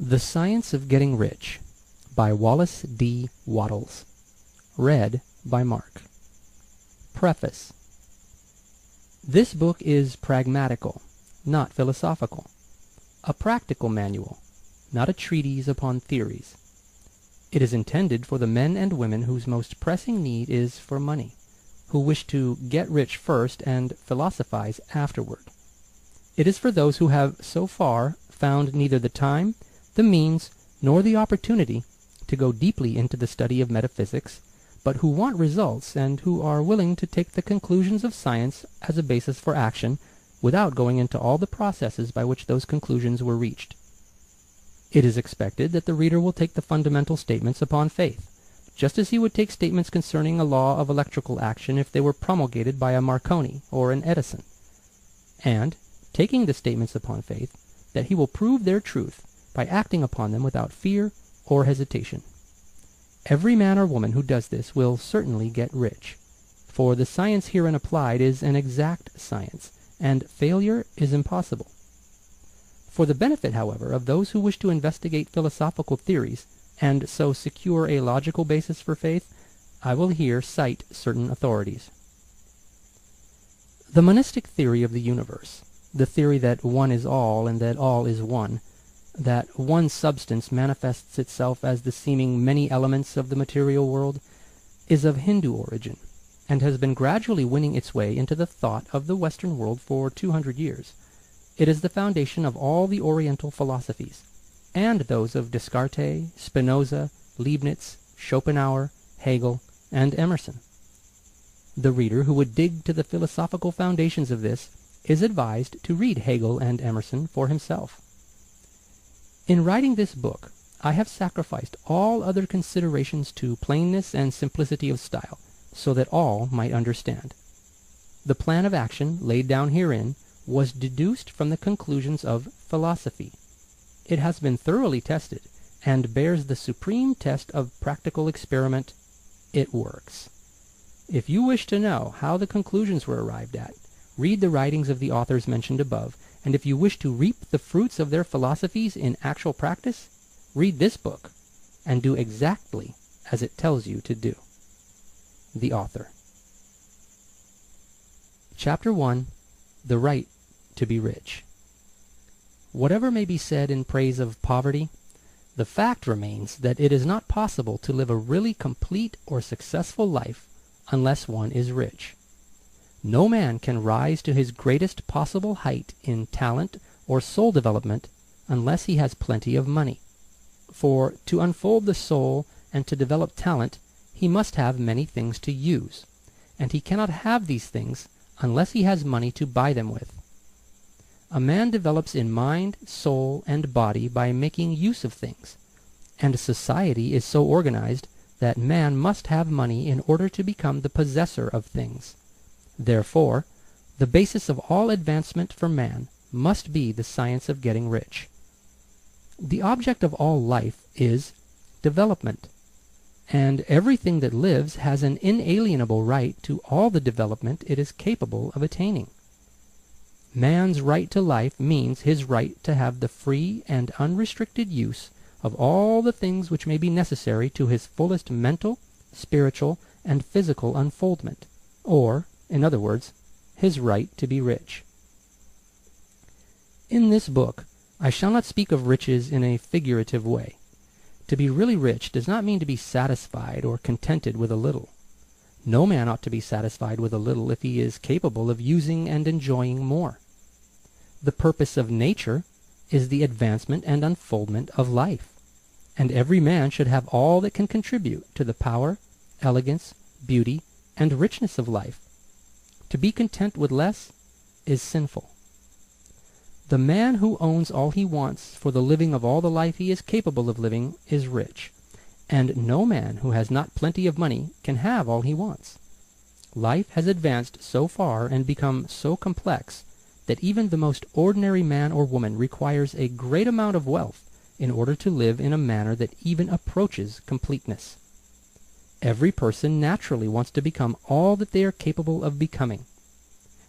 The Science of Getting Rich by Wallace D. Wattles. Read by Marc. Preface. This book is pragmatical, not philosophical. A practical manual, not a treatise upon theories. It is intended for the men and women whose most pressing need is for money, who wish to get rich first and philosophize afterward. It is for those who have so far found neither the time, the means, nor the opportunity to go deeply into the study of metaphysics, but who want results and who are willing to take the conclusions of science as a basis for action without going into all the processes by which those conclusions were reached. It is expected that the reader will take the fundamental statements upon faith, just as he would take statements concerning a law of electrical action if they were promulgated by a Marconi or an Edison, and, taking the statements upon faith, that he will prove their truth by acting upon them without fear or hesitation. Every man or woman who does this will certainly get rich, for the science herein applied is an exact science, and failure is impossible. For the benefit, however, of those who wish to investigate philosophical theories, and so secure a logical basis for faith, I will here cite certain authorities. The monistic theory of the universe, the theory that one is all and that all is one, that one substance manifests itself as the seeming many elements of the material world, is of Hindu origin, and has been gradually winning its way into the thought of the Western world for 200 years. It is the foundation of all the Oriental philosophies, and those of Descartes, Spinoza, Leibniz, Schopenhauer, Hegel, and Emerson. The reader who would dig to the philosophical foundations of this is advised to read Hegel and Emerson for himself. In writing this book, I have sacrificed all other considerations to plainness and simplicity of style, so that all might understand. The plan of action laid down herein was deduced from the conclusions of philosophy. It has been thoroughly tested, and bears the supreme test of practical experiment. It works. If you wish to know how the conclusions were arrived at, read the writings of the authors mentioned above, and if you wish to reap the fruits of their philosophies in actual practice, read this book, and do exactly as it tells you to do. The author. Chapter 1. The Right to be Rich. Whatever may be said in praise of poverty, the fact remains that it is not possible to live a really complete or successful life unless one is rich. No man can rise to his greatest possible height in talent or soul development unless he has plenty of money. For to unfold the soul and to develop talent, he must have many things to use, and he cannot have these things unless he has money to buy them with. A man develops in mind, soul, and body by making use of things, and society is so organized that man must have money in order to become the possessor of things. Therefore, the basis of all advancement for man must be the science of getting rich. The object of all life is development, and everything that lives has an inalienable right to all the development it is capable of attaining. Man's right to life means his right to have the free and unrestricted use of all the things which may be necessary to his fullest mental, spiritual, and physical unfoldment, or, in other words, his right to be rich. In this book, I shall not speak of riches in a figurative way. To be really rich does not mean to be satisfied or contented with a little. No man ought to be satisfied with a little if he is capable of using and enjoying more. The purpose of nature is the advancement and unfoldment of life, and every man should have all that can contribute to the power, elegance, beauty, and richness of life. To be content with less is sinful. The man who owns all he wants for the living of all the life he is capable of living is rich, and no man who has not plenty of money can have all he wants. Life has advanced so far and become so complex that even the most ordinary man or woman requires a great amount of wealth in order to live in a manner that even approaches completeness. Every person naturally wants to become all that they are capable of becoming.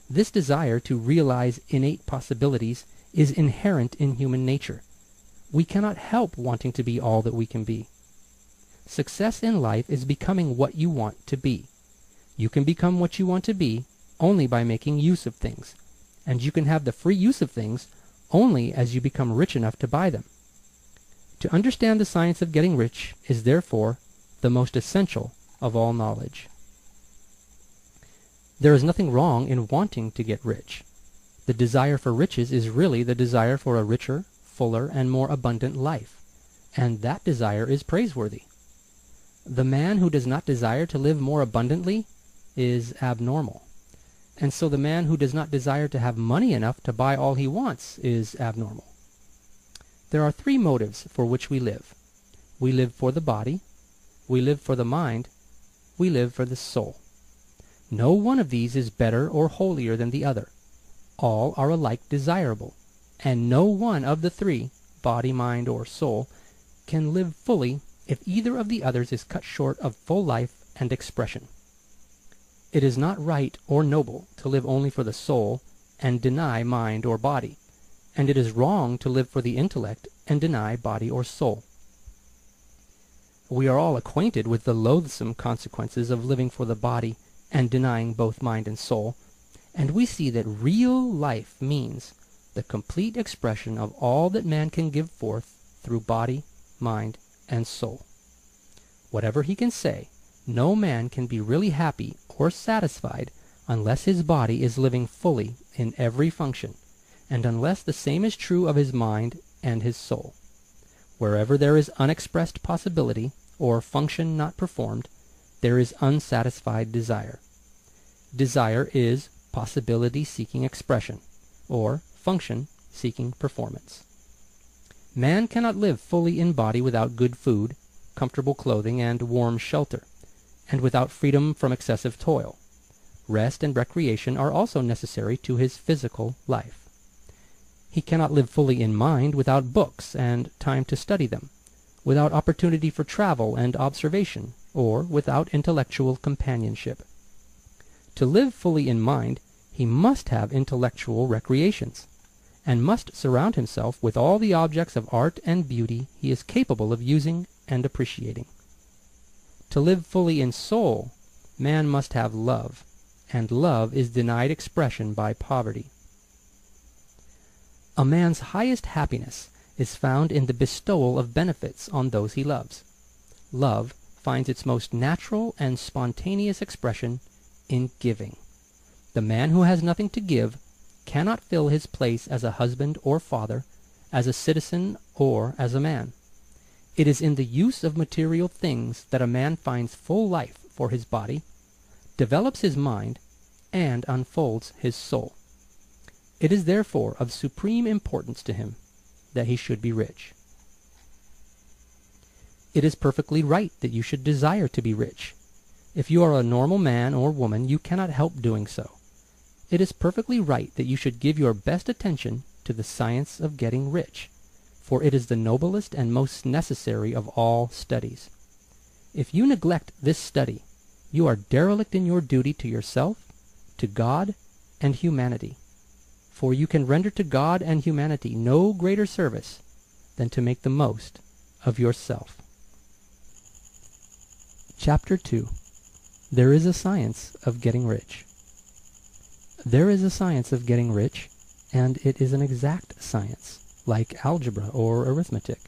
This desire to realize innate possibilities is inherent in human nature. we cannot help wanting to be all that we can be. Success in life is becoming what you want to be. You can become what you want to be only by making use of things, and you can have the free use of things only as you become rich enough to buy them. To understand the science of getting rich is therefore the most essential of all knowledge. There is nothing wrong in wanting to get rich. The desire for riches is really the desire for a richer, fuller, and more abundant life, and that desire is praiseworthy. The man who does not desire to live more abundantly is abnormal, and so the man who does not desire to have money enough to buy all he wants is abnormal. There are three motives for which we live. We live for the body, we live for the mind, we live for the soul. No one of these is better or holier than the other. All are alike desirable, and no one of the three, body, mind, or soul, can live fully if either of the others is cut short of full life and expression. It is not right or noble to live only for the soul and deny mind or body, and it is wrong to live for the intellect and deny body or soul. We are all acquainted with the loathsome consequences of living for the body and denying both mind and soul, and we see that real life means the complete expression of all that man can give forth through body, mind, and soul. Whatever he can say, no man can be really happy or satisfied unless his body is living fully in every function, and unless the same is true of his mind and his soul. Wherever there is unexpressed possibility, or function not performed, there is unsatisfied desire. Desire is possibility-seeking expression, or function-seeking performance. Man cannot live fully in body without good food, comfortable clothing, and warm shelter, and without freedom from excessive toil. Rest and recreation are also necessary to his physical life. He cannot live fully in mind without books and time to study them, without opportunity for travel and observation, or without intellectual companionship. To live fully in mind, he must have intellectual recreations, and must surround himself with all the objects of art and beauty he is capable of using and appreciating. To live fully in soul, man must have love, and love is denied expression by poverty. A man's highest happiness is found in the bestowal of benefits on those he loves. Love finds its most natural and spontaneous expression in giving. The man who has nothing to give cannot fill his place as a husband or father, as a citizen or as a man. It is in the use of material things that a man finds full life for his body, develops his mind, and unfolds his soul. It is therefore of supreme importance to him that he should be rich. It is perfectly right that you should desire to be rich. If you are a normal man or woman, you cannot help doing so. It is perfectly right that you should give your best attention to the science of getting rich, for it is the noblest and most necessary of all studies. If you neglect this study, you are derelict in your duty to yourself, to God, and humanity. For you can render to God and humanity no greater service than to make the most of yourself. Chapter 2. There is a science of getting rich. There is a science of getting rich, and it is an exact science, like algebra or arithmetic.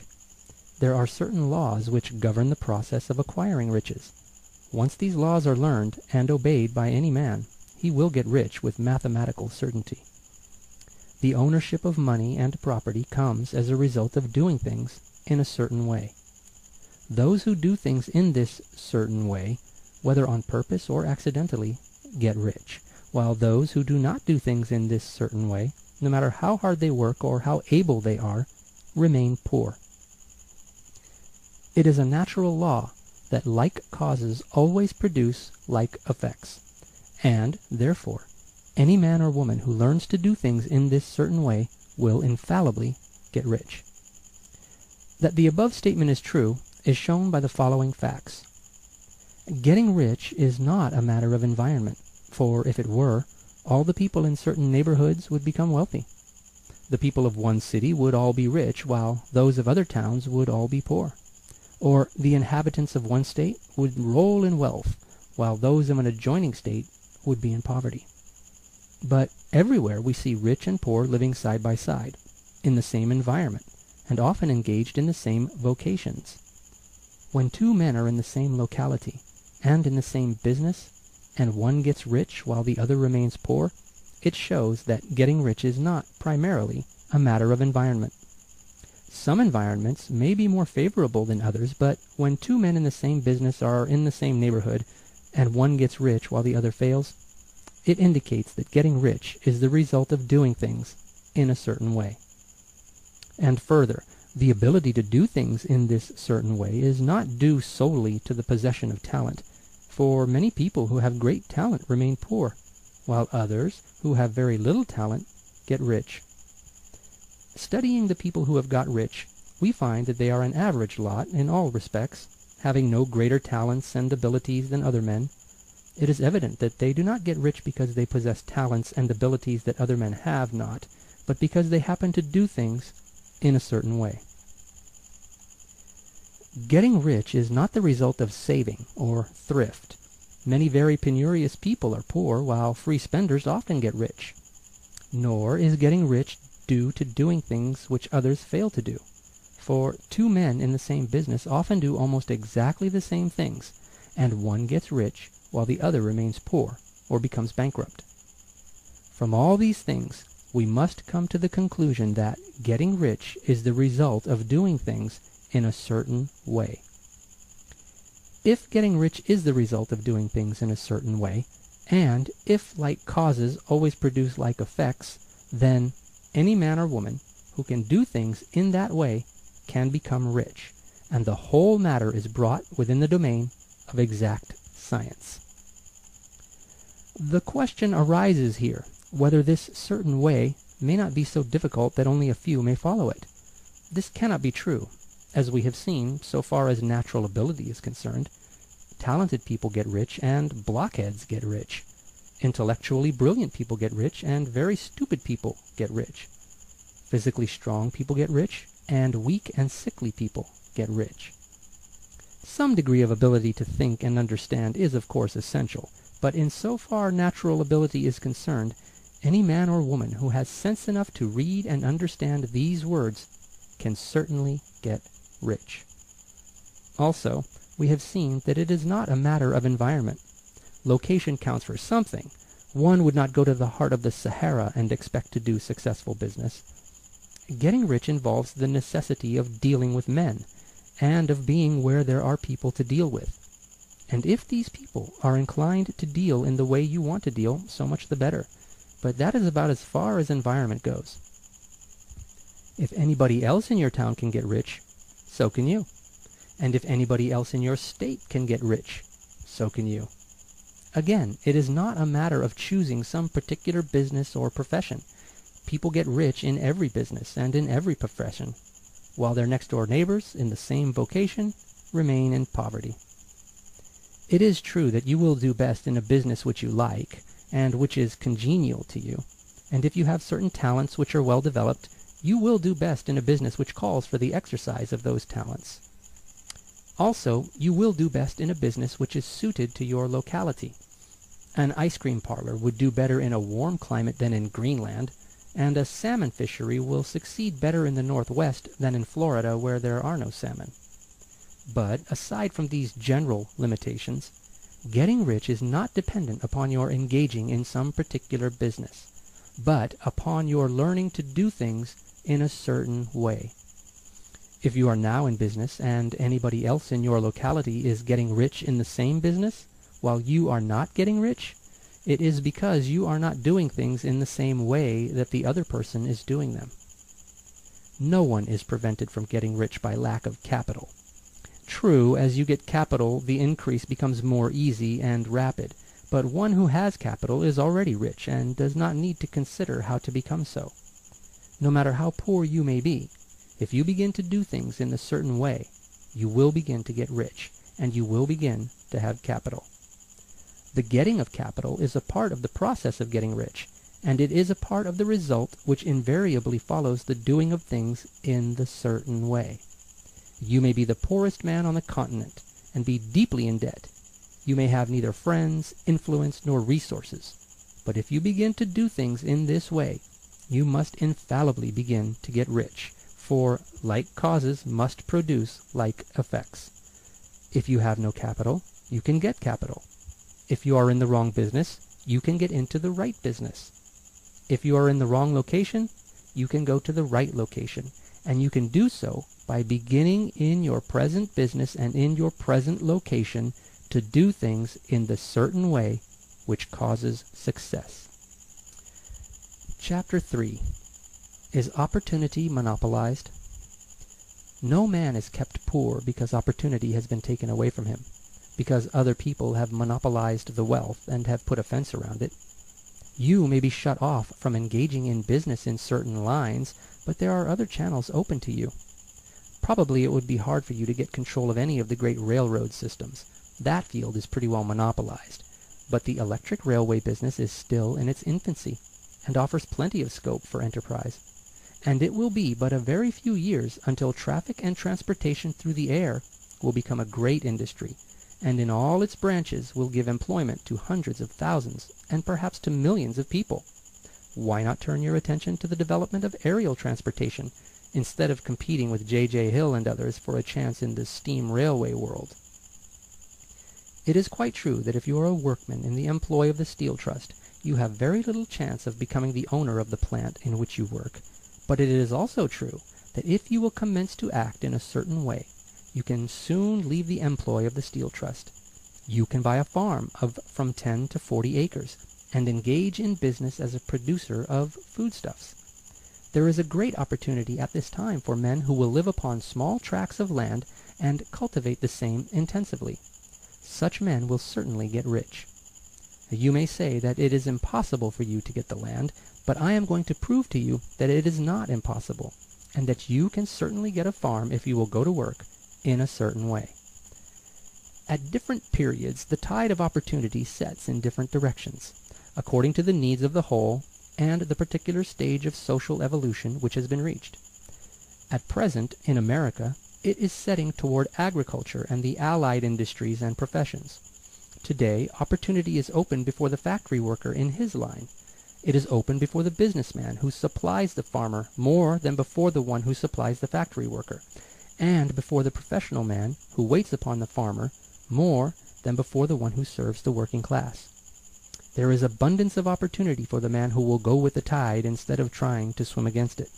There are certain laws which govern the process of acquiring riches. Once these laws are learned and obeyed by any man, he will get rich with mathematical certainty. The ownership of money and property comes as a result of doing things in a certain way. Those who do things in this certain way, whether on purpose or accidentally, get rich, while those who do not do things in this certain way, no matter how hard they work or how able they are, remain poor. It is a natural law that like causes always produce like effects, and, therefore, any man or woman who learns to do things in this certain way will infallibly get rich. That the above statement is true is shown by the following facts. Getting rich is not a matter of environment, for if it were, all the people in certain neighborhoods would become wealthy. The people of one city would all be rich, while those of other towns would all be poor. Or the inhabitants of one state would roll in wealth, while those of an adjoining state would be in poverty. But everywhere we see rich and poor living side by side, in the same environment, and often engaged in the same vocations. When two men are in the same locality, and in the same business, and one gets rich while the other remains poor, it shows that getting rich is not primarily a matter of environment. Some environments may be more favorable than others, but when two men in the same business are in the same neighborhood, and one gets rich while the other fails, it indicates that getting rich is the result of doing things in a certain way. And further, the ability to do things in this certain way is not due solely to the possession of talent, for many people who have great talent remain poor, while others who have very little talent get rich. Studying the people who have got rich, we find that they are an average lot in all respects, having no greater talents and abilities than other men. It is evident that they do not get rich because they possess talents and abilities that other men have not, but because they happen to do things in a certain way. Getting rich is not the result of saving or thrift. Many very penurious people are poor, while free spenders often get rich. Nor is getting rich due to doing things which others fail to do. For two men in the same business often do almost exactly the same things, and one gets rich while the other remains poor or becomes bankrupt. From all these things, we must come to the conclusion that getting rich is the result of doing things in a certain way. If getting rich is the result of doing things in a certain way, and if like causes always produce like effects, then any man or woman who can do things in that way can become rich, and the whole matter is brought within the domain of exact science. The question arises here whether this certain way may not be so difficult that only a few may follow it. This cannot be true, as we have seen so far as natural ability is concerned. Talented people get rich, and blockheads get rich. Intellectually brilliant people get rich, and very stupid people get rich. Physically strong people get rich, and weak and sickly people get rich. Some degree of ability to think and understand is of course essential, but in so far natural ability is concerned, any man or woman who has sense enough to read and understand these words can certainly get rich. Also, we have seen that it is not a matter of environment. Location counts for something. One would not go to the heart of the Sahara and expect to do successful business. Getting rich involves the necessity of dealing with men, and of being where there are people to deal with. And if these people are inclined to deal in the way you want to deal, so much the better. But that is about as far as environment goes. If anybody else in your town can get rich, so can you. And if anybody else in your state can get rich, so can you. Again, it is not a matter of choosing some particular business or profession. People get rich in every business and in every profession, while their next-door neighbors in the same vocation remain in poverty. It is true that you will do best in a business which you like, and which is congenial to you, and if you have certain talents which are well developed, you will do best in a business which calls for the exercise of those talents. Also, you will do best in a business which is suited to your locality. An ice cream parlor would do better in a warm climate than in Greenland, and a salmon fishery will succeed better in the Northwest than in Florida, where there are no salmon. But aside from these general limitations, getting rich is not dependent upon your engaging in some particular business, but upon your learning to do things in a certain way. If you are now in business and anybody else in your locality is getting rich in the same business, while you are not getting rich, it is because you are not doing things in the same way that the other person is doing them. No one is prevented from getting rich by lack of capital. True, as you get capital, the increase becomes more easy and rapid, but one who has capital is already rich and does not need to consider how to become so. No matter how poor you may be, if you begin to do things in a certain way, you will begin to get rich, and you will begin to have capital. The getting of capital is a part of the process of getting rich, and it is a part of the result which invariably follows the doing of things in the certain way. You may be the poorest man on the continent, and be deeply in debt. You may have neither friends, influence, nor resources. But if you begin to do things in this way, you must infallibly begin to get rich, for like causes must produce like effects. If you have no capital, you can get capital. If you are in the wrong business, you can get into the right business. If you are in the wrong location, you can go to the right location, and you can do so by beginning in your present business and in your present location to do things in the certain way which causes success. Chapter 3. Is opportunity monopolized? No man is kept poor because opportunity has been taken away from him, because other people have monopolized the wealth and have put a fence around it. You may be shut off from engaging in business in certain lines, but there are other channels open to you. Probably it would be hard for you to get control of any of the great railroad systems. That field is pretty well monopolized. But the electric railway business is still in its infancy, and offers plenty of scope for enterprise. And it will be but a very few years until traffic and transportation through the air will become a great industry, and in all its branches will give employment to hundreds of thousands, and perhaps to millions of people. Why not turn your attention to the development of aerial transportation, instead of competing with J.J. Hill and others for a chance in the steam railway world? It is quite true that if you are a workman in the employ of the Steel Trust, you have very little chance of becoming the owner of the plant in which you work. But it is also true that if you will commence to act in a certain way, you can soon leave the employ of the Steel Trust. You can buy a farm of from 10 to 40 acres, and engage in business as a producer of foodstuffs. There is a great opportunity at this time for men who will live upon small tracts of land and cultivate the same intensively. Such men will certainly get rich. You may say that it is impossible for you to get the land, but I am going to prove to you that it is not impossible, and that you can certainly get a farm if you will go to work in a certain way. At different periods, the tide of opportunity sets in different directions, according to the needs of the whole and the particular stage of social evolution which has been reached. At present, in America, it is setting toward agriculture and the allied industries and professions. Today, opportunity is open before the factory worker in his line. It is open before the businessman who supplies the farmer more than before the one who supplies the factory worker, and before the professional man who waits upon the farmer more than before the one who serves the working class. There is abundance of opportunity for the man who will go with the tide instead of trying to swim against it.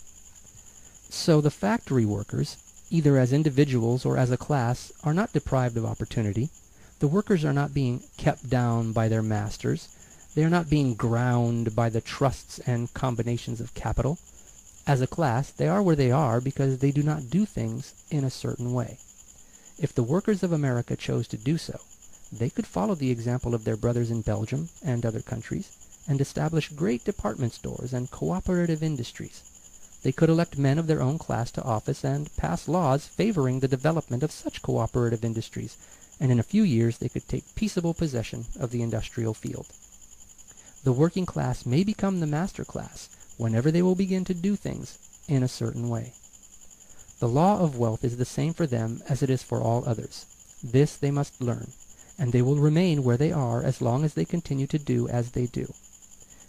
So the factory workers, either as individuals or as a class, are not deprived of opportunity. The workers are not being kept down by their masters. They are not being ground by the trusts and combinations of capital. As a class, they are where they are because they do not do things in a certain way. If the workers of America chose to do so, they could follow the example of their brothers in Belgium and other countries, and establish great department stores and cooperative industries. They could elect men of their own class to office and pass laws favoring the development of such cooperative industries, and in a few years they could take peaceable possession of the industrial field. The working class may become the master class whenever they will begin to do things in a certain way. The law of wealth is the same for them as it is for all others. This they must learn, and they will remain where they are as long as they continue to do as they do.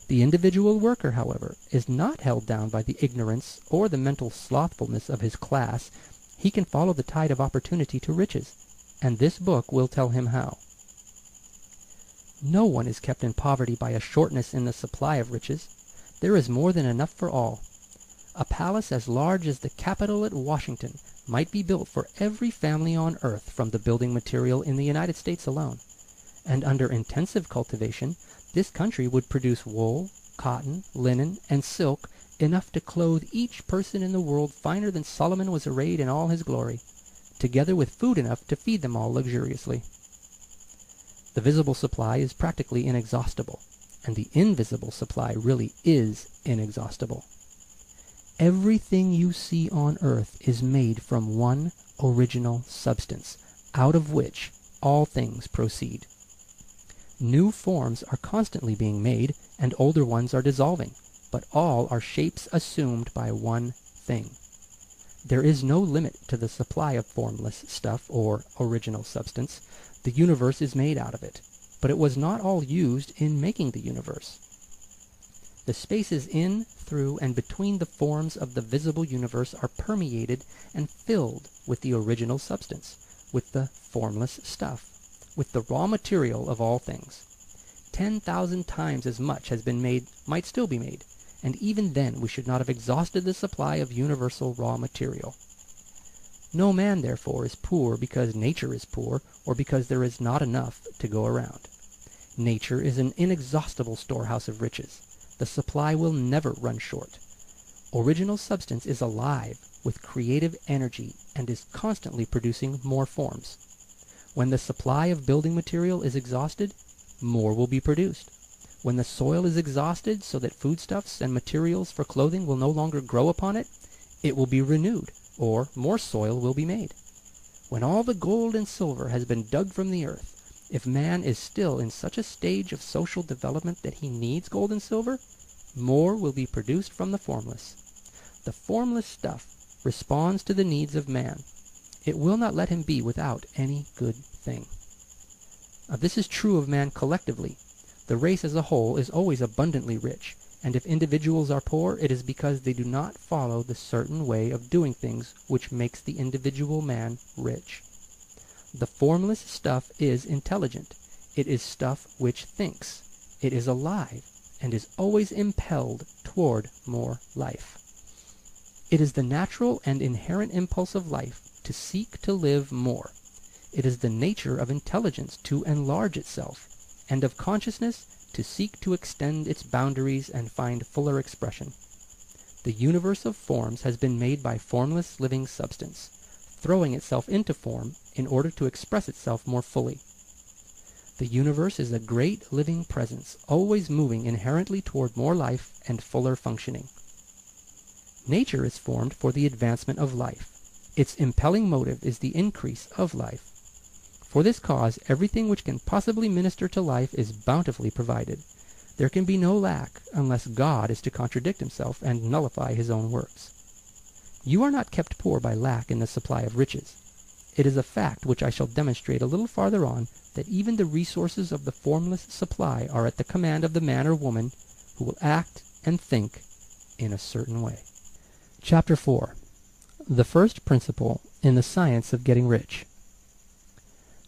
The individual worker, however, is not held down by the ignorance or the mental slothfulness of his class. He can follow the tide of opportunity to riches, and this book will tell him how. No one is kept in poverty by a shortness in the supply of riches. There is more than enough for all. A palace as large as the Capitol at Washington might be built for every family on earth from the building material in the United States alone. And under intensive cultivation, this country would produce wool, cotton, linen, and silk enough to clothe each person in the world finer than Solomon was arrayed in all his glory, together with food enough to feed them all luxuriously. The visible supply is practically inexhaustible, and the invisible supply really is inexhaustible. Everything you see on earth is made from one original substance, out of which all things proceed. New forms are constantly being made, and older ones are dissolving, but all are shapes assumed by one thing. There is no limit to the supply of formless stuff or original substance. The universe is made out of it, but it was not all used in making the universe. The spaces in, through, and between the forms of the visible universe are permeated and filled with the original substance, with the formless stuff, with the raw material of all things. 10,000 times as much has been made, might still be made, and even then we should not have exhausted the supply of universal raw material. No man, therefore, is poor because nature is poor, or because there is not enough to go around. Nature is an inexhaustible storehouse of riches. The supply will never run short. Original substance is alive with creative energy and is constantly producing more forms. When the supply of building material is exhausted, more will be produced. When the soil is exhausted so that foodstuffs and materials for clothing will no longer grow upon it, it will be renewed, or more soil will be made. When all the gold and silver has been dug from the earth, if man is still in such a stage of social development that he needs gold and silver, more will be produced from the formless. The formless stuff responds to the needs of man. It will not let him be without any good thing. This is true of man collectively. The race as a whole is always abundantly rich, and if individuals are poor, it is because they do not follow the certain way of doing things which makes the individual man rich. The formless stuff is intelligent. It is stuff which thinks. It is alive, and is always impelled toward more life. It is the natural and inherent impulse of life to seek to live more. It is the nature of intelligence to enlarge itself, and of consciousness to seek to extend its boundaries and find fuller expression. The universe of forms has been made by formless living substance, throwing itself into form in order to express itself more fully. The universe is a great living presence, always moving inherently toward more life and fuller functioning. Nature is formed for the advancement of life. Its impelling motive is the increase of life. For this cause, everything which can possibly minister to life is bountifully provided. There can be no lack unless God is to contradict himself and nullify his own works. You are not kept poor by lack in the supply of riches. It is a fact which I shall demonstrate a little farther on, that even the resources of the formless supply are at the command of the man or woman who will act and think in a certain way. Chapter 4. The first principle in the science of getting rich.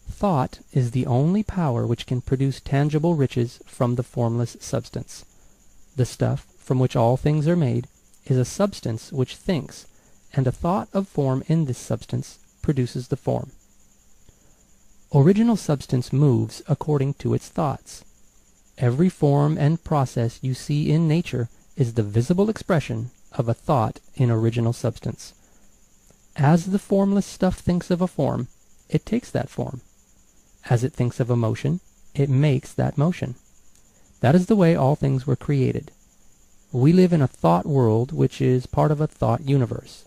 Thought is the only power which can produce tangible riches from the formless substance. The stuff from which all things are made is a substance which thinks, and a thought of form in this substance produces the form. Original substance moves according to its thoughts. Every form and process you see in nature is the visible expression of a thought in original substance. As the formless stuff thinks of a form, it takes that form. As it thinks of a motion, it makes that motion. That is the way all things were created. We live in a thought world which is part of a thought universe.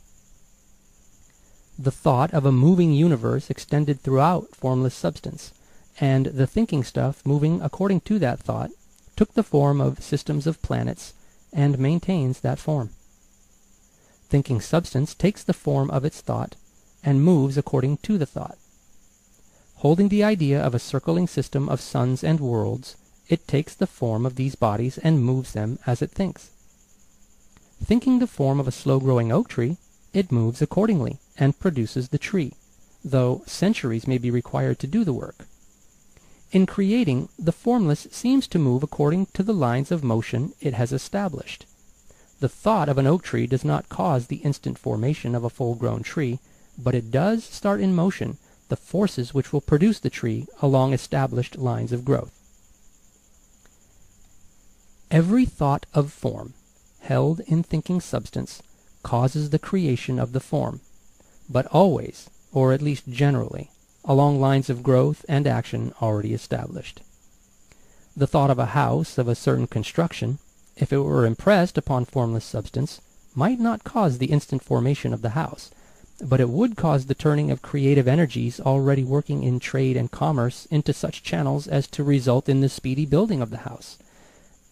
The thought of a moving universe extended throughout formless substance, and the thinking stuff moving according to that thought took the form of systems of planets and maintains that form. Thinking substance takes the form of its thought and moves according to the thought. Holding the idea of a circling system of suns and worlds, it takes the form of these bodies and moves them as it thinks. Thinking the form of a slow-growing oak tree, it moves accordingly and produces the tree, though centuries may be required to do the work. In creating, the formless seems to move according to the lines of motion it has established. The thought of an oak tree does not cause the instant formation of a full-grown tree, but it does start in motion the forces which will produce the tree along established lines of growth. Every thought of form, held in thinking substance, causes the creation of the form, but always, or at least generally, along lines of growth and action already established. The thought of a house of a certain construction, if it were impressed upon formless substance, might not cause the instant formation of the house, but it would cause the turning of creative energies already working in trade and commerce into such channels as to result in the speedy building of the house.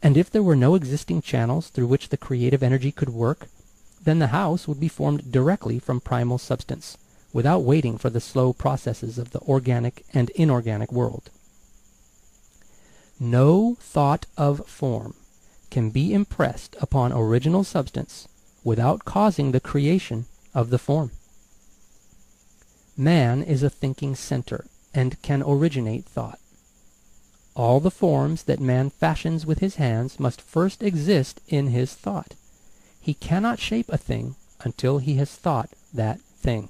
And if there were no existing channels through which the creative energy could work, then the house would be formed directly from primal substance, without waiting for the slow processes of the organic and inorganic world. No thought of form can be impressed upon original substance without causing the creation of the form. Man is a thinking center and can originate thought. All the forms that man fashions with his hands must first exist in his thought. He cannot shape a thing until he has thought that thing.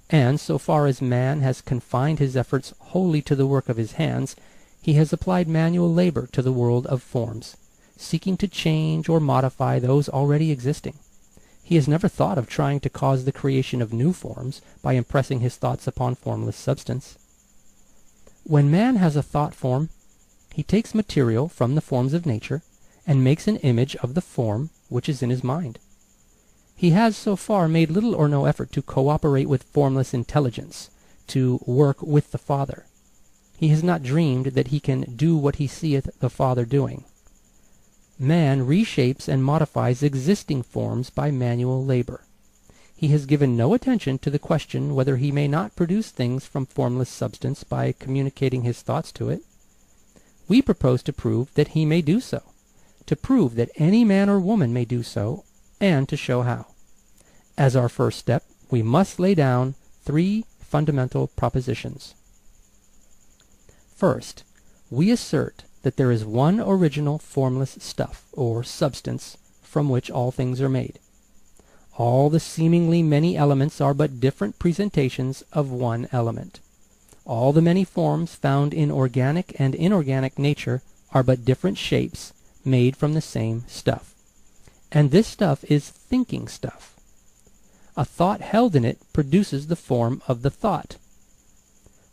And so far as man has confined his efforts wholly to the work of his hands, he has applied manual labor to the world of forms, seeking to change or modify those already existing. He has never thought of trying to cause the creation of new forms by impressing his thoughts upon formless substance. When man has a thought form, he takes material from the forms of nature and makes an image of the form which is in his mind. He has so far made little or no effort to cooperate with formless intelligence, to work with the Father. He has not dreamed that he can do what he seeth the Father doing. Man reshapes and modifies existing forms by manual labor. He has given no attention to the question whether he may not produce things from formless substance by communicating his thoughts to it. We propose to prove that he may do so, to prove that any man or woman may do so, and to show how. As our first step, we must lay down 3 fundamental propositions. First, we assert that there is one original formless stuff, or substance, from which all things are made. All the seemingly many elements are but different presentations of one element. All the many forms found in organic and inorganic nature are but different shapes made from the same stuff. And this stuff is thinking stuff. A thought held in it produces the form of the thought.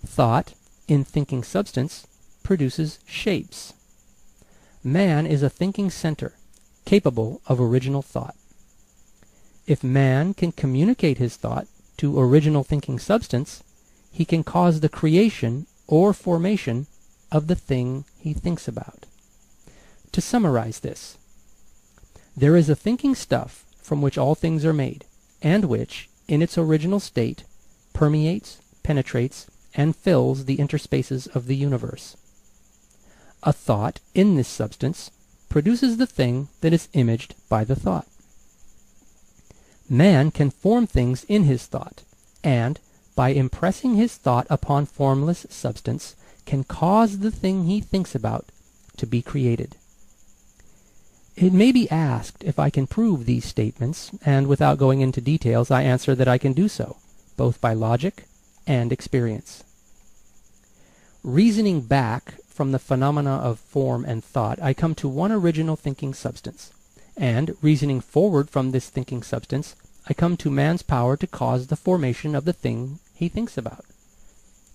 Thought, in thinking substance, produces shapes. Man is a thinking center, capable of original thought. If man can communicate his thought to original thinking substance, he can cause the creation or formation of the thing he thinks about. To summarize this, there is a thinking stuff from which all things are made, and which, in its original state, permeates, penetrates, and fills the interspaces of the universe. A thought in this substance produces the thing that is imaged by the thought. Man can form things in his thought, and, by impressing his thought upon formless substance, can cause the thing he thinks about to be created. It may be asked if I can prove these statements, and without going into details, I answer that I can do so, both by logic and experience. Reasoning back from the phenomena of form and thought, I come to one original thinking substance. And, reasoning forward from this thinking substance, I come to man's power to cause the formation of the thing he thinks about.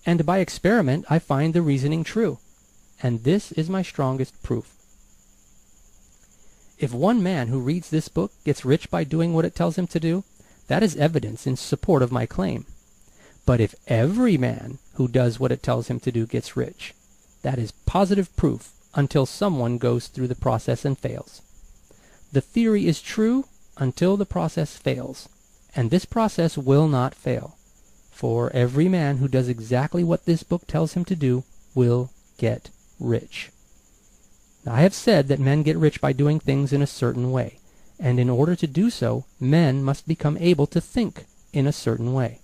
And by experiment I find the reasoning true, and this is my strongest proof. If one man who reads this book gets rich by doing what it tells him to do, that is evidence in support of my claim. But if every man who does what it tells him to do gets rich, that is positive proof until someone goes through the process and fails. The theory is true until the process fails, and this process will not fail, for every man who does exactly what this book tells him to do will get rich. Now, I have said that men get rich by doing things in a certain way, and in order to do so, men must become able to think in a certain way.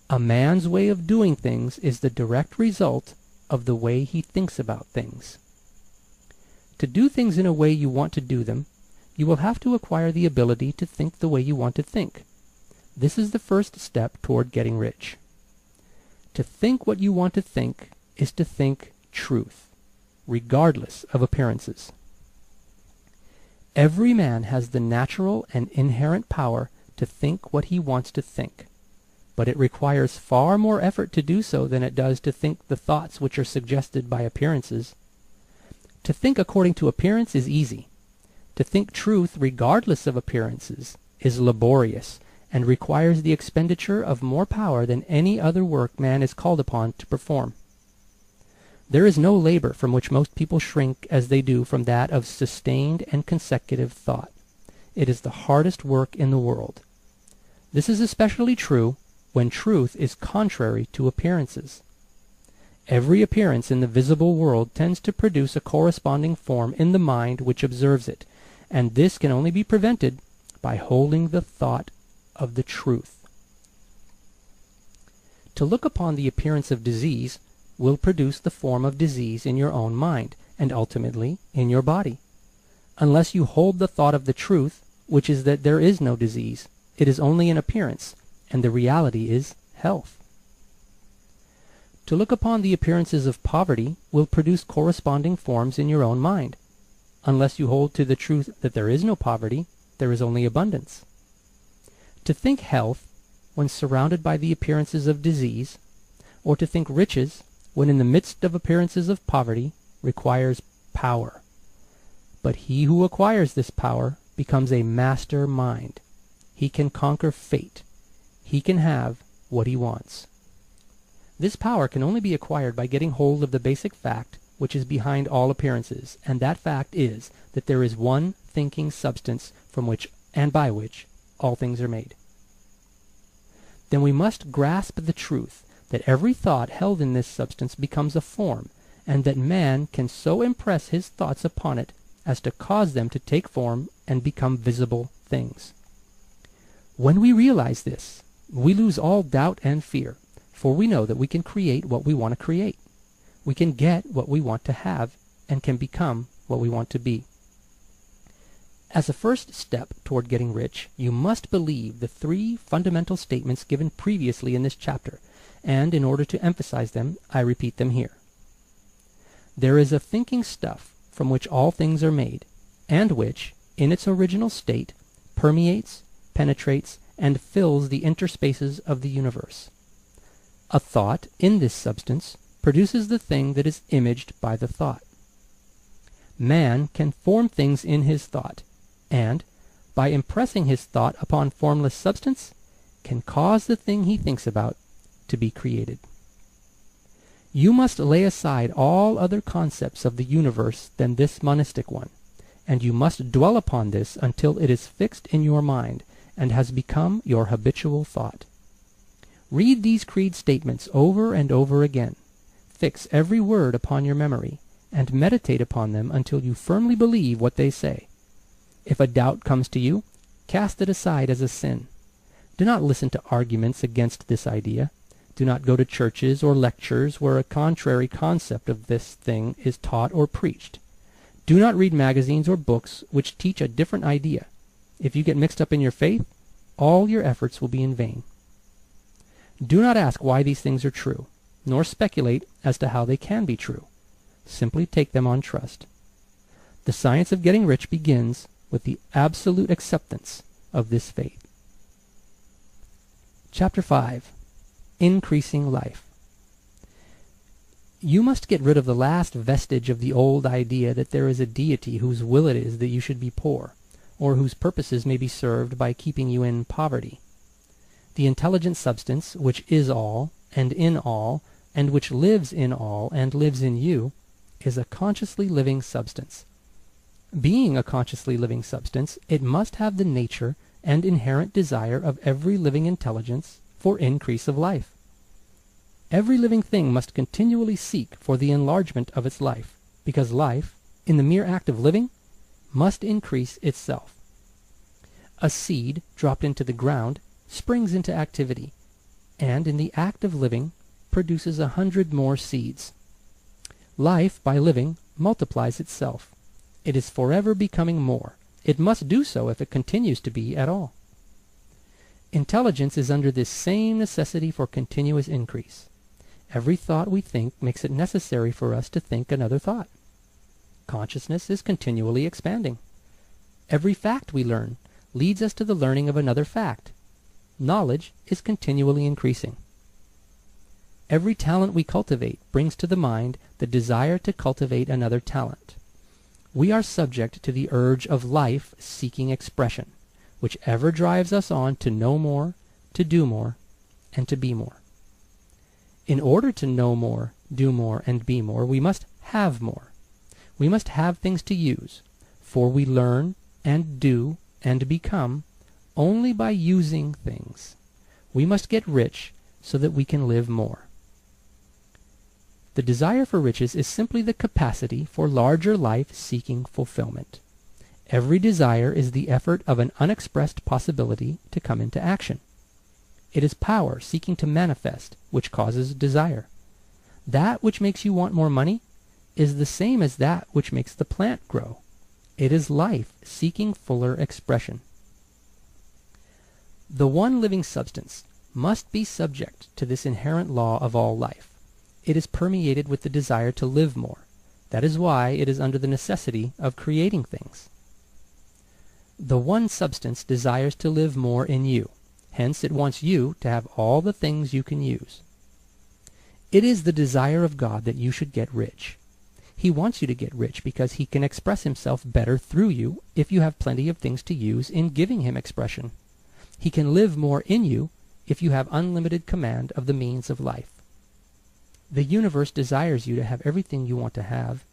A man's way of doing things is the direct result of the way he thinks about things. To do things in a way you want to do them, you will have to acquire the ability to think the way you want to think. This is the first step toward getting rich. To think what you want to think is to think truth, regardless of appearances. Every man has the natural and inherent power to think what he wants to think, but it requires far more effort to do so than it does to think the thoughts which are suggested by appearances. To think according to appearance is easy. To think truth regardless of appearances is laborious, and requires the expenditure of more power than any other work man is called upon to perform. There is no labor from which most people shrink as they do from that of sustained and consecutive thought. It is the hardest work in the world. This is especially true when truth is contrary to appearances. Every appearance in the visible world tends to produce a corresponding form in the mind which observes it, and this can only be prevented by holding the thought of the truth. To look upon the appearance of disease will produce the form of disease in your own mind, and ultimately in your body. Unless you hold the thought of the truth, which is that there is no disease, it is only an appearance, and the reality is health. To look upon the appearances of poverty will produce corresponding forms in your own mind. Unless you hold to the truth that there is no poverty, there is only abundance. To think health when surrounded by the appearances of disease, or to think riches when in the midst of appearances of poverty, requires power. But he who acquires this power becomes a master mind. He can conquer fate. He can have what he wants. This power can only be acquired by getting hold of the basic fact which is behind all appearances, and that fact is that there is one thinking substance from which and by which all things are made. Then we must grasp the truth that every thought held in this substance becomes a form, and that man can so impress his thoughts upon it as to cause them to take form and become visible things. When we realize this, we lose all doubt and fear, for we know that we can create what we want to create. We can get what we want to have, and can become what we want to be. As a first step toward getting rich, you must believe the 3 fundamental statements given previously in this chapter, and in order to emphasize them, I repeat them here. There is a thinking stuff from which all things are made, and which, in its original state, permeates, penetrates, and fills the interspaces of the universe. A thought in this substance produces the thing that is imaged by the thought. Man can form things in his thought, and, by impressing his thought upon formless substance, can cause the thing he thinks about to be created. You must lay aside all other concepts of the universe than this monistic one, and you must dwell upon this until it is fixed in your mind and has become your habitual thought. Read these creed statements over and over again. Fix every word upon your memory, and meditate upon them until you firmly believe what they say. If a doubt comes to you, cast it aside as a sin. Do not listen to arguments against this idea. Do not go to churches or lectures where a contrary concept of this thing is taught or preached. Do not read magazines or books which teach a different idea. If you get mixed up in your faith, all your efforts will be in vain. Do not ask why these things are true, nor speculate as to how they can be true. Simply take them on trust. The science of getting rich begins with the absolute acceptance of this faith. Chapter 5. Increasing life. You must get rid of the last vestige of the old idea that there is a deity whose will it is that you should be poor, or whose purposes may be served by keeping you in poverty. The intelligent substance, which is all, and in all, and which lives in all, and lives in you, is a consciously living substance. Being a consciously living substance, it must have the nature and inherent desire of every living intelligence for increase of life. Every living thing must continually seek for the enlargement of its life, because life, in the mere act of living, must increase itself. A seed dropped into the ground springs into activity, and in the act of living produces 100 more seeds. Life, by living, multiplies itself. It is forever becoming more. It must do so if it continues to be at all. Intelligence is under this same necessity for continuous increase. Every thought we think makes it necessary for us to think another thought. Consciousness is continually expanding. Every fact we learn leads us to the learning of another fact. Knowledge is continually increasing. Every talent we cultivate brings to the mind the desire to cultivate another talent. We are subject to the urge of life seeking expression, which ever drives us on to know more, to do more, and to be more. In order to know more, do more, and be more, we must have more. We must have things to use, for we learn and do and become only by using things. We must get rich so that we can live more. The desire for riches is simply the capacity for larger life-seeking fulfillment. Every desire is the effort of an unexpressed possibility to come into action. It is power seeking to manifest which causes desire. That which makes you want more money is the same as that which makes the plant grow. It is life seeking fuller expression. The one living substance must be subject to this inherent law of all life. It is permeated with the desire to live more. That is why it is under the necessity of creating things. The one substance desires to live more in you. Hence it wants you to have all the things you can use. It is the desire of God that you should get rich. He wants you to get rich because he can express himself better through you if you have plenty of things to use in giving him expression. He can live more in you if you have unlimited command of the means of life. The universe desires you to have everything you want to have.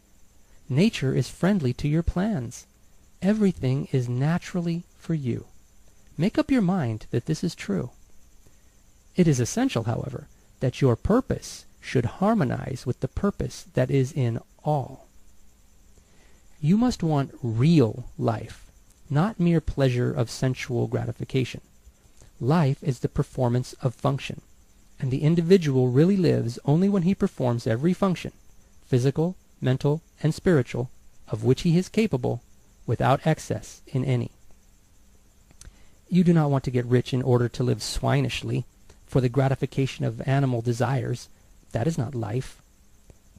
Nature is friendly to your plans. Everything is naturally for you. Make up your mind that this is true. It is essential, however, that your purpose should harmonize with the purpose that is in all. You must want real life, not mere pleasure of sensual gratification. Life is the performance of function, and the individual really lives only when he performs every function, physical, mental, and spiritual, of which he is capable, without excess in any. You do not want to get rich in order to live swinishly, for the gratification of animal desires. That is not life.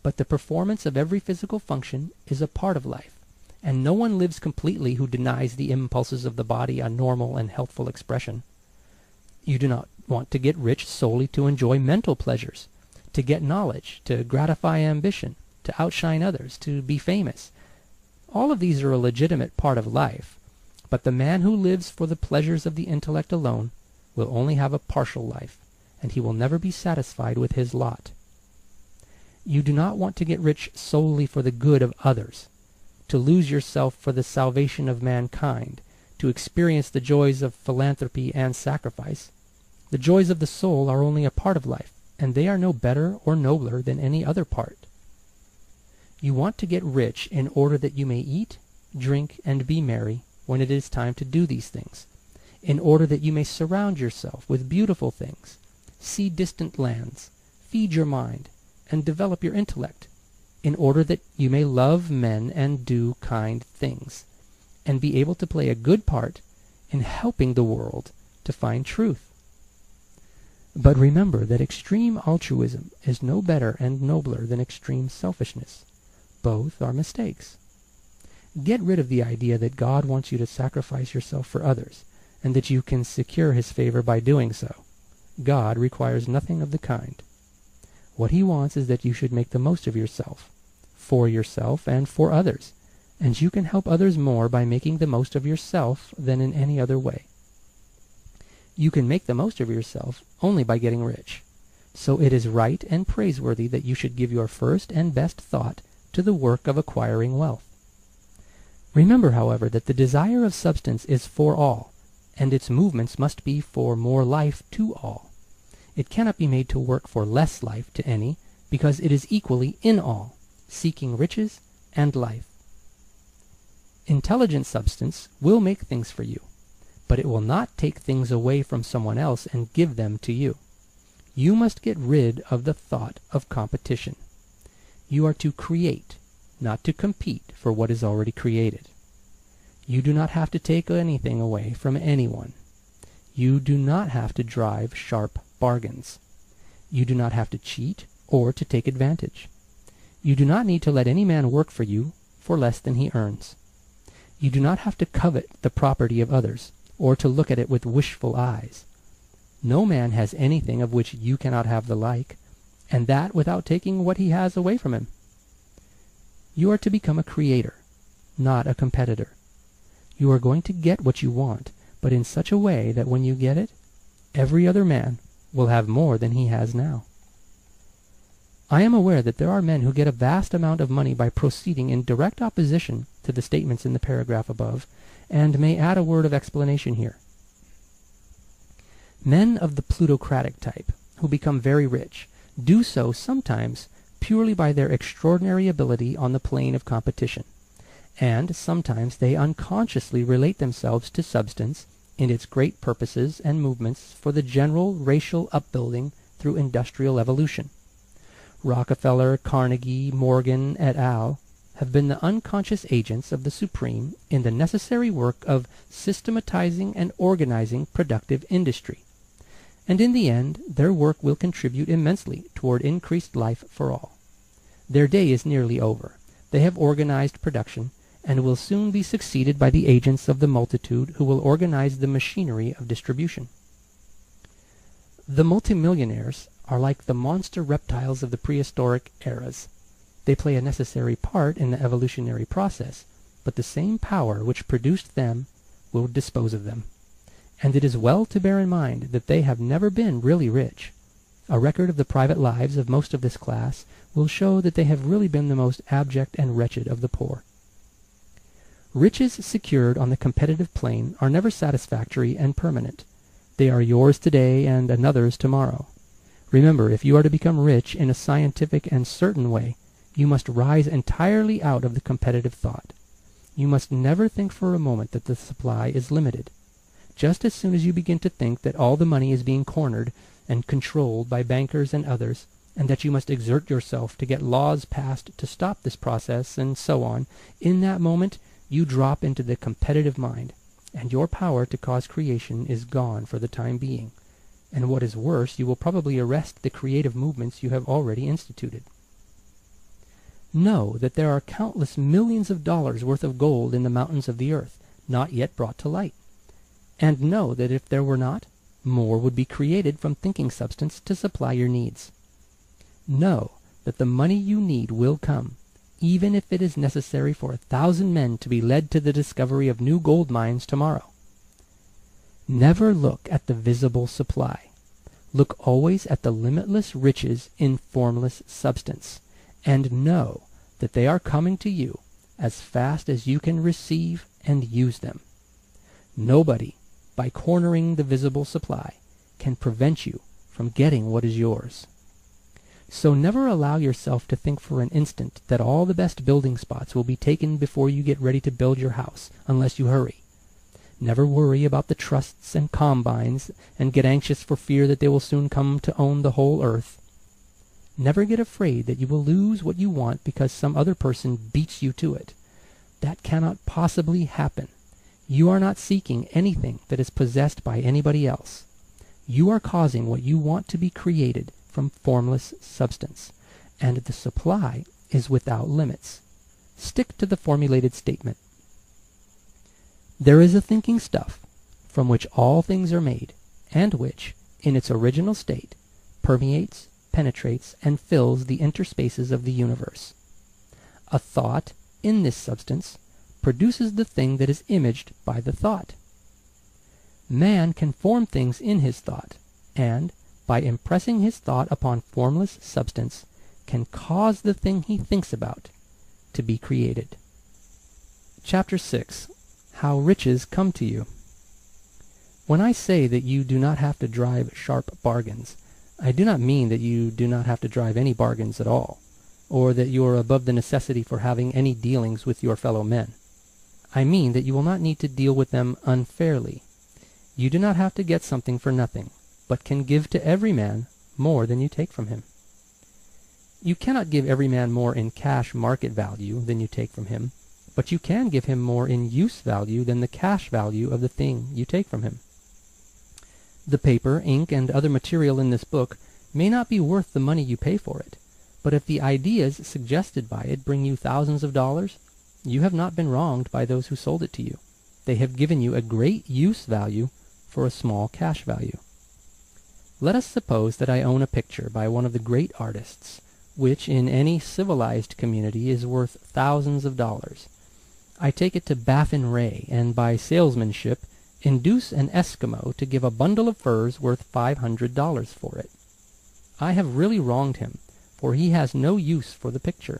But the performance of every physical function is a part of life, and no one lives completely who denies the impulses of the body a normal and healthful expression. You do not want to get rich solely to enjoy mental pleasures, to get knowledge, to gratify ambition, to outshine others, to be famous. All of these are a legitimate part of life, but the man who lives for the pleasures of the intellect alone will only have a partial life, and he will never be satisfied with his lot. You do not want to get rich solely for the good of others, to lose yourself for the salvation of mankind, to experience the joys of philanthropy and sacrifice. The joys of the soul are only a part of life, and they are no better or nobler than any other part. You want to get rich in order that you may eat, drink, and be merry when it is time to do these things, in order that you may surround yourself with beautiful things, see distant lands, feed your mind, and develop your intellect, in order that you may love men and do kind things, and be able to play a good part in helping the world to find truth. But remember that extreme altruism is no better and nobler than extreme selfishness. Both are mistakes. Get rid of the idea that God wants you to sacrifice yourself for others, and that you can secure his favor by doing so. God requires nothing of the kind. What he wants is that you should make the most of yourself, for yourself and for others, and you can help others more by making the most of yourself than in any other way. You can make the most of yourself only by getting rich. So it is right and praiseworthy that you should give your first and best thought to the work of acquiring wealth. Remember, however, that the desire of substance is for all, and its movements must be for more life to all. It cannot be made to work for less life to any, because it is equally in all, seeking riches and life. Intelligent substance will make things for you, but it will not take things away from someone else and give them to you. You must get rid of the thought of competition. You are to create, not to compete for what is already created. You do not have to take anything away from anyone. You do not have to drive sharp bargains. You do not have to cheat or to take advantage. You do not need to let any man work for you for less than he earns. You do not have to covet the property of others, or to look at it with wishful eyes. No man has anything of which you cannot have the like, and that without taking what he has away from him. You are to become a creator, not a competitor. You are going to get what you want, but in such a way that when you get it, every other man will have more than he has now. I am aware that there are men who get a vast amount of money by proceeding in direct opposition to the statements in the paragraph above, and may add a word of explanation here. Men of the plutocratic type, who become very rich, do so sometimes purely by their extraordinary ability on the plane of competition, and sometimes they unconsciously relate themselves to substance in its great purposes and movements for the general racial upbuilding through industrial evolution. Rockefeller, Carnegie, Morgan, et al. Have been the unconscious agents of the Supreme in the necessary work of systematizing and organizing productive industry. And in the end, their work will contribute immensely toward increased life for all. Their day is nearly over. They have organized production, and will soon be succeeded by the agents of the multitude who will organize the machinery of distribution. The multimillionaires are like the monster reptiles of the prehistoric eras. They play a necessary part in the evolutionary process, but the same power which produced them will dispose of them. And it is well to bear in mind that they have never been really rich. A record of the private lives of most of this class will show that they have really been the most abject and wretched of the poor. Riches secured on the competitive plane are never satisfactory and permanent. They are yours today and another's tomorrow. Remember, if you are to become rich in a scientific and certain way, you must rise entirely out of the competitive thought. You must never think for a moment that the supply is limited. Just as soon as you begin to think that all the money is being cornered and controlled by bankers and others, and that you must exert yourself to get laws passed to stop this process, and so on, in that moment you drop into the competitive mind, and your power to cause creation is gone for the time being. And what is worse, you will probably arrest the creative movements you have already instituted. Know that there are countless millions of dollars worth of gold in the mountains of the earth, not yet brought to light. And know that if there were not, more would be created from thinking substance to supply your needs. Know that the money you need will come, even if it is necessary for 1,000 men to be led to the discovery of new gold mines tomorrow. Never look at the visible supply. Look always at the limitless riches in formless substance, and know that they are coming to you as fast as you can receive and use them. Nobody, by cornering the visible supply, can prevent you from getting what is yours. So never allow yourself to think for an instant that all the best building spots will be taken before you get ready to build your house, unless you hurry. Never worry about the trusts and combines, and get anxious for fear that they will soon come to own the whole earth. Never get afraid that you will lose what you want because some other person beats you to it. That cannot possibly happen. You are not seeking anything that is possessed by anybody else. You are causing what you want to be created from formless substance, and the supply is without limits. Stick to the formulated statement. There is a thinking stuff from which all things are made, and which, in its original state, permeates, penetrates, and fills the interspaces of the universe. A thought in this substance produces the thing that is imaged by the thought. Man can form things in his thought, and, by impressing his thought upon formless substance, can cause the thing he thinks about to be created. Chapter 6. How Riches Come to You. When I say that you do not have to drive sharp bargains, I do not mean that you do not have to drive any bargains at all, or that you are above the necessity for having any dealings with your fellow men. I mean that you will not need to deal with them unfairly. You do not have to get something for nothing, but can give to every man more than you take from him. You cannot give every man more in cash market value than you take from him, but you can give him more in use value than the cash value of the thing you take from him. The paper, ink, and other material in this book may not be worth the money you pay for it, but if the ideas suggested by it bring you thousands of dollars, you have not been wronged by those who sold it to you. They have given you a great use value for a small cash value. Let us suppose that I own a picture by one of the great artists, which in any civilized community is worth thousands of dollars. I take it to Baffin Ray, and by salesmanship Induce an Eskimo to give a bundle of furs worth $500 for it. I have really wronged him, for he has no use for the picture.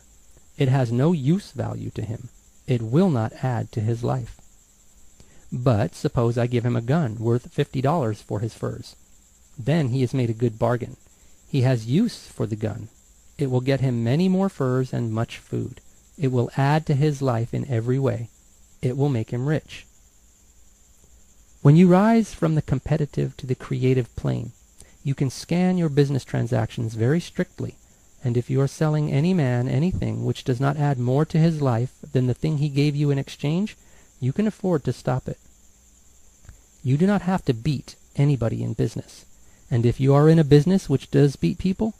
It has no use value to him. It will not add to his life. But suppose I give him a gun worth $50 for his furs. Then he has made a good bargain. He has use for the gun. It will get him many more furs and much food. It will add to his life in every way. It will make him rich. When you rise from the competitive to the creative plane, you can scan your business transactions very strictly, and if you are selling any man anything which does not add more to his life than the thing he gave you in exchange, you can afford to stop it. You do not have to beat anybody in business, and if you are in a business which does beat people,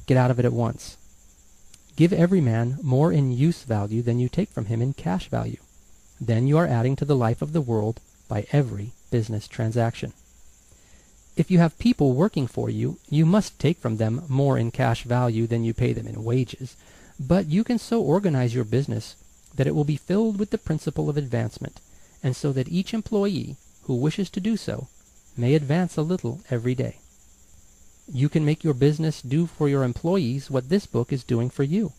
get out of it at once. Give every man more in use value than you take from him in cash value. Then you are adding to the life of the world by every business transaction. If you have people working for you, you must take from them more in cash value than you pay them in wages, but you can so organize your business that it will be filled with the principle of advancement, and so that each employee who wishes to do so may advance a little every day. You can make your business do for your employees what this book is doing for you.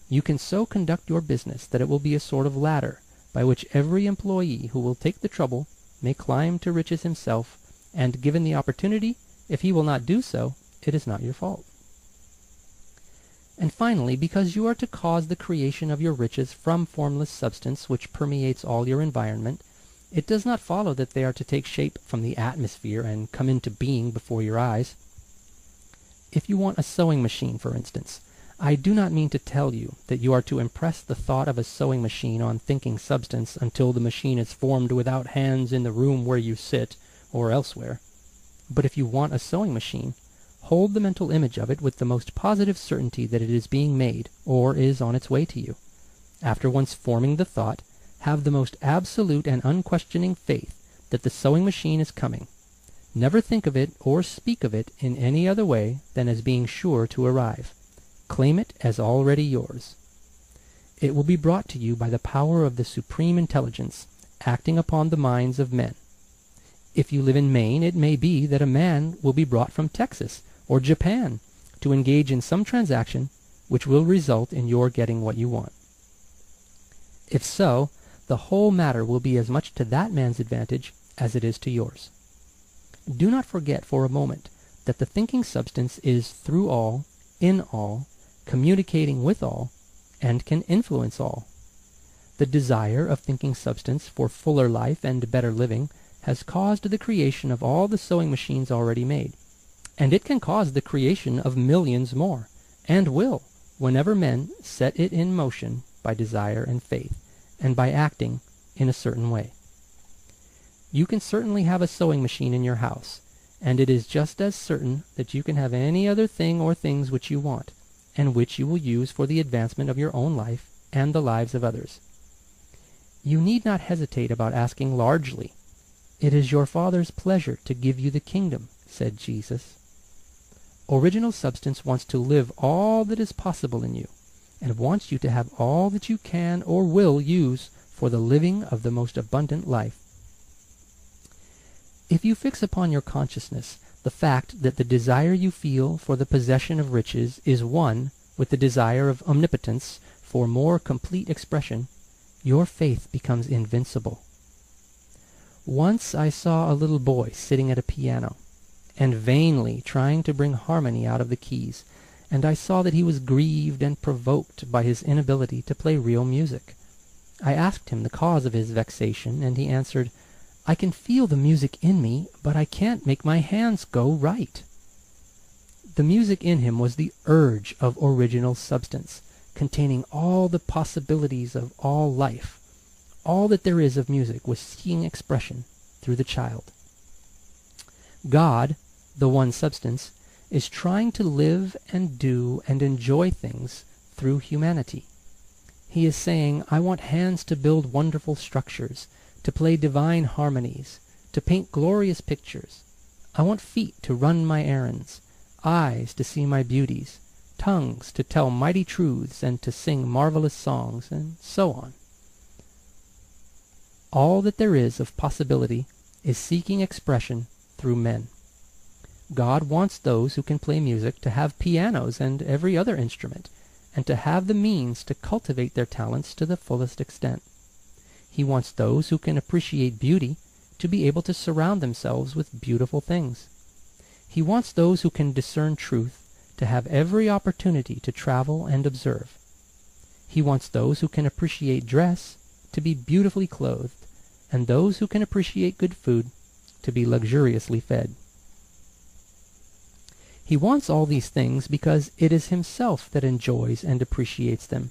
You can so conduct your business that it will be a sort of ladder by which every employee who will take the trouble may climb to riches himself, and given the opportunity, if he will not do so, it is not your fault. And finally, because you are to cause the creation of your riches from formless substance which permeates all your environment, it does not follow that they are to take shape from the atmosphere and come into being before your eyes. If you want a sewing machine, for instance, I do not mean to tell you that you are to impress the thought of a sewing machine on thinking substance until the machine is formed without hands in the room where you sit, or elsewhere. But if you want a sewing machine, hold the mental image of it with the most positive certainty that it is being made, or is on its way to you. After once forming the thought, have the most absolute and unquestioning faith that the sewing machine is coming. Never think of it or speak of it in any other way than as being sure to arrive. Claim it as already yours. It will be brought to you by the power of the supreme intelligence acting upon the minds of men. If you live in Maine, it may be that a man will be brought from Texas or Japan to engage in some transaction which will result in your getting what you want. If so, the whole matter will be as much to that man's advantage as it is to yours. Do not forget for a moment that the thinking substance is through all, in all, communicating with all, and can influence all. The desire of thinking substance for fuller life and better living has caused the creation of all the sewing machines already made, and it can cause the creation of millions more, and will, whenever men set it in motion by desire and faith, and by acting in a certain way. You can certainly have a sewing machine in your house, and it is just as certain that you can have any other thing or things which you want, and which you will use for the advancement of your own life and the lives of others. You need not hesitate about asking largely. It is your Father's pleasure to give you the kingdom, said Jesus. Original substance wants to live all that is possible in you, and wants you to have all that you can or will use for the living of the most abundant life. If you fix upon your consciousness the fact that the desire you feel for the possession of riches is one with the desire of omnipotence for more complete expression, your faith becomes invincible. Once I saw a little boy sitting at a piano, and vainly trying to bring harmony out of the keys, and I saw that he was grieved and provoked by his inability to play real music. I asked him the cause of his vexation, and he answered, "I can feel the music in me, but I can't make my hands go right." The music in him was the urge of original substance, containing all the possibilities of all life. All that there is of music was seeking expression through the child. God, the one substance, is trying to live and do and enjoy things through humanity. He is saying, I want hands to build wonderful structures, to play divine harmonies, to paint glorious pictures. I want feet to run my errands, eyes to see my beauties, tongues to tell mighty truths and to sing marvelous songs, and so on. All that there is of possibility is seeking expression through men. God wants those who can play music to have pianos and every other instrument, and to have the means to cultivate their talents to the fullest extent. He wants those who can appreciate beauty to be able to surround themselves with beautiful things. He wants those who can discern truth to have every opportunity to travel and observe. He wants those who can appreciate dress to be beautifully clothed, and those who can appreciate good food to be luxuriously fed. He wants all these things because it is himself that enjoys and appreciates them.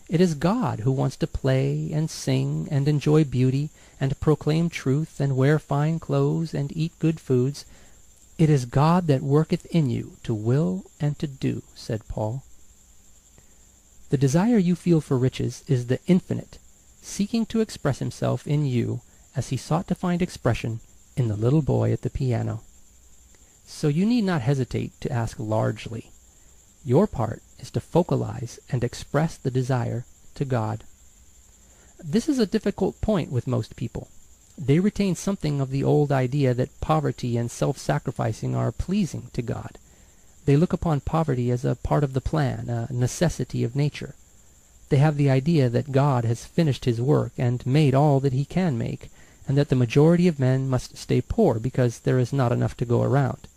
It is God who wants to play and sing and enjoy beauty and proclaim truth and wear fine clothes and eat good foods. It is God that worketh in you to will and to do, said Paul. The desire you feel for riches is the Infinite, seeking to express himself in you as he sought to find expression in the little boy at the piano. So you need not hesitate to ask largely. Your part is to focalize and express the desire to God. This is a difficult point with most people. They retain something of the old idea that poverty and self-sacrificing are pleasing to God. They look upon poverty as a part of the plan, a necessity of nature. They have the idea that God has finished his work and made all that he can make, and that the majority of men must stay poor because there is not enough to go around.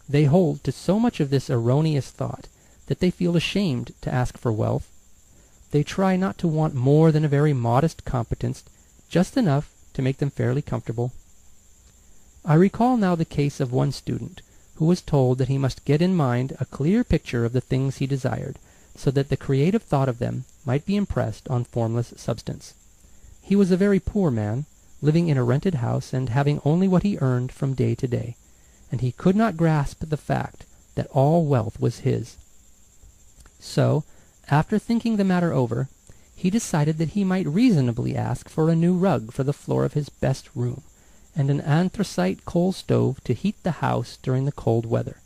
They hold to so much of this erroneous thought that they feel ashamed to ask for wealth. They try not to want more than a very modest competence, just enough to make them fairly comfortable. I recall now the case of one student who was told that he must get in mind a clear picture of the things he desired, so that the creative thought of them might be impressed on formless substance. He was a very poor man, living in a rented house and having only what he earned from day to day, and he could not grasp the fact that all wealth was his. So, after thinking the matter over, he decided that he might reasonably ask for a new rug for the floor of his best room, and an anthracite coal stove to heat the house during the cold weather.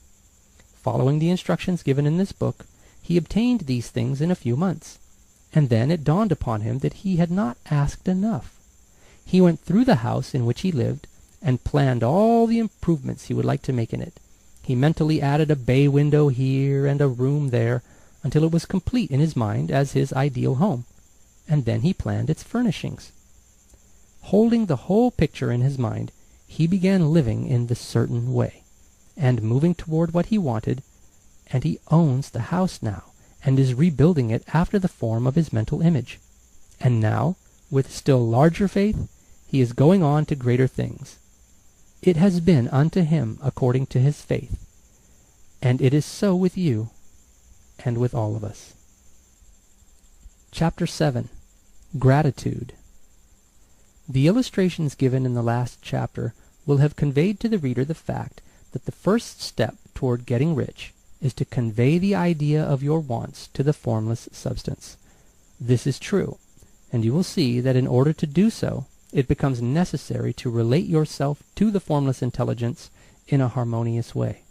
Following the instructions given in this book, he obtained these things in a few months, and then it dawned upon him that he had not asked enough. He went through the house in which he lived, and planned all the improvements he would like to make in it. He mentally added a bay window here and a room there, until it was complete in his mind as his ideal home, and then he planned its furnishings. Holding the whole picture in his mind, he began living in the certain way, and moving toward what he wanted, and he owns the house now, and is rebuilding it after the form of his mental image. And now, with still larger faith, he is going on to greater things. It has been unto him according to his faith, and it is so with you, and with all of us. Chapter 7. Gratitude. The illustrations given in the last chapter will have conveyed to the reader the fact that the first step toward getting rich is to convey the idea of your wants to the formless substance. This is true, and you will see that in order to do so, it becomes necessary to relate yourself to the formless intelligence in a harmonious way.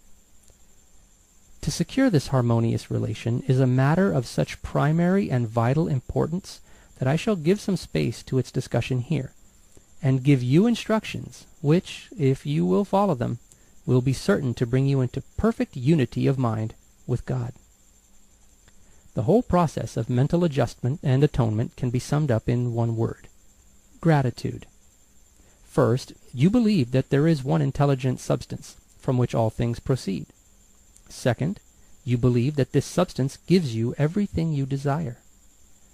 To secure this harmonious relation is a matter of such primary and vital importance that I shall give some space to its discussion here, and give you instructions which, if you will follow them, will be certain to bring you into perfect unity of mind with God. The whole process of mental adjustment and atonement can be summed up in one word: gratitude. First, you believe that there is one intelligent substance from which all things proceed. Second, you believe that this substance gives you everything you desire.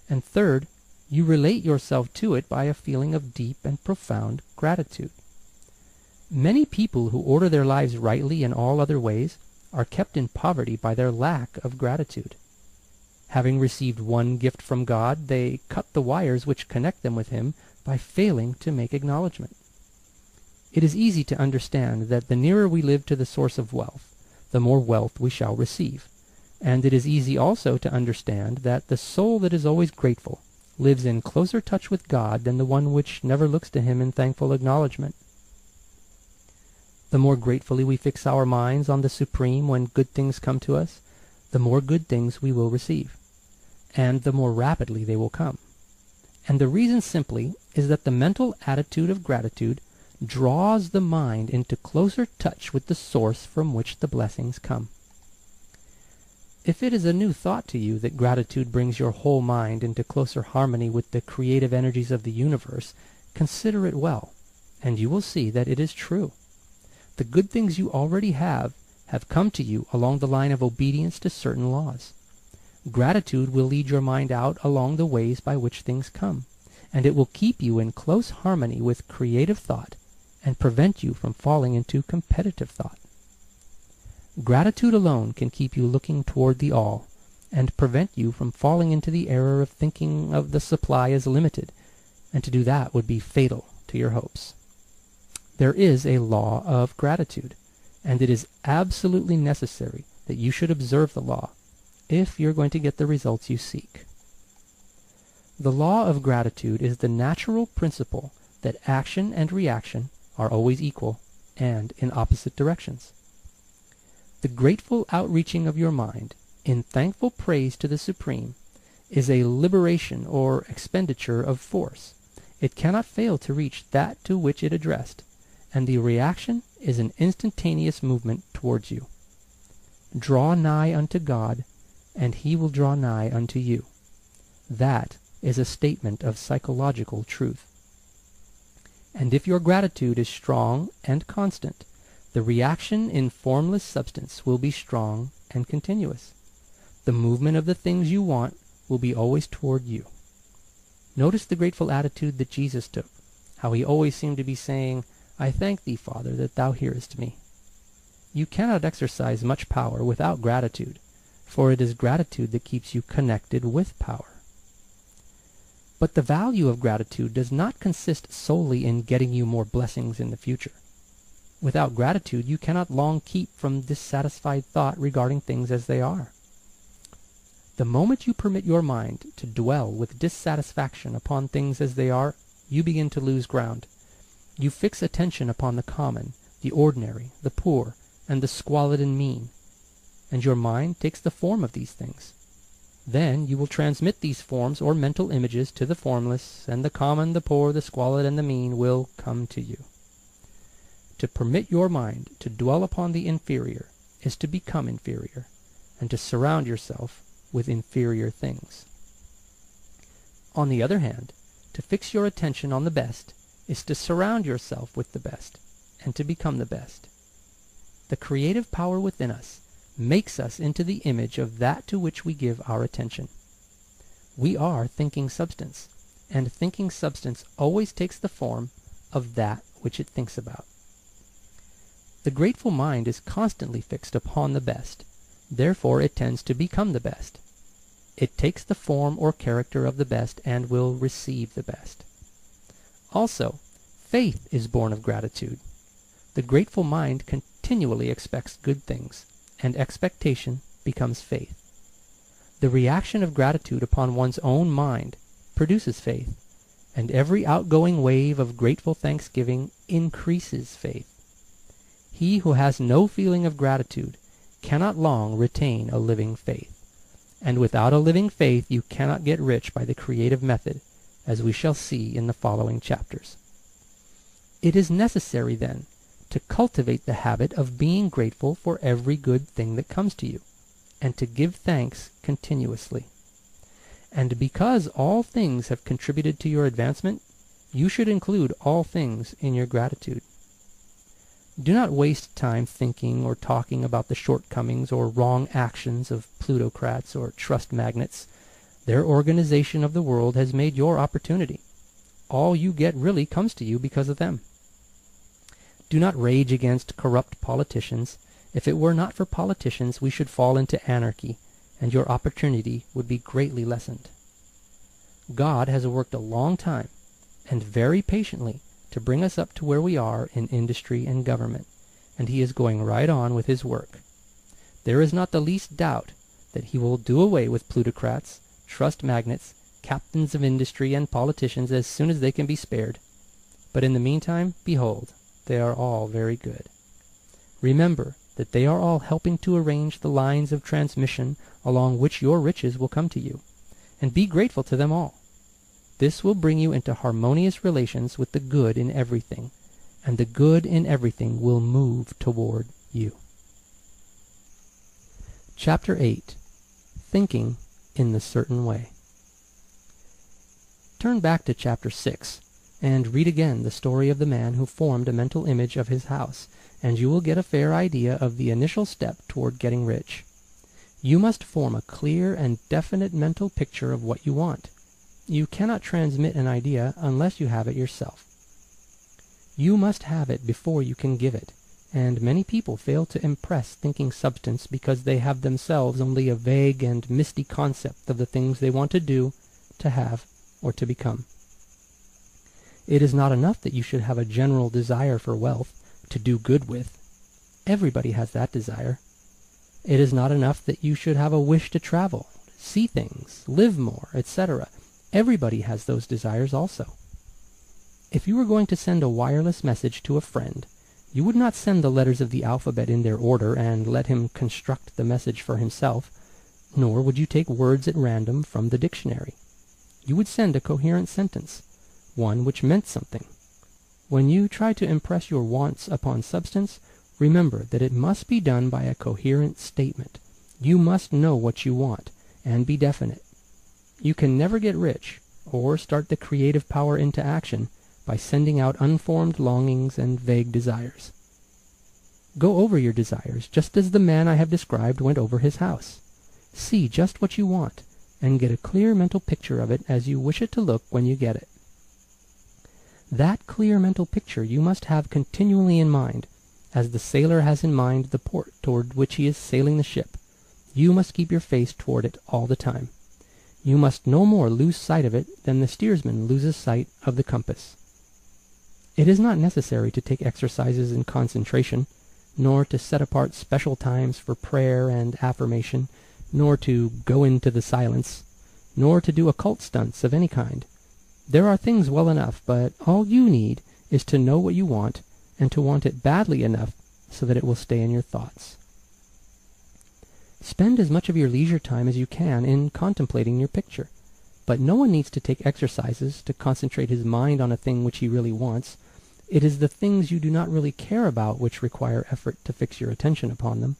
And third, you relate yourself to it by a feeling of deep and profound gratitude. Many people who order their lives rightly in all other ways are kept in poverty by their lack of gratitude. Having received one gift from God, they cut the wires which connect them with Him by failing to make acknowledgment. It is easy to understand that the nearer we live to the source of wealth, the more wealth we shall receive. And it is easy also to understand that the soul that is always grateful lives in closer touch with God than the one which never looks to Him in thankful acknowledgment. The more gratefully we fix our minds on the Supreme when good things come to us, the more good things we will receive, and the more rapidly they will come. And the reason simply is that the mental attitude of gratitude draws the mind into closer touch with the source from which the blessings come. If it is a new thought to you that gratitude brings your whole mind into closer harmony with the creative energies of the universe, consider it well, and you will see that it is true. The good things you already have come to you along the line of obedience to certain laws. Gratitude will lead your mind out along the ways by which things come, and it will keep you in close harmony with creative thought and prevent you from falling into competitive thought. Gratitude alone can keep you looking toward the all, and prevent you from falling into the error of thinking of the supply as limited, and to do that would be fatal to your hopes. There is a law of gratitude, and it is absolutely necessary that you should observe the law if you're going to get the results you seek. The law of gratitude is the natural principle that action and reaction are always equal and in opposite directions. The grateful outreaching of your mind in thankful praise to the Supreme is a liberation or expenditure of force. It cannot fail to reach that to which it addressed, and the reaction is an instantaneous movement towards you. Draw nigh unto God, and he will draw nigh unto you. That is a statement of psychological truth. And if your gratitude is strong and constant, the reaction in formless substance will be strong and continuous. The movement of the things you want will be always toward you. Notice the grateful attitude that Jesus took, how he always seemed to be saying, "I thank thee, Father, that thou hearest me." You cannot exercise much power without gratitude, for it is gratitude that keeps you connected with power. But the value of gratitude does not consist solely in getting you more blessings in the future. Without gratitude, you cannot long keep from dissatisfied thought regarding things as they are. The moment you permit your mind to dwell with dissatisfaction upon things as they are, you begin to lose ground. You fix attention upon the common, the ordinary, the poor, and the squalid and mean, and your mind takes the form of these things. Then you will transmit these forms or mental images to the formless, and the common, the poor, the squalid, and the mean will come to you. To permit your mind to dwell upon the inferior is to become inferior, and to surround yourself with inferior things. On the other hand, to fix your attention on the best is to surround yourself with the best, and to become the best. The creative power within us makes us into the image of that to which we give our attention. We are thinking substance, and thinking substance always takes the form of that which it thinks about. The grateful mind is constantly fixed upon the best. Therefore it tends to become the best. It takes the form or character of the best and will receive the best. Also, faith is born of gratitude. The grateful mind continually expects good things, and expectation becomes faith. The reaction of gratitude upon one's own mind produces faith, and every outgoing wave of grateful thanksgiving increases faith. He who has no feeling of gratitude cannot long retain a living faith. And without a living faith you cannot get rich by the creative method, as we shall see in the following chapters. It is necessary, then, to cultivate the habit of being grateful for every good thing that comes to you, and to give thanks continuously. And because all things have contributed to your advancement, you should include all things in your gratitude. Do not waste time thinking or talking about the shortcomings or wrong actions of plutocrats or trust magnates. Their organization of the world has made your opportunity. All you get really comes to you because of them. Do not rage against corrupt politicians. If it were not for politicians, we should fall into anarchy, and your opportunity would be greatly lessened. God has worked a long time, and very patiently, to bring us up to where we are in industry and government, and he is going right on with his work. There is not the least doubt that he will do away with plutocrats, trust magnates, captains of industry, and politicians as soon as they can be spared. But in the meantime, behold, they are all very good. Remember that they are all helping to arrange the lines of transmission along which your riches will come to you, and be grateful to them all. This will bring you into harmonious relations with the good in everything, and the good in everything will move toward you. Chapter 8. Thinking in the Certain Way. Turn back to Chapter 6 and read again the story of the man who formed a mental image of his house, and you will get a fair idea of the initial step toward getting rich. You must form a clear and definite mental picture of what you want. You cannot transmit an idea unless you have it yourself. You must have it before you can give it, and many people fail to impress thinking substance because they have themselves only a vague and misty concept of the things they want to do, to have, or to become. It is not enough that you should have a general desire for wealth, to do good with. Everybody has that desire. It is not enough that you should have a wish to travel, see things, live more, etc. Everybody has those desires also. If you were going to send a wireless message to a friend, you would not send the letters of the alphabet in their order and let him construct the message for himself, nor would you take words at random from the dictionary. You would send a coherent sentence, one which meant something. When you try to impress your wants upon substance, remember that it must be done by a coherent statement. You must know what you want, and be definite. You can never get rich, or start the creative power into action, by sending out unformed longings and vague desires. Go over your desires, just as the man I have described went over his house. See just what you want, and get a clear mental picture of it as you wish it to look when you get it. That clear mental picture you must have continually in mind, as the sailor has in mind the port toward which he is sailing the ship. You must keep your face toward it all the time. You must no more lose sight of it than the steersman loses sight of the compass. It is not necessary to take exercises in concentration, nor to set apart special times for prayer and affirmation, nor to go into the silence, nor to do occult stunts of any kind. There are things well enough, but all you need is to know what you want, and to want it badly enough so that it will stay in your thoughts. Spend as much of your leisure time as you can in contemplating your picture, but no one needs to take exercises to concentrate his mind on a thing which he really wants. It is the things you do not really care about which require effort to fix your attention upon them.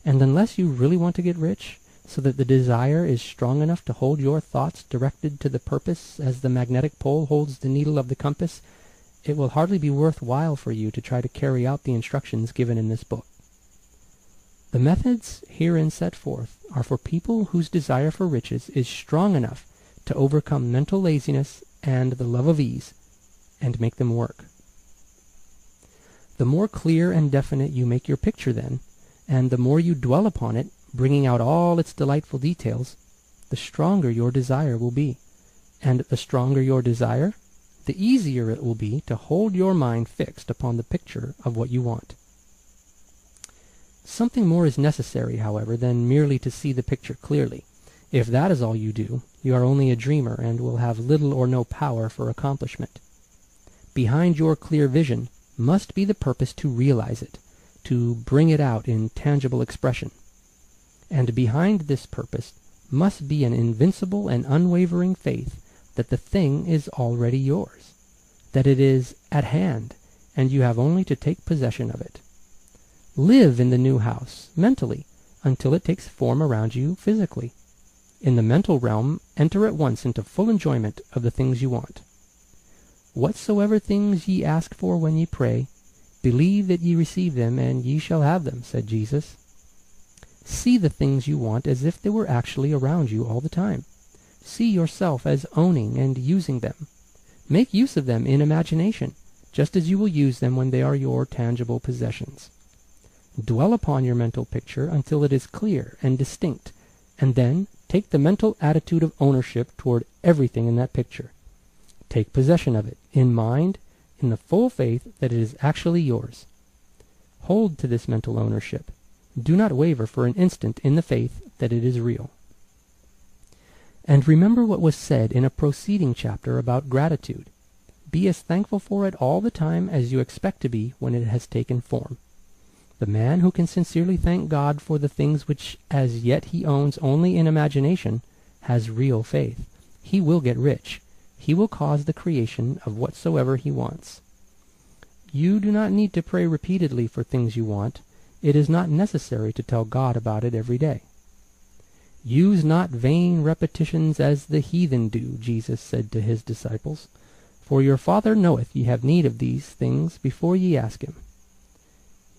And unless you really want to get rich, so that the desire is strong enough to hold your thoughts directed to the purpose as the magnetic pole holds the needle of the compass, it will hardly be worth while for you to try to carry out the instructions given in this book. The methods herein set forth are for people whose desire for riches is strong enough to overcome mental laziness and the love of ease, and make them work. The more clear and definite you make your picture then, and the more you dwell upon it, bringing out all its delightful details, the stronger your desire will be. And the stronger your desire, the easier it will be to hold your mind fixed upon the picture of what you want. Something more is necessary, however, than merely to see the picture clearly. If that is all you do, you are only a dreamer and will have little or no power for accomplishment. Behind your clear vision must be the purpose to realize it, to bring it out in tangible expression. And behind this purpose must be an invincible and unwavering faith that the thing is already yours, that it is at hand, and you have only to take possession of it. Live in the new house, mentally, until it takes form around you physically. In the mental realm, enter at once into full enjoyment of the things you want. Whatsoever things ye ask for when ye pray, believe that ye receive them, and ye shall have them, said Jesus. See the things you want as if they were actually around you all the time. See yourself as owning and using them. Make use of them in imagination, just as you will use them when they are your tangible possessions. Dwell upon your mental picture until it is clear and distinct, and then take the mental attitude of ownership toward everything in that picture. Take possession of it, in mind, in the full faith that it is actually yours. Hold to this mental ownership. Do not waver for an instant in the faith that it is real. And remember what was said in a preceding chapter about gratitude. Be as thankful for it all the time as you expect to be when it has taken form. The man who can sincerely thank God for the things which as yet he owns only in imagination has real faith. He will get rich. He will cause the creation of whatsoever he wants. You do not need to pray repeatedly for things you want. It is not necessary to tell God about it every day. Use not vain repetitions as the heathen do, Jesus said to his disciples. For your Father knoweth ye have need of these things before ye ask him.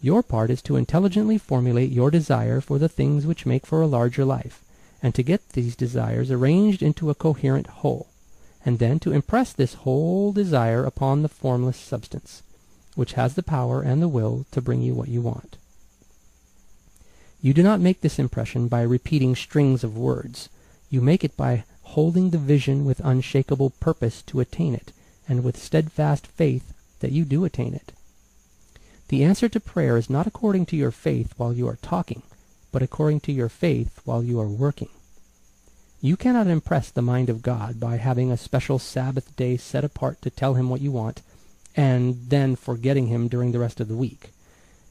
Your part is to intelligently formulate your desire for the things which make for a larger life, and to get these desires arranged into a coherent whole, and then to impress this whole desire upon the formless substance, which has the power and the will to bring you what you want. You do not make this impression by repeating strings of words. You make it by holding the vision with unshakable purpose to attain it, and with steadfast faith that you do attain it. The answer to prayer is not according to your faith while you are talking, but according to your faith while you are working. You cannot impress the mind of God by having a special Sabbath day set apart to tell him what you want, and then forgetting him during the rest of the week.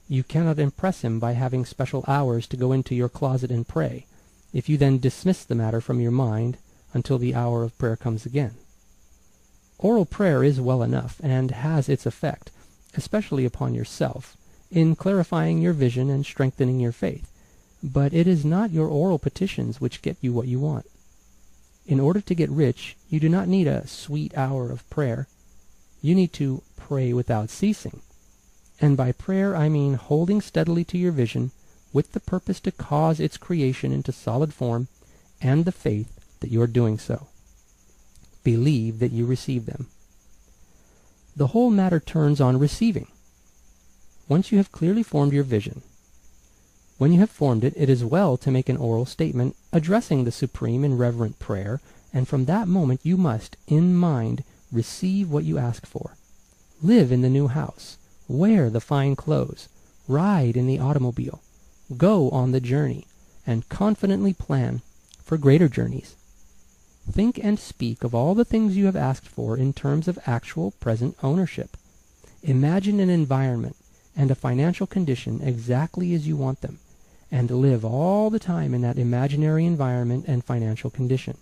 You cannot impress him by having special hours to go into your closet and pray, if you then dismiss the matter from your mind until the hour of prayer comes again. Oral prayer is well enough, and has its effect, especially upon yourself, in clarifying your vision and strengthening your faith, but it is not your oral petitions which get you what you want. In order to get rich, you do not need a sweet hour of prayer. You need to pray without ceasing. And by prayer I mean holding steadily to your vision with the purpose to cause its creation into solid form, and the faith that you are doing so. Believe that you receive them. The whole matter turns on receiving. Once you have clearly formed your vision, when you have formed it, it is well to make an oral statement addressing the Supreme in reverent prayer, and from that moment you must, in mind, receive what you ask for. Live in the new house. Wear the fine clothes. Ride in the automobile. Go on the journey, and confidently plan for greater journeys. Think and speak of all the things you have asked for in terms of actual present ownership. Imagine an environment and a financial condition exactly as you want them, and live all the time in that imaginary environment and financial condition.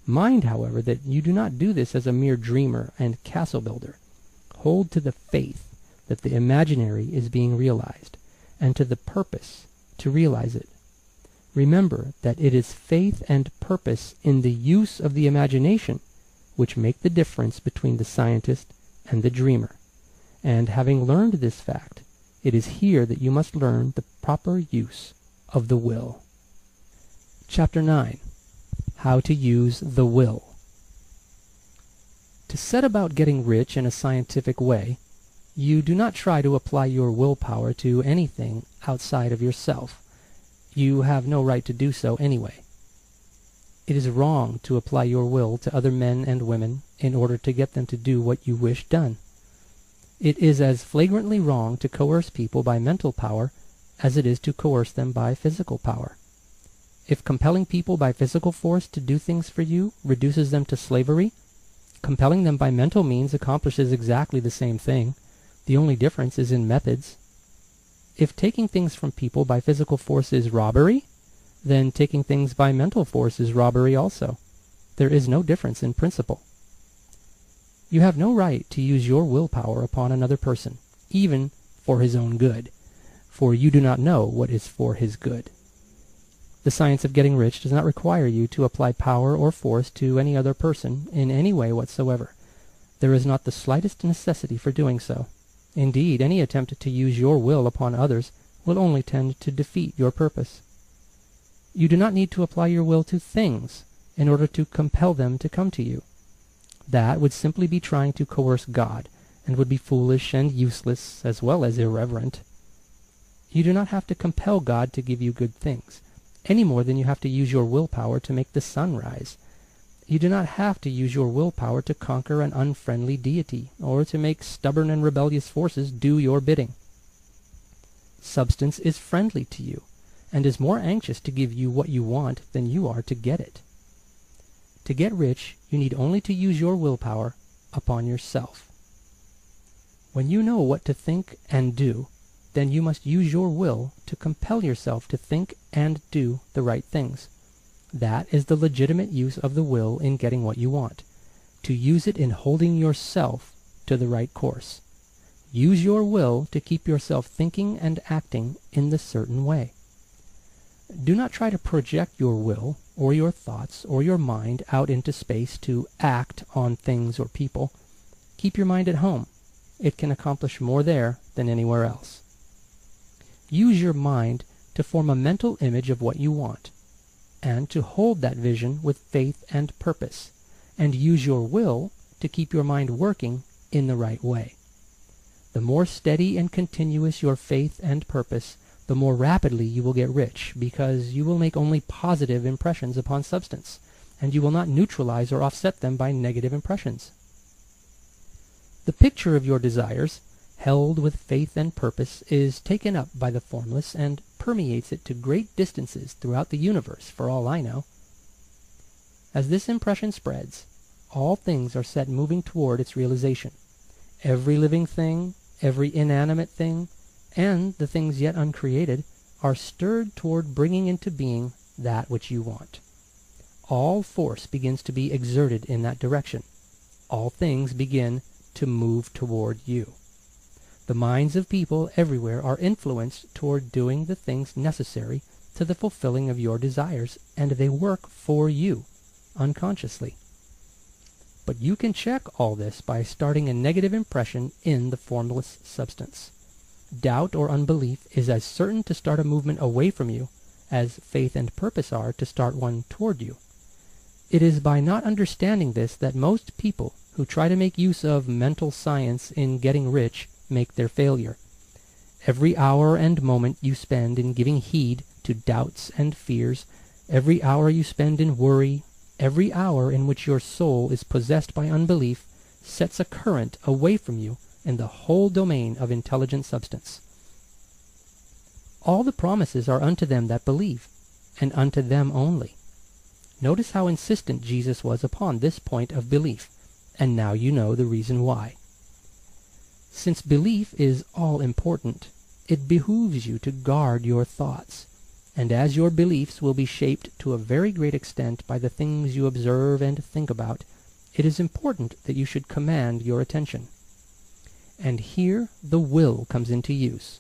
Mind, however, that you do not do this as a mere dreamer and castle builder. Hold to the faith that the imaginary is being realized, and to the purpose to realize it. Remember that it is faith and purpose in the use of the imagination which make the difference between the scientist and the dreamer. And having learned this fact, it is here that you must learn the proper use of the will. Chapter 9. How to use the will. To set about getting rich in a scientific way, you do not try to apply your willpower to anything outside of yourself. You have no right to do so anyway. It is wrong to apply your will to other men and women in order to get them to do what you wish done. It is as flagrantly wrong to coerce people by mental power as it is to coerce them by physical power. If compelling people by physical force to do things for you reduces them to slavery, compelling them by mental means accomplishes exactly the same thing. The only difference is in methods. If taking things from people by physical force is robbery, then taking things by mental force is robbery also. There is no difference in principle. You have no right to use your willpower upon another person, even for his own good, for you do not know what is for his good. The science of getting rich does not require you to apply power or force to any other person in any way whatsoever. There is not the slightest necessity for doing so. Indeed, any attempt to use your will upon others will only tend to defeat your purpose. You do not need to apply your will to things in order to compel them to come to you. That would simply be trying to coerce God, and would be foolish and useless as well as irreverent. You do not have to compel God to give you good things, any more than you have to use your willpower to make the sun rise. You do not have to use your willpower to conquer an unfriendly deity, or to make stubborn and rebellious forces do your bidding. Substance is friendly to you, and is more anxious to give you what you want than you are to get it. To get rich, you need only to use your willpower upon yourself. When you know what to think and do, then you must use your will to compel yourself to think and do the right things. That is the legitimate use of the will in getting what you want, to use it in holding yourself to the right course. Use your will to keep yourself thinking and acting in the certain way. Do not try to project your will or your thoughts or your mind out into space to act on things or people. Keep your mind at home. It can accomplish more there than anywhere else. Use your mind to form a mental image of what you want, and to hold that vision with faith and purpose, and use your will to keep your mind working in the right way. The more steady and continuous your faith and purpose, the more rapidly you will get rich, because you will make only positive impressions upon substance, and you will not neutralize or offset them by negative impressions. The picture of your desires, held with faith and purpose, is taken up by the formless and permeates it to great distances throughout the universe, for all I know. As this impression spreads, all things are set moving toward its realization. Every living thing, every inanimate thing, and the things yet uncreated are stirred toward bringing into being that which you want. All force begins to be exerted in that direction. All things begin to move toward you. The minds of people everywhere are influenced toward doing the things necessary to the fulfilling of your desires, and they work for you, unconsciously. But you can check all this by starting a negative impression in the formless substance. Doubt or unbelief is as certain to start a movement away from you as faith and purpose are to start one toward you. It is by not understanding this that most people who try to make use of mental science in getting rich make their failure. Every hour and moment you spend in giving heed to doubts and fears, every hour you spend in worry, every hour in which your soul is possessed by unbelief, sets a current away from you in the whole domain of intelligent substance. All the promises are unto them that believe, and unto them only. Notice how insistent Jesus was upon this point of belief, and now you know the reason why. Since belief is all important, it behooves you to guard your thoughts, and as your beliefs will be shaped to a very great extent by the things you observe and think about, it is important that you should command your attention. And here the will comes into use,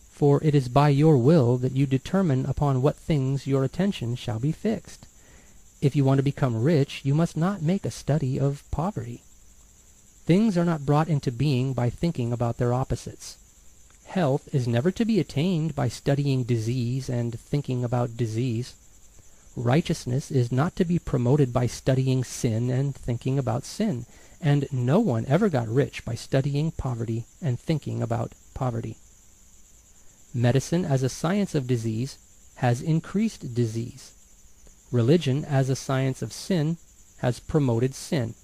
for it is by your will that you determine upon what things your attention shall be fixed. If you want to become rich, you must not make a study of poverty. Things are not brought into being by thinking about their opposites. Health is never to be attained by studying disease and thinking about disease. Righteousness is not to be promoted by studying sin and thinking about sin, and no one ever got rich by studying poverty and thinking about poverty. Medicine as a science of disease has increased disease. Religion as a science of sin has promoted sin,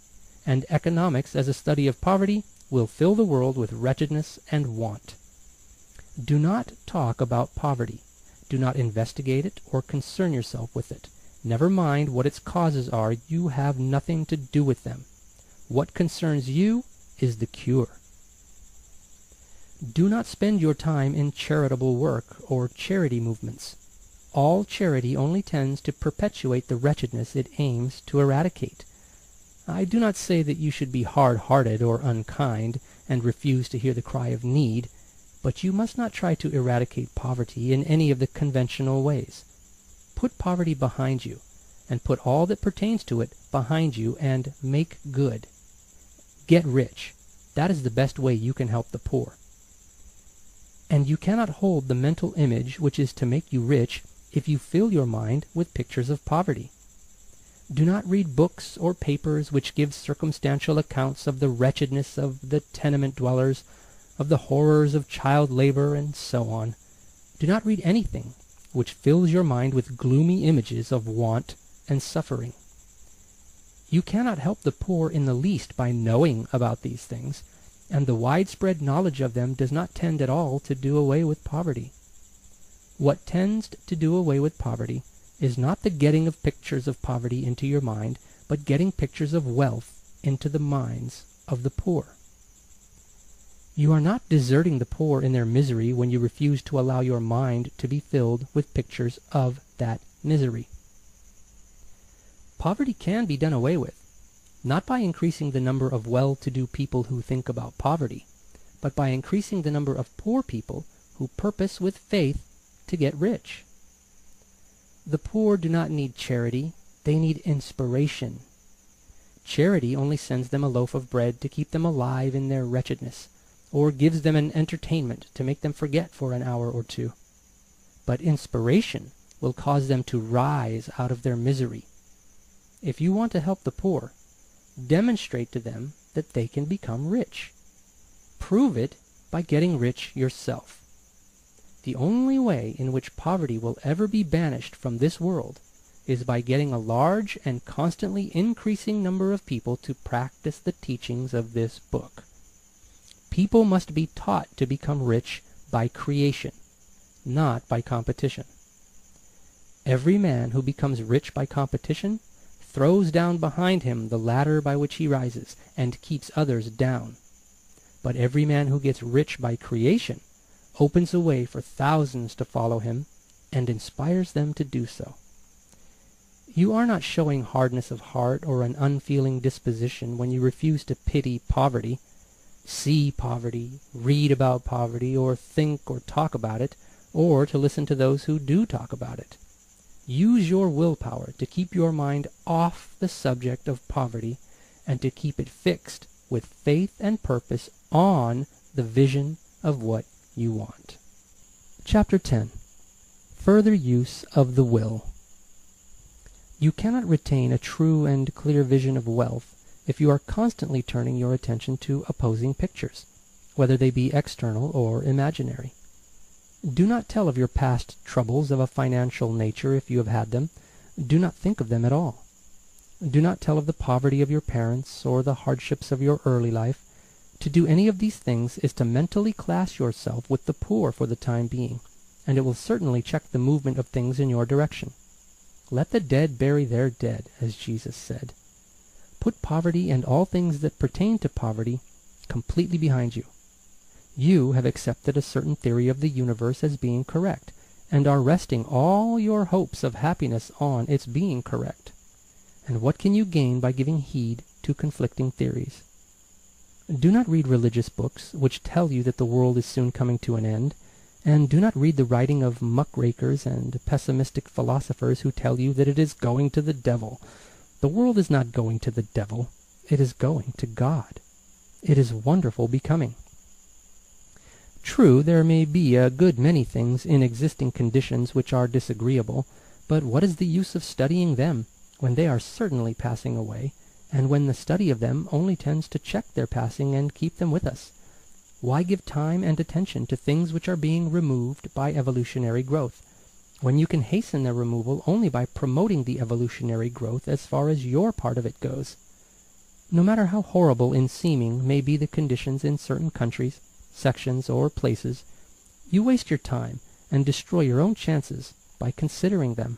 and economics as a study of poverty will fill the world with wretchedness and want. Do not talk about poverty. Do not investigate it or concern yourself with it. Never mind what its causes are. You have nothing to do with them. What concerns you is the cure. Do not spend your time in charitable work or charity movements. All charity only tends to perpetuate the wretchedness it aims to eradicate. I do not say that you should be hard-hearted or unkind and refuse to hear the cry of need, but you must not try to eradicate poverty in any of the conventional ways. Put poverty behind you, and put all that pertains to it behind you, and make good. Get rich. That is the best way you can help the poor. And you cannot hold the mental image which is to make you rich if you fill your mind with pictures of poverty. Do not read books or papers which give circumstantial accounts of the wretchedness of the tenement dwellers, of the horrors of child labor, and so on. Do not read anything which fills your mind with gloomy images of want and suffering. You cannot help the poor in the least by knowing about these things, and the widespread knowledge of them does not tend at all to do away with poverty. What tends to do away with poverty is not the getting of pictures of poverty into your mind, but getting pictures of wealth into the minds of the poor. You are not deserting the poor in their misery when you refuse to allow your mind to be filled with pictures of that misery. Poverty can be done away with, not by increasing the number of well-to-do people who think about poverty, but by increasing the number of poor people who purpose with faith to get rich. The poor do not need charity, they need inspiration. Charity only sends them a loaf of bread to keep them alive in their wretchedness, or gives them an entertainment to make them forget for an hour or two. But inspiration will cause them to rise out of their misery. If you want to help the poor, demonstrate to them that they can become rich. Prove it by getting rich yourself. The only way in which poverty will ever be banished from this world is by getting a large and constantly increasing number of people to practice the teachings of this book. People must be taught to become rich by creation, not by competition. Every man who becomes rich by competition throws down behind him the ladder by which he rises, and keeps others down. But every man who gets rich by creation opens a way for thousands to follow him, and inspires them to do so. You are not showing hardness of heart or an unfeeling disposition when you refuse to pity poverty, see poverty, read about poverty, or think or talk about it, or to listen to those who do talk about it. Use your willpower to keep your mind off the subject of poverty, and to keep it fixed with faith and purpose on the vision of what you want. Chapter 10. Further use of the will. You cannot retain a true and clear vision of wealth if you are constantly turning your attention to opposing pictures, whether they be external or imaginary. Do not tell of your past troubles of a financial nature if you have had them. Do not think of them at all. Do not tell of the poverty of your parents or the hardships of your early life. To do any of these things is to mentally class yourself with the poor for the time being, and it will certainly check the movement of things in your direction. Let the dead bury their dead, as Jesus said. Put poverty and all things that pertain to poverty completely behind you. You have accepted a certain theory of the universe as being correct, and are resting all your hopes of happiness on its being correct. And what can you gain by giving heed to conflicting theories? Do not read religious books which tell you that the world is soon coming to an end, and do not read the writing of muckrakers and pessimistic philosophers who tell you that it is going to the devil. The world is not going to the devil. It is going to God. It is wonderful becoming. True, there may be a good many things in existing conditions which are disagreeable, but what is the use of studying them when they are certainly passing away, and when the study of them only tends to check their passing and keep them with us? Why give time and attention to things which are being removed by evolutionary growth, when you can hasten their removal only by promoting the evolutionary growth as far as your part of it goes? No matter how horrible in seeming may be the conditions in certain countries, sections, or places, you waste your time and destroy your own chances by considering them.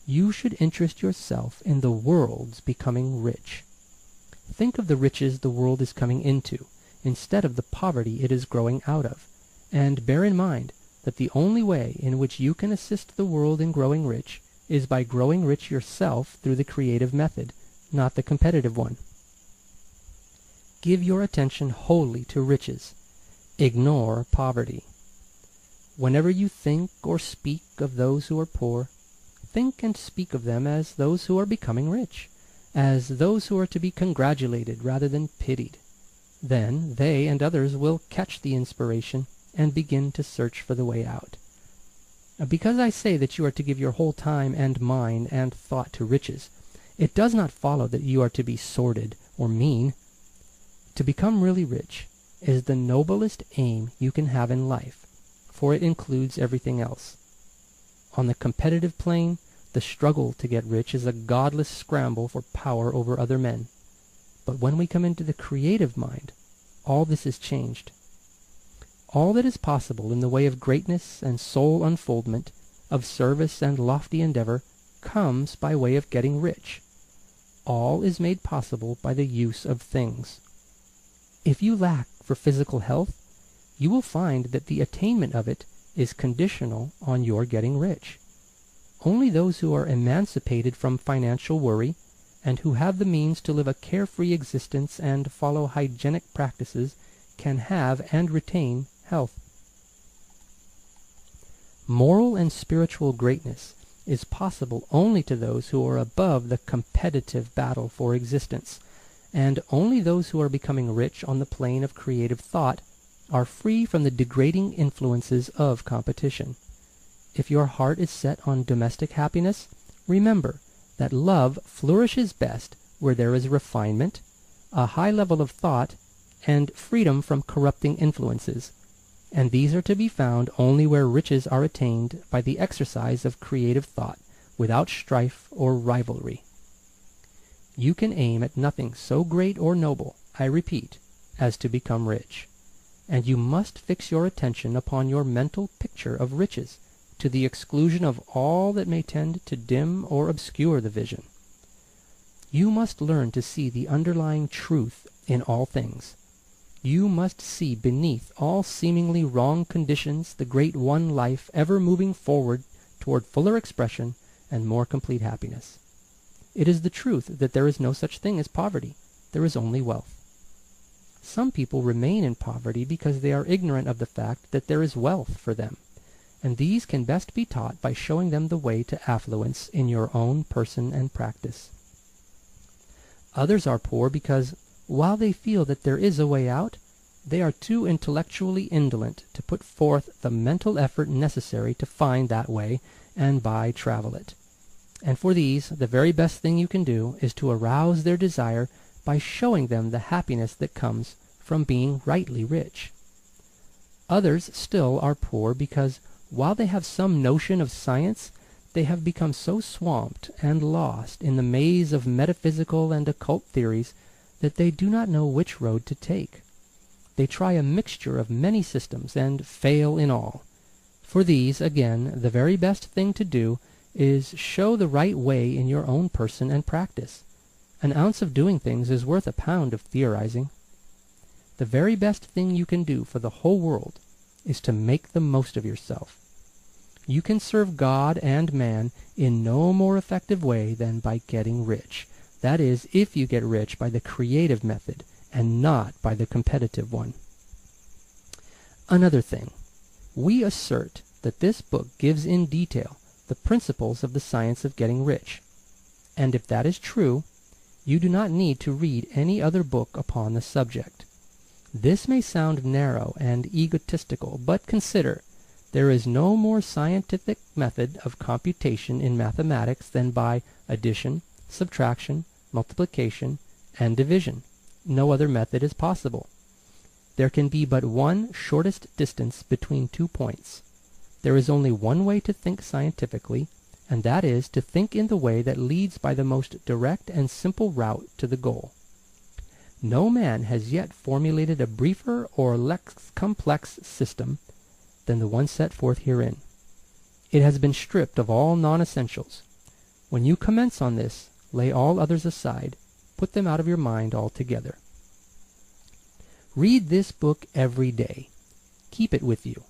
You should interest yourself in the world's becoming rich. Think of the riches the world is coming into, instead of the poverty it is growing out of, and bear in mind that the only way in which you can assist the world in growing rich is by growing rich yourself through the creative method, not the competitive one. Give your attention wholly to riches. Ignore poverty. Whenever you think or speak of those who are poor, think and speak of them as those who are becoming rich, as those who are to be congratulated rather than pitied. Then they and others will catch the inspiration and begin to search for the way out. Because I say that you are to give your whole time and mind and thought to riches, it does not follow that you are to be sordid or mean. To become really rich is the noblest aim you can have in life, for it includes everything else. On the competitive plane, the struggle to get rich is a godless scramble for power over other men. But when we come into the creative mind, all this is changed. All that is possible in the way of greatness and soul unfoldment, of service and lofty endeavor, comes by way of getting rich. All is made possible by the use of things. If you lack for physical health, you will find that the attainment of it is conditional on your getting rich. Only those who are emancipated from financial worry, and who have the means to live a carefree existence and follow hygienic practices, can have and retain health. Moral and spiritual greatness is possible only to those who are above the competitive battle for existence, and only those who are becoming rich on the plane of creative thought are free from the degrading influences of competition. If your heart is set on domestic happiness, remember that love flourishes best where there is refinement, a high level of thought, and freedom from corrupting influences, and these are to be found only where riches are attained by the exercise of creative thought, without strife or rivalry. You can aim at nothing so great or noble, I repeat, as to become rich, and you must fix your attention upon your mental picture of riches, to the exclusion of all that may tend to dim or obscure the vision. You must learn to see the underlying truth in all things. You must see beneath all seemingly wrong conditions the great one life ever moving forward toward fuller expression and more complete happiness. It is the truth that there is no such thing as poverty. There is only wealth. Some people remain in poverty because they are ignorant of the fact that there is wealth for them, and these can best be taught by showing them the way to affluence in your own person and practice. Others are poor because, while they feel that there is a way out, they are too intellectually indolent to put forth the mental effort necessary to find that way and by travel it. And for these, the very best thing you can do is to arouse their desire by showing them the happiness that comes from being rightly rich. Others still are poor because, while they have some notion of science, they have become so swamped and lost in the maze of metaphysical and occult theories that they do not know which road to take. They try a mixture of many systems and fail in all. For these, again, the very best thing to do is show the right way in your own person and practice. An ounce of doing things is worth a pound of theorizing. The very best thing you can do for the whole world is to make the most of yourself. You can serve God and man in no more effective way than by getting rich. That is, if you get rich by the creative method and not by the competitive one. Another thing, we assert that this book gives in detail the principles of the science of getting rich. And if that is true, you do not need to read any other book upon the subject. This may sound narrow and egotistical, but consider, there is no more scientific method of computation in mathematics than by addition, subtraction, multiplication, and division. No other method is possible. There can be but one shortest distance between 2 points. There is only one way to think scientifically, and that is to think in the way that leads by the most direct and simple route to the goal. No man has yet formulated a briefer or less complex system than the one set forth herein. It has been stripped of all non-essentials. When you commence on this, lay all others aside, put them out of your mind altogether. Read this book every day. Keep it with you.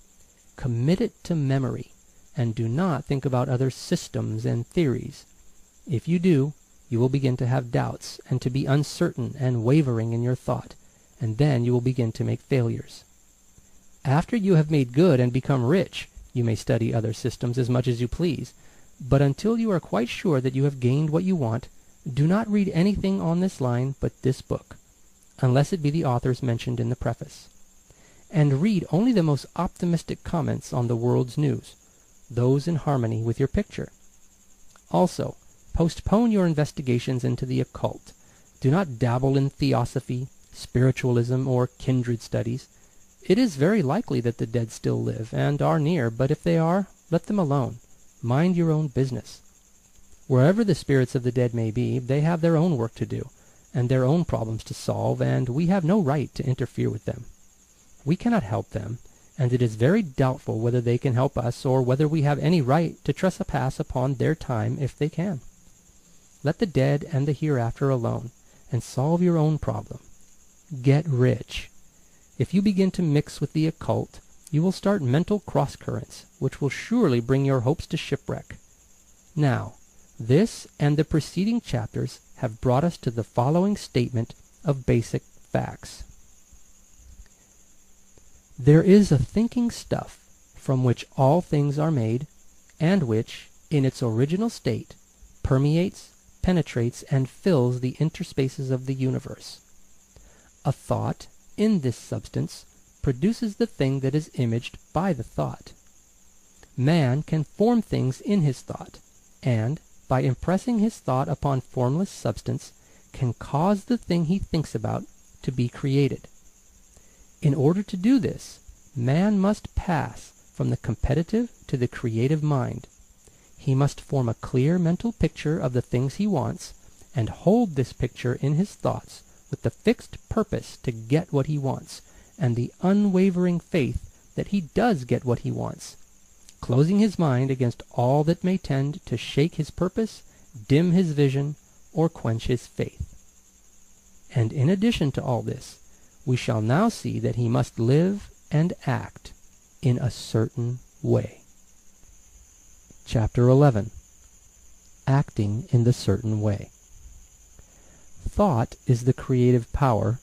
Commit it to memory, and do not think about other systems and theories. If you do, you will begin to have doubts and to be uncertain and wavering in your thought, and then you will begin to make failures. After you have made good and become rich, you may study other systems as much as you please, but until you are quite sure that you have gained what you want, do not read anything on this line but this book, unless it be the authors mentioned in the preface. And read only the most optimistic comments on the world's news, those in harmony with your picture. Also, postpone your investigations into the occult. Do not dabble in theosophy, spiritualism, or kindred studies. It is very likely that the dead still live and are near, but if they are, let them alone. Mind your own business. Wherever the spirits of the dead may be, they have their own work to do, and their own problems to solve, and we have no right to interfere with them. We cannot help them, and it is very doubtful whether they can help us, or whether we have any right to trespass upon their time if they can. Let the dead and the hereafter alone, and solve your own problem. Get rich. If you begin to mix with the occult, you will start mental cross-currents, which will surely bring your hopes to shipwreck. Now, this and the preceding chapters have brought us to the following statement of basic facts. There is a thinking stuff from which all things are made, and which, in its original state, permeates, penetrates, and fills the interspaces of the universe. A thought, in this substance, produces the thing that is imaged by the thought. Man can form things in his thought, and, by impressing his thought upon formless substance, can cause the thing he thinks about to be created. In order to do this, man must pass from the competitive to the creative mind. He must form a clear mental picture of the things he wants, and hold this picture in his thoughts with the fixed purpose to get what he wants, and the unwavering faith that he does get what he wants, closing his mind against all that may tend to shake his purpose, dim his vision, or quench his faith. And in addition to all this, we shall now see that he must live and act in a certain way. Chapter 11. Acting in the certain way. Thought is the creative power,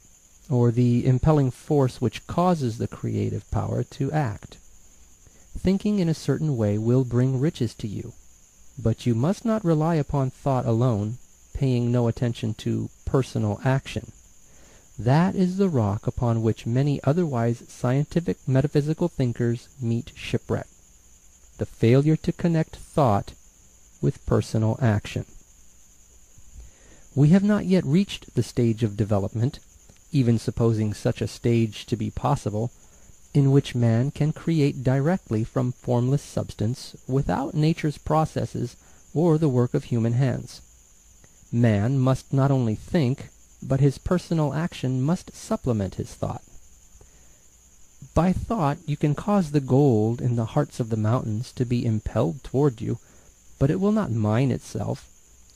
or the impelling force which causes the creative power to act. Thinking in a certain way will bring riches to you, but you must not rely upon thought alone, paying no attention to personal action. That is the rock upon which many otherwise scientific metaphysical thinkers meet shipwreck: the failure to connect thought with personal action. We have not yet reached the stage of development, even supposing such a stage to be possible, in which man can create directly from formless substance without nature's processes or the work of human hands. Man must not only think, but his personal action must supplement his thought. By thought you can cause the gold in the hearts of the mountains to be impelled toward you, but it will not mine itself,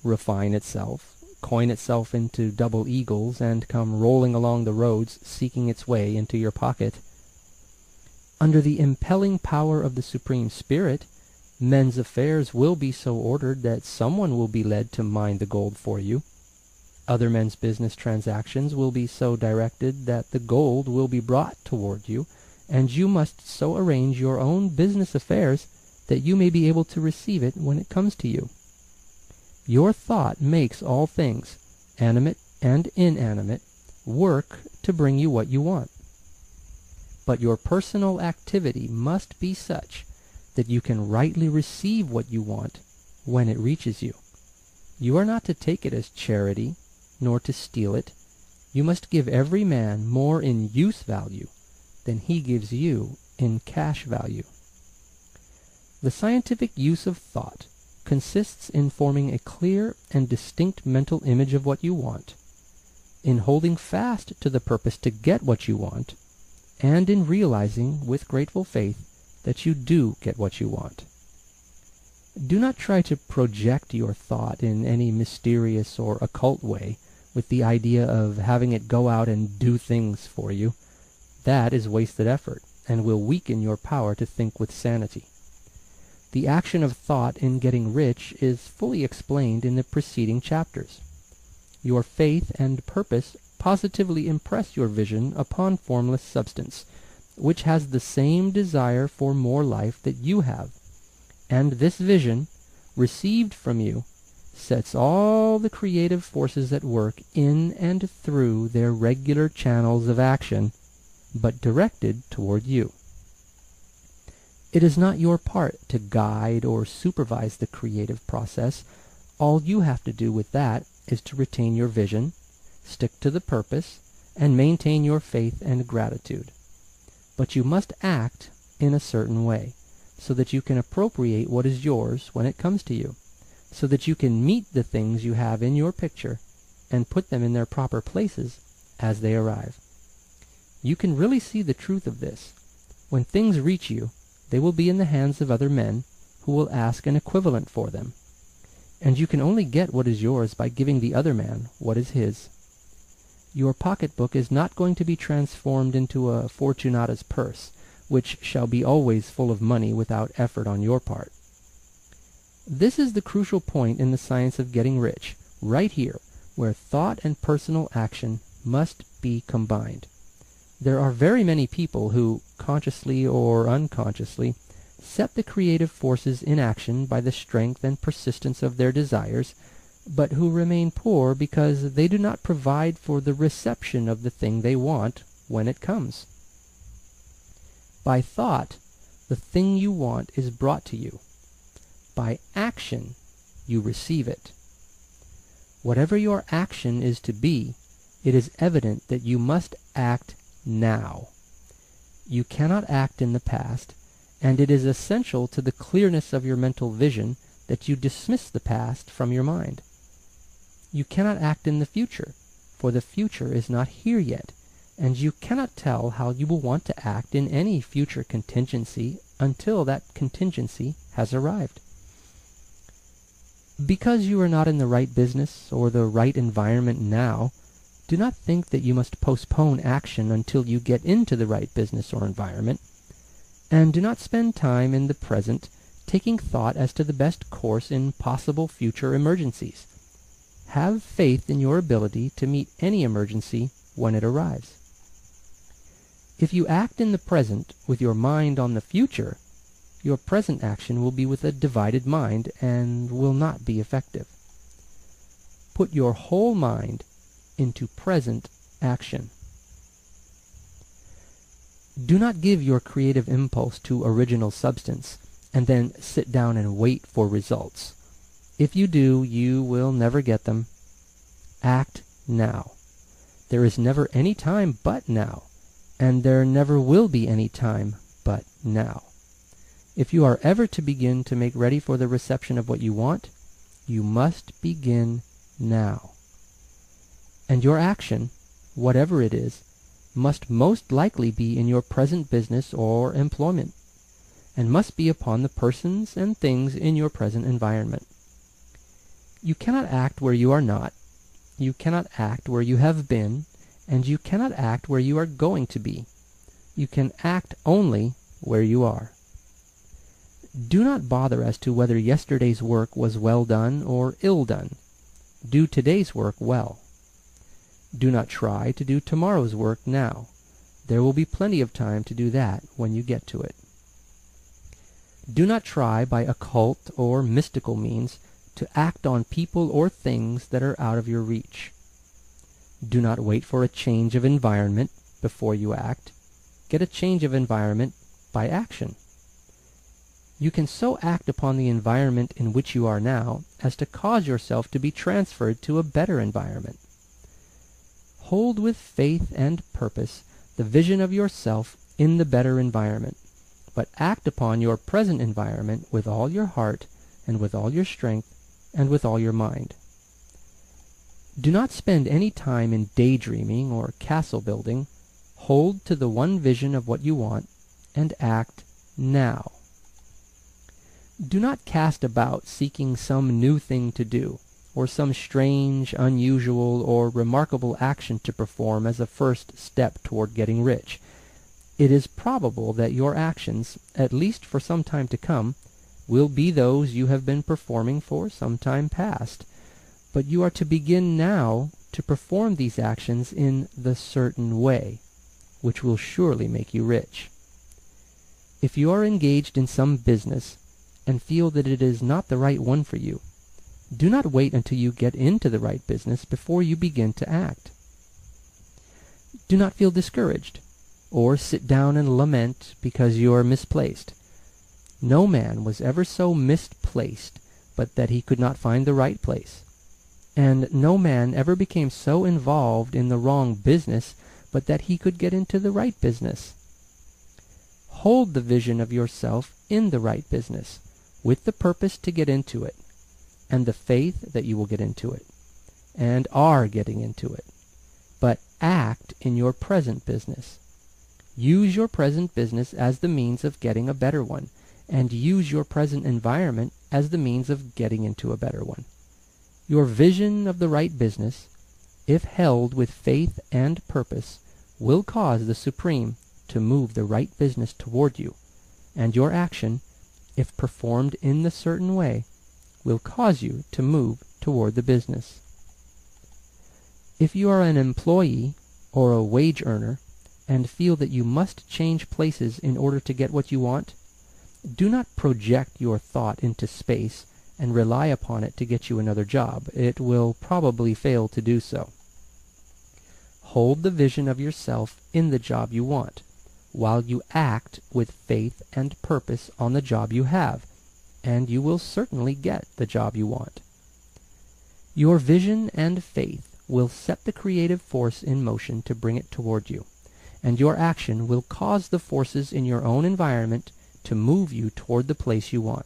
refine itself, coin itself into double eagles, and come rolling along the roads seeking its way into your pocket. Under the impelling power of the Supreme Spirit, men's affairs will be so ordered that someone will be led to mine the gold for you. Other men's business transactions will be so directed that the gold will be brought toward you, and you must so arrange your own business affairs that you may be able to receive it when it comes to you. Your thought makes all things, animate and inanimate, work to bring you what you want. But your personal activity must be such that you can rightly receive what you want when it reaches you. You are not to take it as charity, nor to steal it. You must give every man more in use value than he gives you in cash value. The scientific use of thought consists in forming a clear and distinct mental image of what you want, in holding fast to the purpose to get what you want, and in realizing with grateful faith that you do get what you want. Do not try to project your thought in any mysterious or occult way with the idea of having it go out and do things for you. That is wasted effort, and will weaken your power to think with sanity. The action of thought in getting rich is fully explained in the preceding chapters. Your faith and purpose positively impress your vision upon formless substance, which has the same desire for more life that you have, and this vision, received from you, sets all the creative forces at work in and through their regular channels of action, but directed toward you. It is not your part to guide or supervise the creative process. All you have to do with that is to retain your vision, stick to the purpose, and maintain your faith and gratitude. But you must act in a certain way, so that you can appropriate what is yours when it comes to you, so that you can meet the things you have in your picture and put them in their proper places as they arrive. You can really see the truth of this. When things reach you, they will be in the hands of other men who will ask an equivalent for them, and you can only get what is yours by giving the other man what is his. Your pocketbook is not going to be transformed into a Fortunata's purse, which shall be always full of money without effort on your part. This is the crucial point in the science of getting rich, right here, where thought and personal action must be combined. There are very many people who, consciously or unconsciously, set the creative forces in action by the strength and persistence of their desires, but who remain poor because they do not provide for the reception of the thing they want when it comes. By thought, the thing you want is brought to you. By action, you receive it. Whatever your action is to be, it is evident that you must act now. You cannot act in the past, and it is essential to the clearness of your mental vision that you dismiss the past from your mind. You cannot act in the future, for the future is not here yet, and you cannot tell how you will want to act in any future contingency until that contingency has arrived. Because you are not in the right business or the right environment now, do not think that you must postpone action until you get into the right business or environment, and do not spend time in the present taking thought as to the best course in possible future emergencies. Have faith in your ability to meet any emergency when it arrives. If you act in the present with your mind on the future, your present action will be with a divided mind and will not be effective. Put your whole mind into present action. Do not give your creative impulse to original substance and then sit down and wait for results. If you do, you will never get them. Act now. There is never any time but now, and there never will be any time but now. If you are ever to begin to make ready for the reception of what you want, you must begin now. And your action, whatever it is, must most likely be in your present business or employment, and must be upon the persons and things in your present environment. You cannot act where you are not, you cannot act where you have been, and you cannot act where you are going to be. You can act only where you are. Do not bother as to whether yesterday's work was well done or ill done. Do today's work well. Do not try to do tomorrow's work now. There will be plenty of time to do that when you get to it. Do not try by occult or mystical means to act on people or things that are out of your reach. Do not wait for a change of environment before you act. Get a change of environment by action. You can so act upon the environment in which you are now as to cause yourself to be transferred to a better environment. Hold with faith and purpose the vision of yourself in the better environment, but act upon your present environment with all your heart and with all your strength and with all your mind. Do not spend any time in daydreaming or castle building. Hold to the one vision of what you want and act now. Do not cast about seeking some new thing to do, or some strange, unusual, or remarkable action to perform as a first step toward getting rich. It is probable that your actions, at least for some time to come, will be those you have been performing for some time past, but you are to begin now to perform these actions in the certain way, which will surely make you rich. If you are engaged in some business, and feel that it is not the right one for you, do not wait until you get into the right business before you begin to act. Do not feel discouraged, or sit down and lament because you are misplaced. No man was ever so misplaced but that he could not find the right place, and no man ever became so involved in the wrong business but that he could get into the right business. Hold the vision of yourself in the right business, with the purpose to get into it, and the faith that you will get into it, and are getting into it. But act in your present business. Use your present business as the means of getting a better one, and use your present environment as the means of getting into a better one. Your vision of the right business, if held with faith and purpose, will cause the Supreme to move the right business toward you, and your action, if performed in the certain way, will cause you to move toward the business. If you are an employee or a wage earner, and feel that you must change places in order to get what you want, do not project your thought into space and rely upon it to get you another job. It will probably fail to do so. Hold the vision of yourself in the job you want, while you act with faith and purpose on the job you have, and you will certainly get the job you want. Your vision and faith will set the creative force in motion to bring it toward you, and your action will cause the forces in your own environment to move you toward the place you want.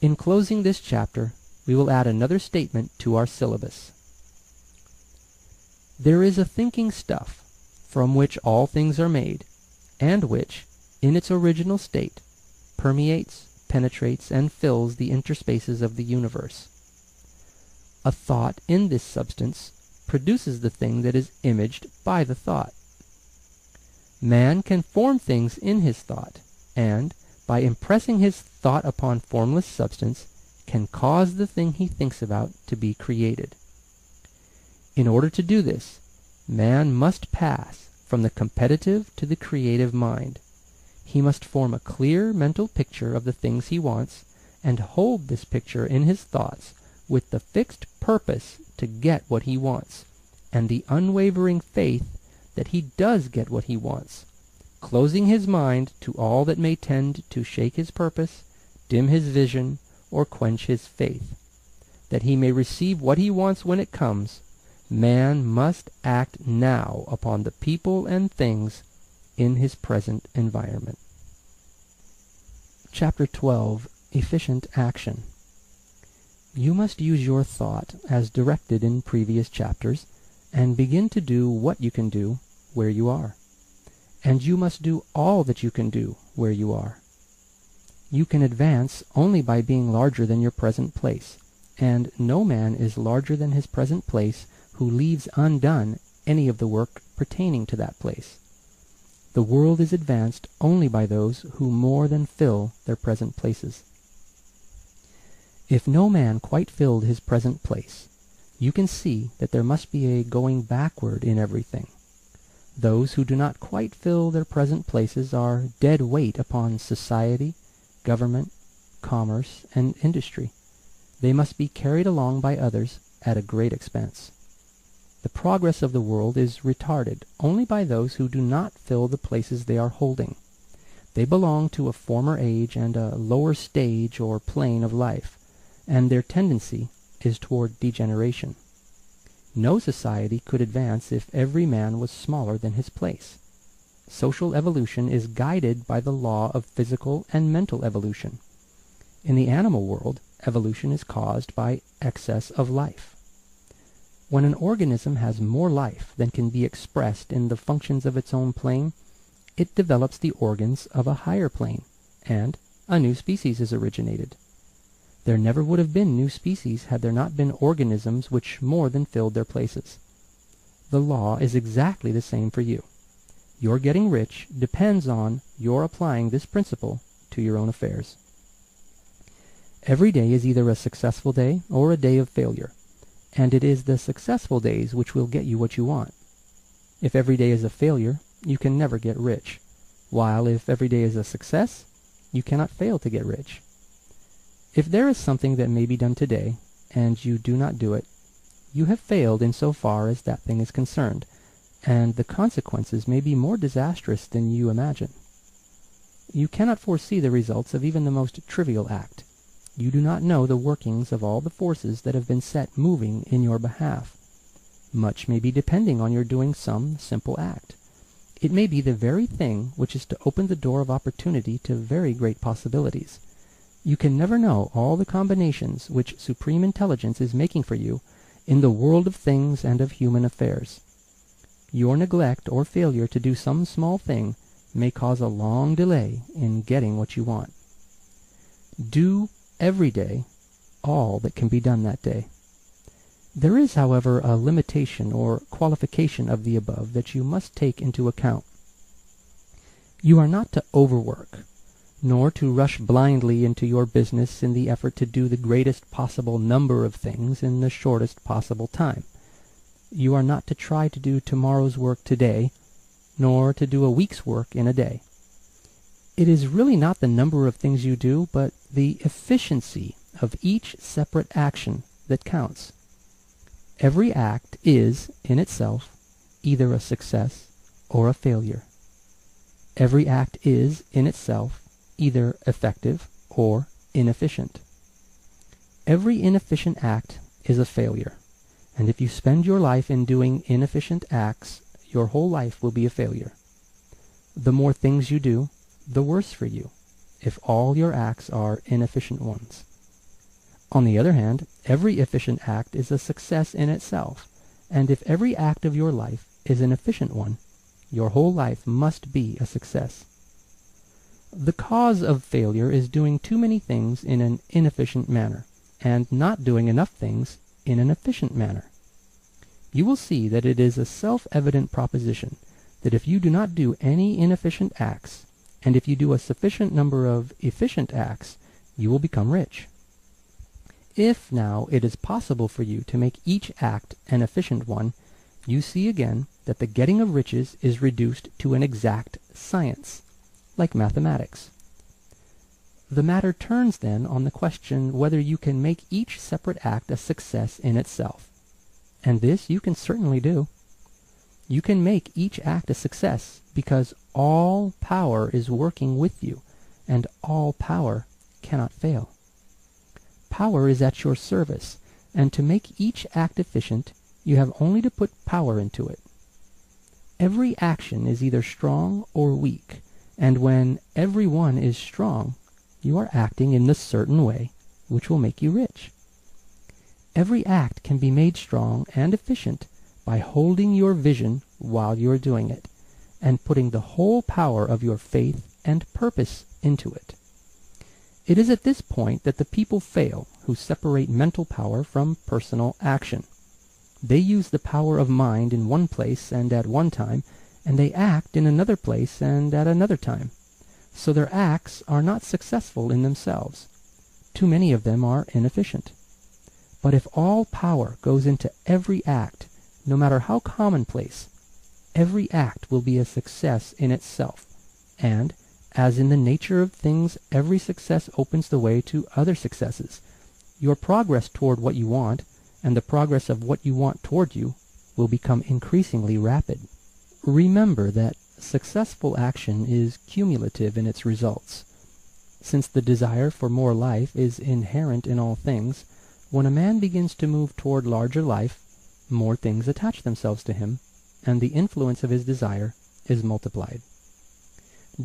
In closing this chapter, we will add another statement to our syllabus. There is a thinking stuff from which all things are made, and which, in its original state, permeates, penetrates, and fills the interspaces of the universe. A thought in this substance produces the thing that is imaged by the thought. Man can form things in his thought, and, by impressing his thought upon formless substance, can cause the thing he thinks about to be created. In order to do this, man must pass from the competitive to the creative mind. He must form a clear mental picture of the things he wants, and hold this picture in his thoughts with the fixed purpose to get what he wants, and the unwavering faith that he does get what he wants, closing his mind to all that may tend to shake his purpose, dim his vision, or quench his faith. That he may receive what he wants when it comes, man must act now upon the people and things in his present environment. Chapter 12. Efficient Action. You must use your thought as directed in previous chapters, and begin to do what you can do where you are. And you must do all that you can do where you are. You can advance only by being larger than your present place, and no man is larger than his present place who leaves undone any of the work pertaining to that place. The world is advanced only by those who more than fill their present places. If no man quite filled his present place, you can see that there must be a going backward in everything. Those who do not quite fill their present places are dead weight upon society, government, commerce, and industry. They must be carried along by others at a great expense. The progress of the world is retarded only by those who do not fill the places they are holding. They belong to a former age and a lower stage or plane of life, and their tendency is toward degeneration. No society could advance if every man was smaller than his place. Social evolution is guided by the law of physical and mental evolution. In the animal world, evolution is caused by excess of life. When an organism has more life than can be expressed in the functions of its own plane, it develops the organs of a higher plane, and a new species is originated. There never would have been new species had there not been organisms which more than filled their places. The law is exactly the same for you. Your getting rich depends on your applying this principle to your own affairs. Every day is either a successful day or a day of failure, and it is the successful days which will get you what you want. If every day is a failure, you can never get rich, while if every day is a success, you cannot fail to get rich. If there is something that may be done today, and you do not do it, you have failed in so far as that thing is concerned, and the consequences may be more disastrous than you imagine. You cannot foresee the results of even the most trivial act. You do not know the workings of all the forces that have been set moving in your behalf. Much may be depending on your doing some simple act. It may be the very thing which is to open the door of opportunity to very great possibilities. You can never know all the combinations which supreme intelligence is making for you in the world of things and of human affairs. Your neglect or failure to do some small thing may cause a long delay in getting what you want. Do every day all that can be done that day. There is, however, a limitation or qualification of the above that you must take into account. You are not to overwork, nor to rush blindly into your business in the effort to do the greatest possible number of things in the shortest possible time. You are not to try to do tomorrow's work today, nor to do a week's work in a day. It is really not the number of things you do, but the efficiency of each separate action that counts. Every act is, in itself, either a success or a failure. Every act is, in itself, either effective or inefficient. Every inefficient act is a failure, and if you spend your life in doing inefficient acts, your whole life will be a failure. The more things you do, the worse for you, if all your acts are inefficient ones. On the other hand, every efficient act is a success in itself, and if every act of your life is an efficient one, your whole life must be a success. The cause of failure is doing too many things in an inefficient manner, and not doing enough things in an efficient manner. You will see that it is a self-evident proposition that if you do not do any inefficient acts, and if you do a sufficient number of efficient acts, you will become rich. If, now, it is possible for you to make each act an efficient one, you see again that the getting of riches is reduced to an exact science, like mathematics. The matter turns then on the question whether you can make each separate act a success in itself. And this you can certainly do. You can make each act a success because all power is working with you, and all power cannot fail. Power is at your service, and to make each act efficient, you have only to put power into it. Every action is either strong or weak, and when every one is strong, you are acting in the certain way which will make you rich. Every act can be made strong and efficient by holding your vision while you are doing it, and putting the whole power of your faith and purpose into it. It is at this point that the people fail who separate mental power from personal action. They use the power of mind in one place and at one time, and they act in another place and at another time. So their acts are not successful in themselves. Too many of them are inefficient. But if all power goes into every act, no matter how commonplace, every act will be a success in itself, and, as in the nature of things, every success opens the way to other successes. Your progress toward what you want, and the progress of what you want toward you, will become increasingly rapid. Remember that successful action is cumulative in its results. Since the desire for more life is inherent in all things, when a man begins to move toward larger life, more things attach themselves to him, and the influence of his desire is multiplied.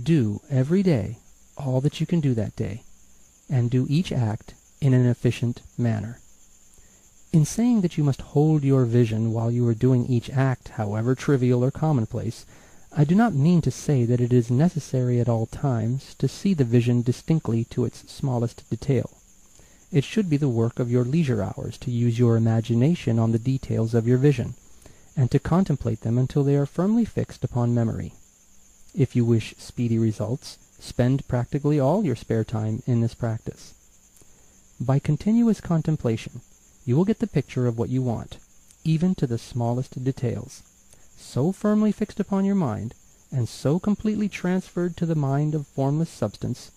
Do every day all that you can do that day, and do each act in an efficient manner. In saying that you must hold your vision while you are doing each act, however trivial or commonplace, I do not mean to say that it is necessary at all times to see the vision distinctly to its smallest detail. It should be the work of your leisure hours to use your imagination on the details of your vision, and to contemplate them until they are firmly fixed upon memory. If you wish speedy results, spend practically all your spare time in this practice. By continuous contemplation, you will get the picture of what you want, even to the smallest details, so firmly fixed upon your mind, and so completely transferred to the mind of formless substance,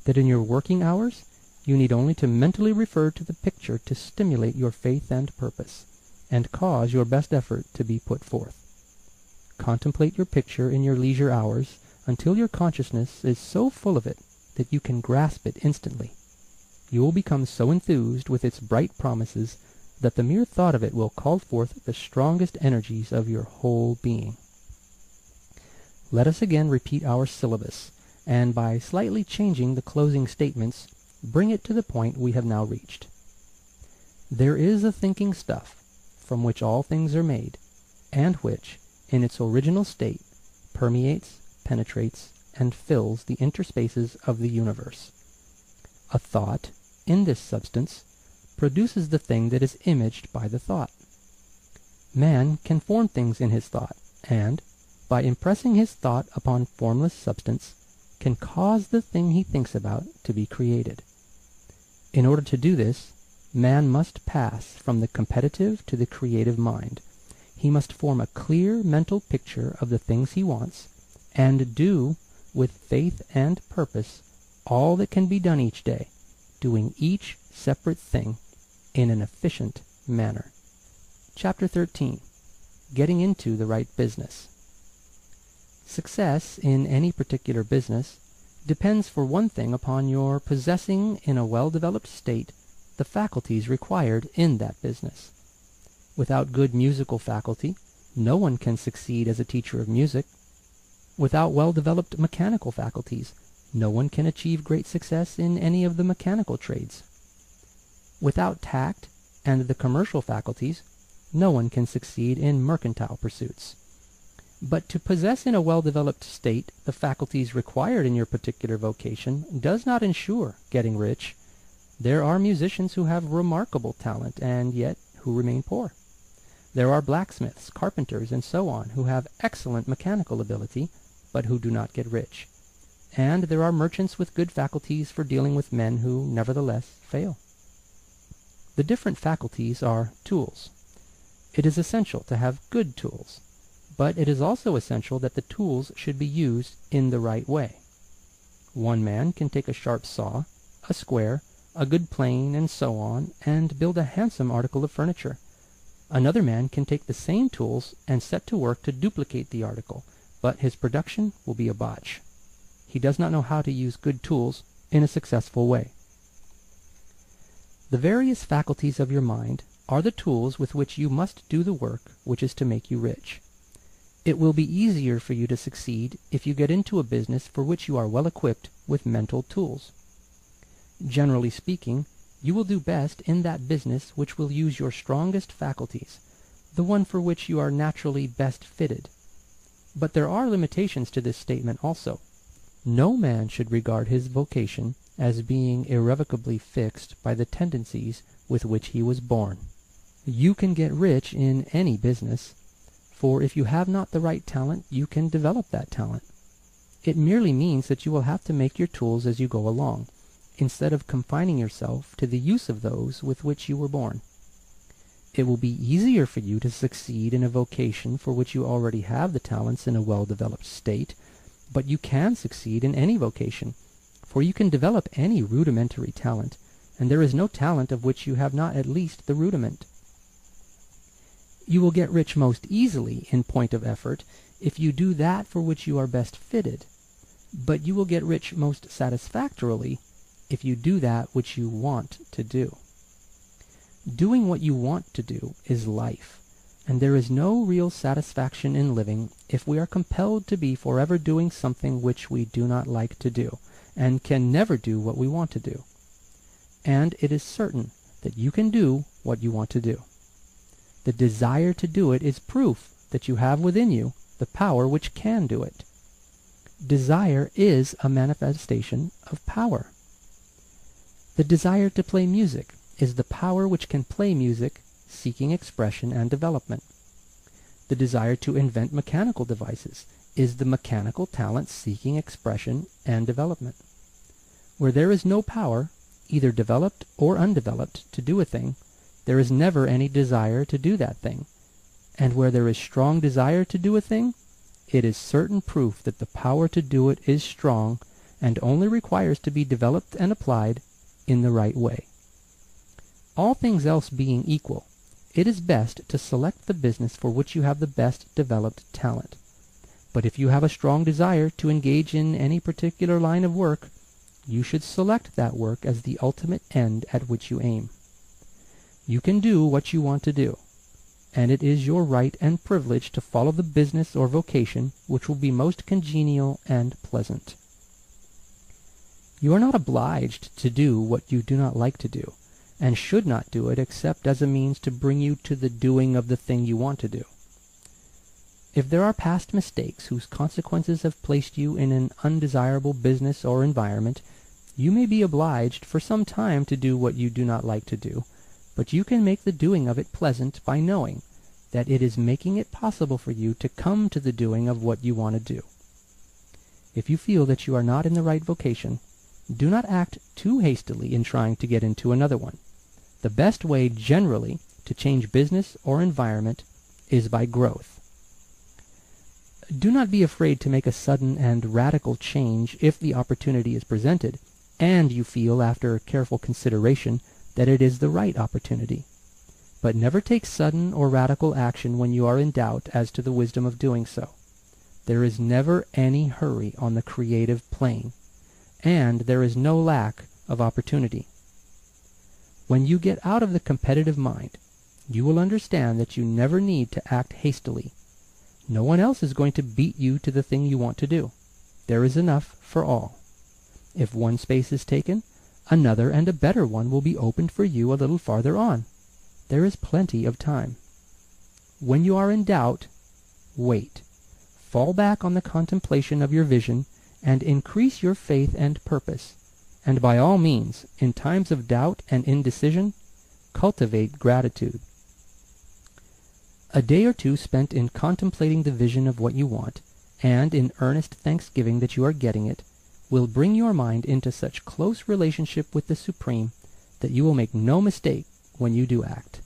that in your working hours you need only to mentally refer to the picture to stimulate your faith and purpose, and cause your best effort to be put forth. Contemplate your picture in your leisure hours until your consciousness is so full of it that you can grasp it instantly. You will become so enthused with its bright promises that the mere thought of it will call forth the strongest energies of your whole being. Let us again repeat our syllabus, and by slightly changing the closing statements, bring it to the point we have now reached. There is a thinking stuff from which all things are made, and which, in its original state, permeates, penetrates, and fills the interspaces of the universe. A thought, in this substance, produces the thing that is imaged by the thought. Man can form things in his thought, and, by impressing his thought upon formless substance, can cause the thing he thinks about to be created. In order to do this, man must pass from the competitive to the creative mind. he must form a clear mental picture of the things he wants, and do, with faith and purpose, all that can be done each day, doing each separate thing in an efficient manner. Chapter 13. Getting into the right business. Success in any particular business depends for one thing upon your possessing in a well-developed state the faculties required in that business. Without good musical faculty, no one can succeed as a teacher of music. Without well-developed mechanical faculties, no one can achieve great success in any of the mechanical trades. Without tact and the commercial faculties, no one can succeed in mercantile pursuits. But to possess in a well-developed state the faculties required in your particular vocation does not ensure getting rich. There are musicians who have remarkable talent and yet who remain poor. There are blacksmiths, carpenters, and so on who have excellent mechanical ability, but who do not get rich. And there are merchants with good faculties for dealing with men who nevertheless fail. The different faculties are tools. It is essential to have good tools, but it is also essential that the tools should be used in the right way. One man can take a sharp saw, a square, a good plane, and so on, and build a handsome article of furniture. Another man can take the same tools and set to work to duplicate the article, but his production will be a botch. He does not know how to use good tools in a successful way. The various faculties of your mind are the tools with which you must do the work which is to make you rich. It will be easier for you to succeed if you get into a business for which you are well equipped with mental tools. Generally speaking, you will do best in that business which will use your strongest faculties, the one for which you are naturally best fitted. But there are limitations to this statement also. No man should regard his vocation as being irrevocably fixed by the tendencies with which he was born. You can get rich in any business, for if you have not the right talent, you can develop that talent. It merely means that you will have to make your tools as you go along, instead of confining yourself to the use of those with which you were born. It will be easier for you to succeed in a vocation for which you already have the talents in a well-developed state, but you can succeed in any vocation, for you can develop any rudimentary talent, and there is no talent of which you have not at least the rudiment. You will get rich most easily in point of effort if you do that for which you are best fitted, but you will get rich most satisfactorily if you do that which you want to do. Doing what you want to do is life, and there is no real satisfaction in living if we are compelled to be forever doing something which we do not like to do, and can never do what we want to do. And it is certain that you can do what you want to do. The desire to do it is proof that you have within you the power which can do it. Desire is a manifestation of power. The desire to play music is the power which can play music, seeking expression and development. The desire to invent mechanical devices is the mechanical talent seeking expression and development. Where there is no power, either developed or undeveloped, to do a thing, there is never any desire to do that thing. And where there is strong desire to do a thing, it is certain proof that the power to do it is strong and only requires to be developed and applied in the right way. All things else being equal, it is best to select the business for which you have the best developed talent. But if you have a strong desire to engage in any particular line of work, you should select that work as the ultimate end at which you aim. You can do what you want to do, and it is your right and privilege to follow the business or vocation which will be most congenial and pleasant. You are not obliged to do what you do not like to do, and should not do it except as a means to bring you to the doing of the thing you want to do. If there are past mistakes whose consequences have placed you in an undesirable business or environment, you may be obliged for some time to do what you do not like to do, but you can make the doing of it pleasant by knowing that it is making it possible for you to come to the doing of what you want to do. If you feel that you are not in the right vocation, do not act too hastily in trying to get into another one. The best way generally to change business or environment is by growth. Do not be afraid to make a sudden and radical change if the opportunity is presented, and you feel after careful consideration that it is the right opportunity. But never take sudden or radical action when you are in doubt as to the wisdom of doing so. There is never any hurry on the creative plane, and there is no lack of opportunity. When you get out of the competitive mind, you will understand that you never need to act hastily. No one else is going to beat you to the thing you want to do. There is enough for all. If one space is taken, another and a better one will be opened for you a little farther on. There is plenty of time. When you are in doubt, wait. Fall back on the contemplation of your vision and increase your faith and purpose. And by all means, in times of doubt and indecision, cultivate gratitude. A day or two spent in contemplating the vision of what you want, and in earnest thanksgiving that you are getting it, will bring your mind into such close relationship with the Supreme that you will make no mistake when you do act.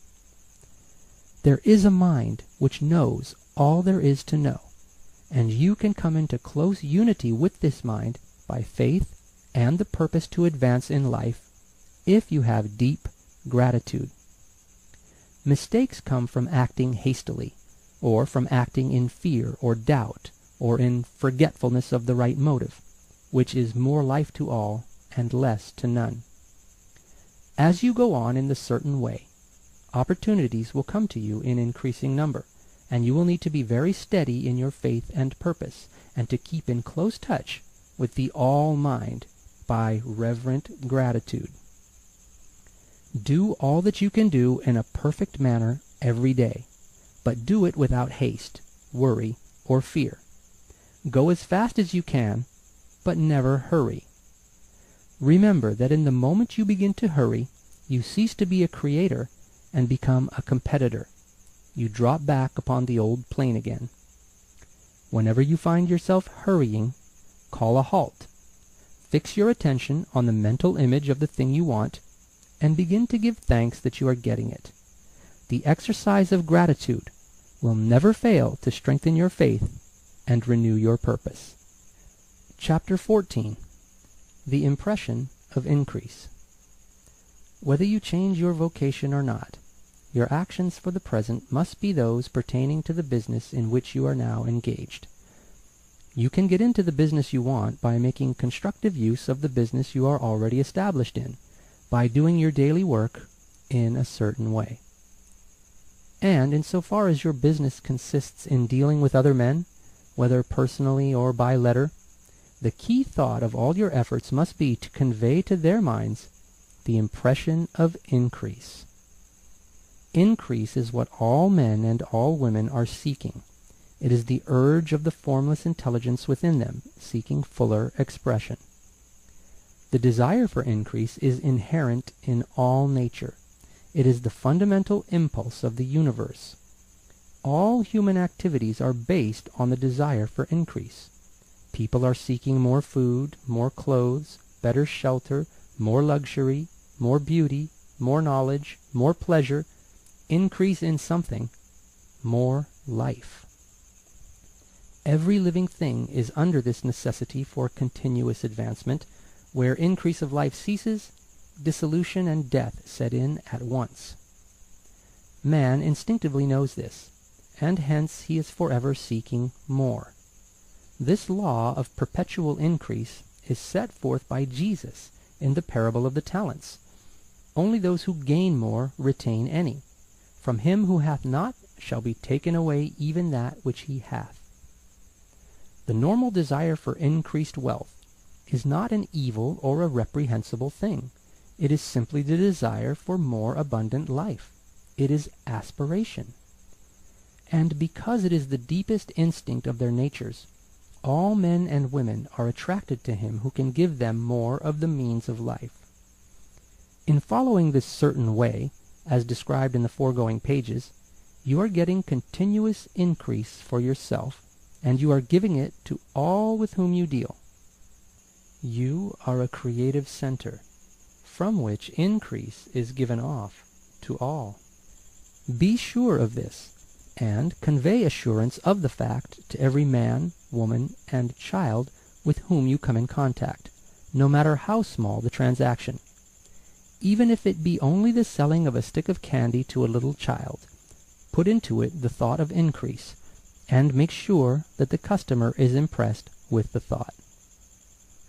There is a mind which knows all there is to know, and you can come into close unity with this mind by faith and the purpose to advance in life if you have deep gratitude. Mistakes come from acting hastily, or from acting in fear or doubt, or in forgetfulness of the right motive, which is more life to all and less to none. As you go on in the certain way, opportunities will come to you in increasing number, and you will need to be very steady in your faith and purpose, and to keep in close touch with the All-Mind by reverent gratitude. Do all that you can do in a perfect manner every day, but do it without haste, worry, or fear. Go as fast as you can, but never hurry. Remember that in the moment you begin to hurry, you cease to be a creator and become a competitor. You drop back upon the old plane again. Whenever you find yourself hurrying, call a halt. Fix your attention on the mental image of the thing you want, and begin to give thanks that you are getting it. The exercise of gratitude will never fail to strengthen your faith and renew your purpose. Chapter 14. The Impression of Increase. Whether you change your vocation or not, your actions for the present must be those pertaining to the business in which you are now engaged. You can get into the business you want by making constructive use of the business you are already established in, by doing your daily work in a certain way. And insofar as your business consists in dealing with other men, whether personally or by letter, the key thought of all your efforts must be to convey to their minds the impression of increase. Increase is what all men and all women are seeking. It is the urge of the formless intelligence within them, seeking fuller expression. The desire for increase is inherent in all nature. It is the fundamental impulse of the universe. All human activities are based on the desire for increase. People are seeking more food, more clothes, better shelter, more luxury, more beauty, more knowledge, more pleasure, increase in something, more life. Every living thing is under this necessity for continuous advancement. Where increase of life ceases, dissolution and death set in at once. Man instinctively knows this, and hence he is forever seeking more. This law of perpetual increase is set forth by Jesus in the parable of the talents. Only those who gain more retain any. From him who hath not shall be taken away even that which he hath. The normal desire for increased wealth is not an evil or a reprehensible thing. It is simply the desire for more abundant life. It is aspiration. And because it is the deepest instinct of their natures, all men and women are attracted to him who can give them more of the means of life. In following this certain way, as described in the foregoing pages, you are getting continuous increase for yourself, and you are giving it to all with whom you deal. You are a creative center, from which increase is given off to all. Be sure of this, and convey assurance of the fact to every man, woman, and child with whom you come in contact, no matter how small the transaction. Even if it be only the selling of a stick of candy to a little child, put into it the thought of increase, and make sure that the customer is impressed with the thought.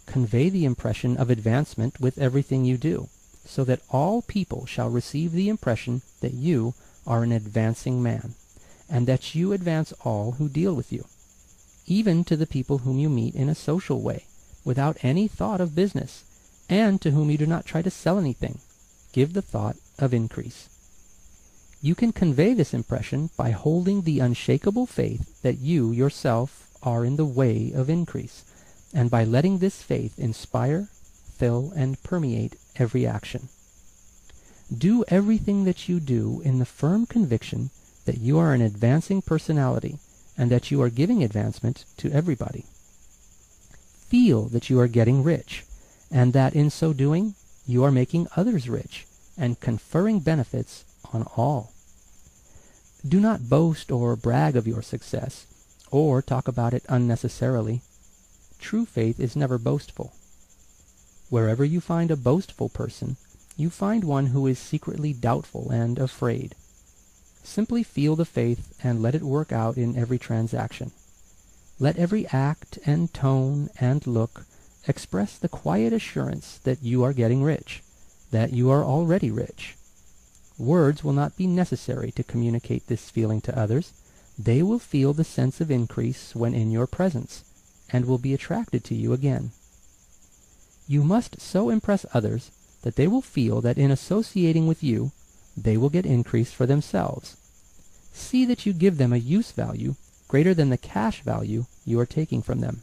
Convey the impression of advancement with everything you do, so that all people shall receive the impression that you are an advancing man, and that you advance all who deal with you, even to the people whom you meet in a social way, without any thought of business, and to whom you do not try to sell anything. Give the thought of increase. You can convey this impression by holding the unshakable faith that you yourself are in the way of increase, and by letting this faith inspire, fill, and permeate every action. Do everything that you do in the firm conviction that you are an advancing personality and that you are giving advancement to everybody. Feel that you are getting rich, and that in so doing you are making others rich and conferring benefits on all. Do not boast or brag of your success, or talk about it unnecessarily. True faith is never boastful. Wherever you find a boastful person, you find one who is secretly doubtful and afraid. Simply feel the faith and let it work out in every transaction. Let every act and tone and look express the quiet assurance that you are getting rich, that you are already rich. Words will not be necessary to communicate this feeling to others. They will feel the sense of increase when in your presence, and will be attracted to you again. You must so impress others that they will feel that in associating with you, they will get increase for themselves. See that you give them a use value greater than the cash value you are taking from them.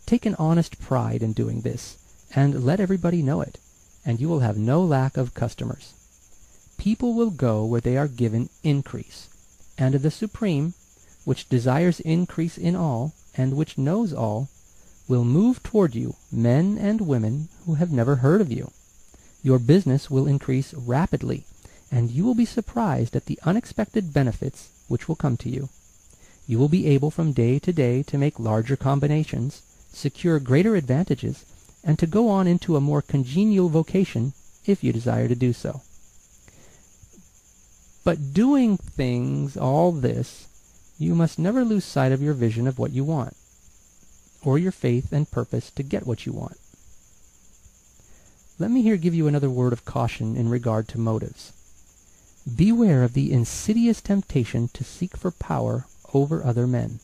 Take an honest pride in doing this, and let everybody know it, and you will have no lack of customers. People will go where they are given increase, and the Supreme, which desires increase in all, and which knows all, will move toward you men and women who have never heard of you. Your business will increase rapidly, and you will be surprised at the unexpected benefits which will come to you. You will be able from day to day to make larger combinations, secure greater advantages, and to go on into a more congenial vocation if you desire to do so. But doing things, all this, you must never lose sight of your vision of what you want, or your faith and purpose to get what you want. Let me here give you another word of caution in regard to motives. Beware of the insidious temptation to seek for power over other men.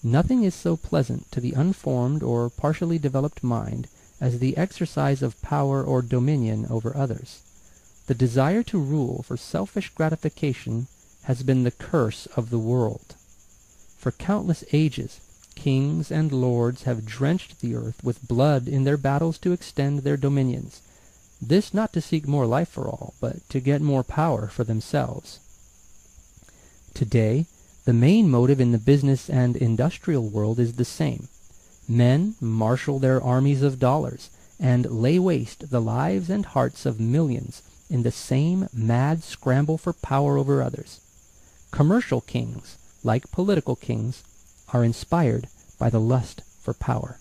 Nothing is so pleasant to the unformed or partially developed mind as the exercise of power or dominion over others. The desire to rule for selfish gratification has been the curse of the world. For countless ages, kings and lords have drenched the earth with blood in their battles to extend their dominions. This not to seek more life for all, but to get more power for themselves. Today, the main motive in the business and industrial world is the same. Men marshal their armies of dollars and lay waste the lives and hearts of millions in the same mad scramble for power over others. Commercial kings, like political kings, are inspired by the lust for power.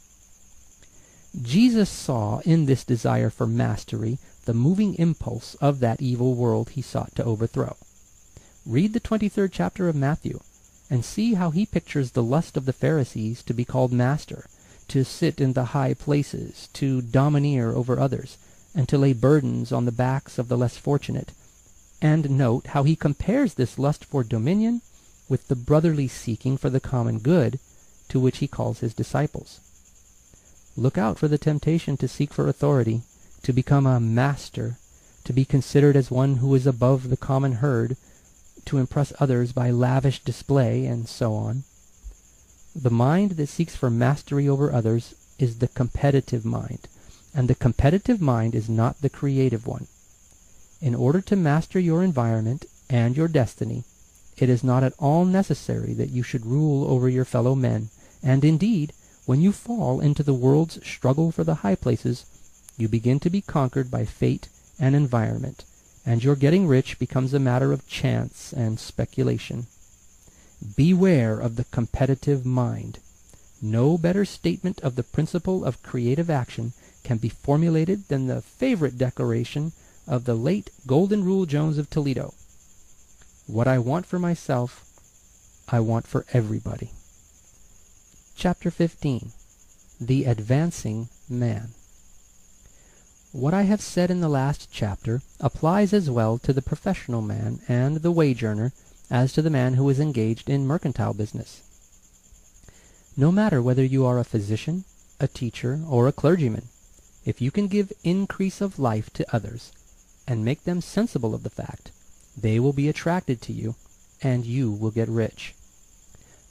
Jesus saw in this desire for mastery the moving impulse of that evil world he sought to overthrow. Read the 23rd chapter of Matthew, and see how he pictures the lust of the Pharisees to be called master, to sit in the high places, to domineer over others, and to lay burdens on the backs of the less fortunate. And note how he compares this lust for dominion with the brotherly seeking for the common good to which he calls his disciples. Look out for the temptation to seek for authority, to become a master, to be considered as one who is above the common herd, to impress others by lavish display, and so on. The mind that seeks for mastery over others is the competitive mind, and the competitive mind is not the creative one. In order to master your environment and your destiny, it is not at all necessary that you should rule over your fellow men, and indeed, when you fall into the world's struggle for the high places, you begin to be conquered by fate and environment, and your getting rich becomes a matter of chance and speculation. Beware of the competitive mind. No better statement of the principle of creative action can be formulated than the favorite declaration of the late Golden Rule Jones of Toledo. What I want for myself, I want for everybody. Chapter 15. The Advancing Man. What I have said in the last chapter applies as well to the professional man and the wage earner as to the man who is engaged in mercantile business. No matter whether you are a physician, a teacher, or a clergyman, if you can give increase of life to others and make them sensible of the fact, they will be attracted to you, and you will get rich.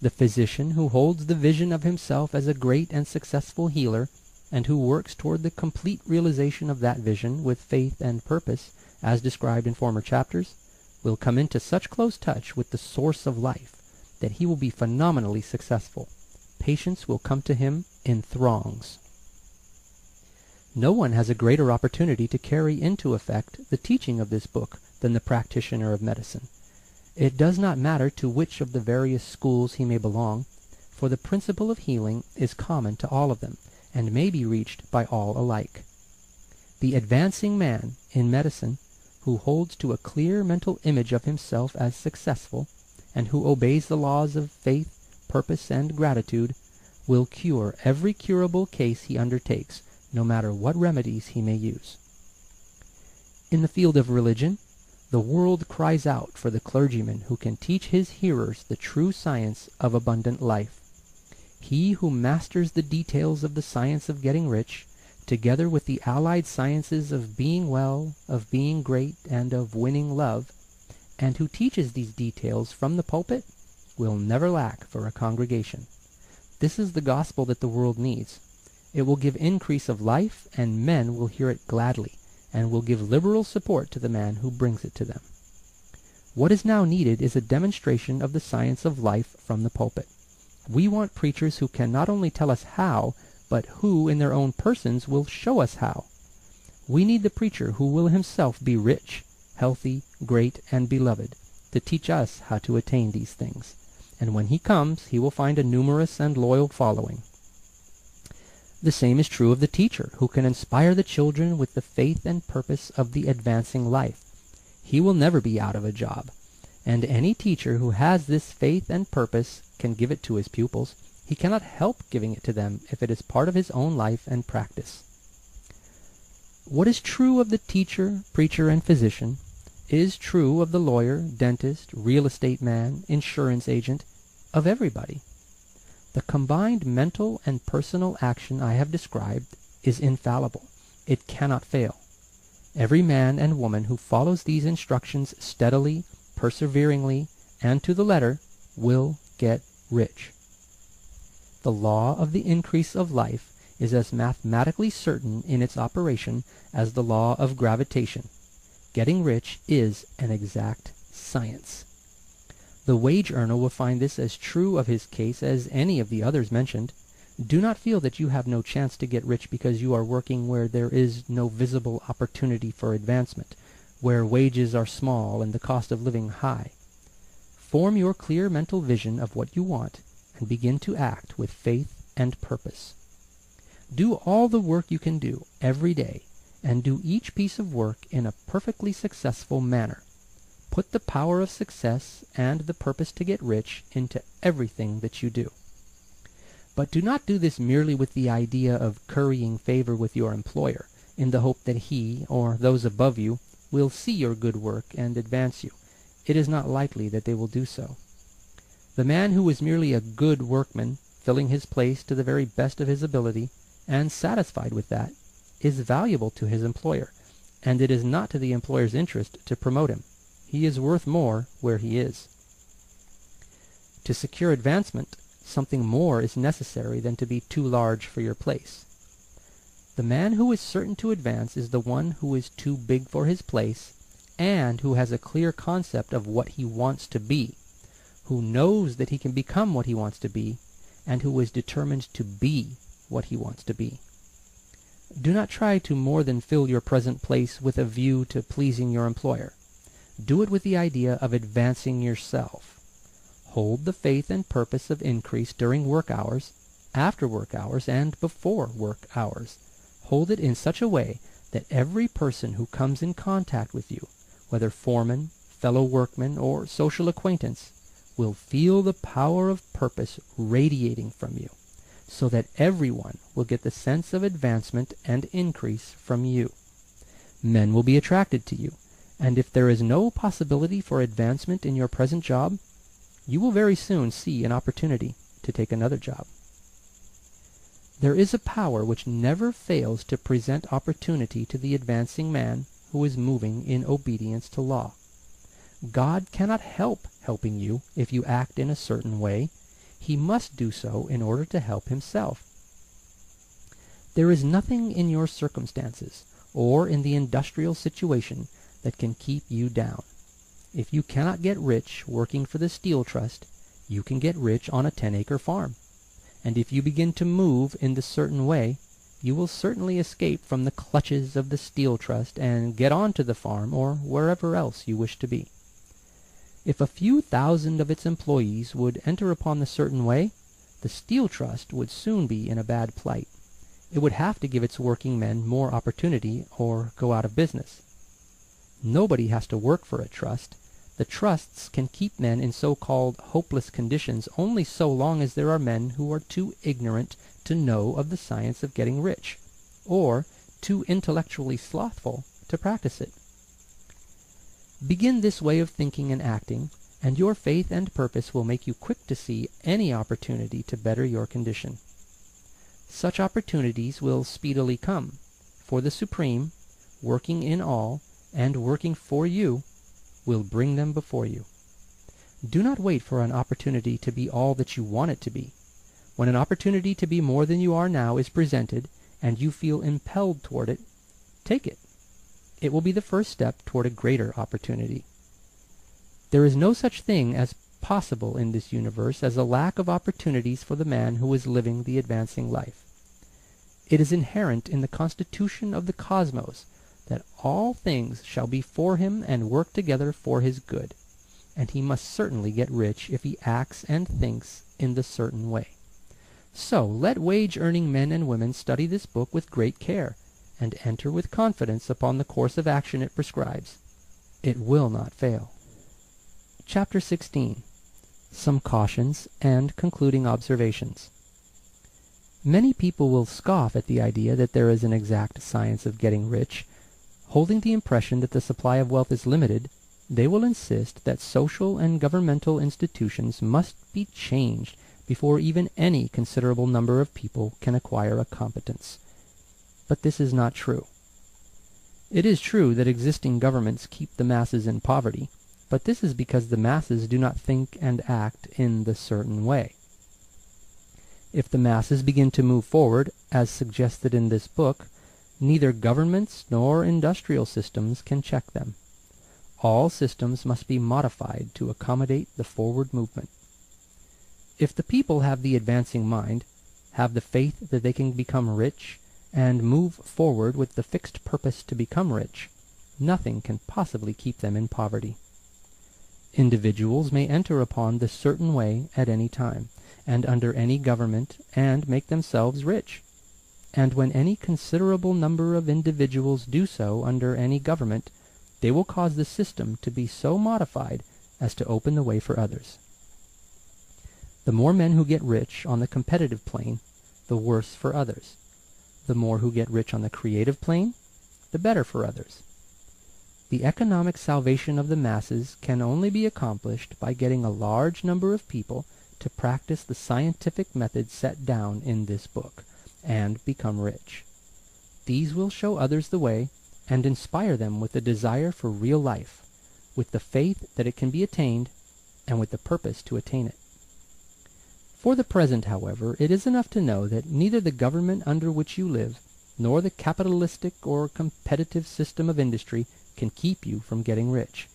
The physician who holds the vision of himself as a great and successful healer, and who works toward the complete realization of that vision with faith and purpose, as described in former chapters, will come into such close touch with the source of life that he will be phenomenally successful. Patients will come to him in throngs. No one has a greater opportunity to carry into effect the teaching of this book than the practitioner of medicine. It does not matter to which of the various schools he may belong, for the principle of healing is common to all of them, and may be reached by all alike. The advancing man in medicine, who holds to a clear mental image of himself as successful, and who obeys the laws of faith, purpose, and gratitude, will cure every curable case he undertakes, no matter what remedies he may use. In the field of religion, the world cries out for the clergyman who can teach his hearers the true science of abundant life. He who masters the details of the science of getting rich, together with the allied sciences of being well, of being great, and of winning love, and who teaches these details from the pulpit, will never lack for a congregation. This is the gospel that the world needs. It will give increase of life, and men will hear it gladly, and will give liberal support to the man who brings it to them. What is now needed is a demonstration of the science of life from the pulpit. We want preachers who can not only tell us how, but who in their own persons will show us how. We need the preacher who will himself be rich, healthy, great, and beloved, to teach us how to attain these things. And when he comes, he will find a numerous and loyal following. The same is true of the teacher who can inspire the children with the faith and purpose of the advancing life. He will never be out of a job. And any teacher who has this faith and purpose can give it to his pupils. He cannot help giving it to them if it is part of his own life and practice. What is true of the teacher, preacher, and physician is true of the lawyer, dentist, real estate man, insurance agent, of everybody. The combined mental and personal action I have described is infallible. It cannot fail. Every man and woman who follows these instructions steadily, perseveringly, and to the letter will get rich. The law of the increase of life is as mathematically certain in its operation as the law of gravitation. Getting rich is an exact science. The wage earner will find this as true of his case as any of the others mentioned. Do not feel that you have no chance to get rich because you are working where there is no visible opportunity for advancement, where wages are small and the cost of living high. Form your clear mental vision of what you want and begin to act with faith and purpose. Do all the work you can do every day, and do each piece of work in a perfectly successful manner. Put the power of success and the purpose to get rich into everything that you do. But do not do this merely with the idea of currying favor with your employer, in the hope that he, or those above you, will see your good work and advance you. It is not likely that they will do so. The man who is merely a good workman, filling his place to the very best of his ability, and satisfied with that, is valuable to his employer, and it is not to the employer's interest to promote him. He is worth more where he is. To secure advancement, something more is necessary than to be too large for your place. The man who is certain to advance is the one who is too big for his place, and who has a clear concept of what he wants to be, who knows that he can become what he wants to be, and who is determined to be what he wants to be. Do not try to more than fill your present place with a view to pleasing your employer. Do it with the idea of advancing yourself. Hold the faith and purpose of increase during work hours, after work hours, and before work hours. Hold it in such a way that every person who comes in contact with you, whether foreman, fellow workman, or social acquaintance, will feel the power of purpose radiating from you, so that everyone will get the sense of advancement and increase from you. Men will be attracted to you, and if there is no possibility for advancement in your present job, you will very soon see an opportunity to take another job. There is a power which never fails to present opportunity to the advancing man who is moving in obedience to law. God cannot help helping you if you act in a certain way. He must do so in order to help himself. There is nothing in your circumstances or in the industrial situation that can keep you down. If you cannot get rich working for the Steel Trust, you can get rich on a 10-acre farm. And if you begin to move in the certain way, you will certainly escape from the clutches of the Steel Trust and get on to the farm or wherever else you wish to be. If a few thousand of its employees would enter upon the certain way, the Steel Trust would soon be in a bad plight. It would have to give its working men more opportunity or go out of business. Nobody has to work for a trust. The trusts can keep men in so-called hopeless conditions only so long as there are men who are too ignorant to know of the science of getting rich, or too intellectually slothful to practice it. Begin this way of thinking and acting, and your faith and purpose will make you quick to see any opportunity to better your condition. Such opportunities will speedily come, for the Supreme, working in all and working for you, will bring them before you. Do not wait for an opportunity to be all that you want it to be. When an opportunity to be more than you are now is presented, and you feel impelled toward it, take it. It will be the first step toward a greater opportunity. There is no such thing as possible in this universe as a lack of opportunities for the man who is living the advancing life. It is inherent in the constitution of the cosmos that all things shall be for him and work together for his good, and he must certainly get rich if he acts and thinks in the certain way. So let wage-earning men and women study this book with great care, and enter with confidence upon the course of action it prescribes. It will not fail. Chapter 16. Some Cautions and Concluding Observations. Many people will scoff at the idea that there is an exact science of getting rich. Holding the impression that the supply of wealth is limited, they will insist that social and governmental institutions must be changed before even any considerable number of people can acquire a competence. But this is not true. It is true that existing governments keep the masses in poverty, but this is because the masses do not think and act in the certain way. If the masses begin to move forward, as suggested in this book, neither governments nor industrial systems can check them. All systems must be modified to accommodate the forward movement. If the people have the advancing mind, have the faith that they can become rich, and move forward with the fixed purpose to become rich, nothing can possibly keep them in poverty. Individuals may enter upon the certain way at any time, and under any government, and make themselves rich. And when any considerable number of individuals do so under any government, they will cause the system to be so modified as to open the way for others. The more men who get rich on the competitive plane, the worse for others. The more who get rich on the creative plane, the better for others. The economic salvation of the masses can only be accomplished by getting a large number of people to practice the scientific method set down in this book, and become rich. These will show others the way, and inspire them with the desire for real life, with the faith that it can be attained, and with the purpose to attain it. For the present, however, it is enough to know that neither the government under which you live, nor the capitalistic or competitive system of industry can keep you from getting rich.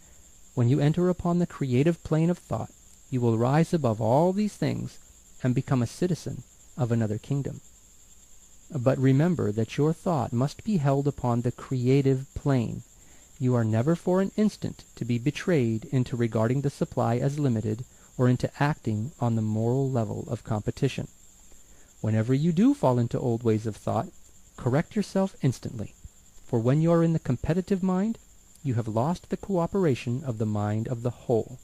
When you enter upon the creative plane of thought, you will rise above all these things and become a citizen of another kingdom. But remember that your thought must be held upon the creative plane. You are never for an instant to be betrayed into regarding the supply as limited, or into acting on the moral level of competition. Whenever you do fall into old ways of thought, correct yourself instantly, for when you are in the competitive mind, you have lost the cooperation of the mind of the whole.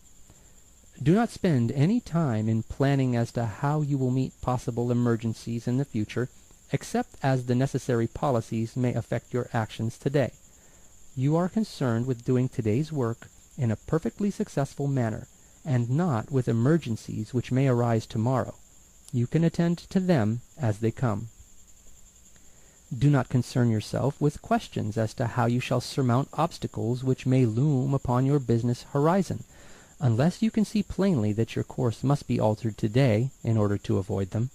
Do not spend any time in planning as to how you will meet possible emergencies in the future, except as the necessary policies may affect your actions today. You are concerned with doing today's work in a perfectly successful manner, and not with emergencies which may arise tomorrow. You can attend to them as they come. Do not concern yourself with questions as to how you shall surmount obstacles which may loom upon your business horizon, unless you can see plainly that your course must be altered today in order to avoid them.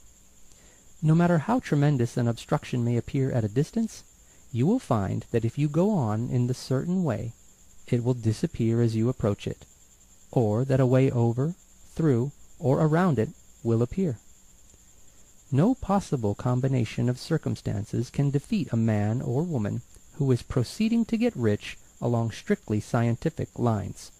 No matter how tremendous an obstruction may appear at a distance, you will find that if you go on in the certain way, it will disappear as you approach it, or that a way over, through, or around it will appear. No possible combination of circumstances can defeat a man or woman who is proceeding to get rich along strictly scientific lines.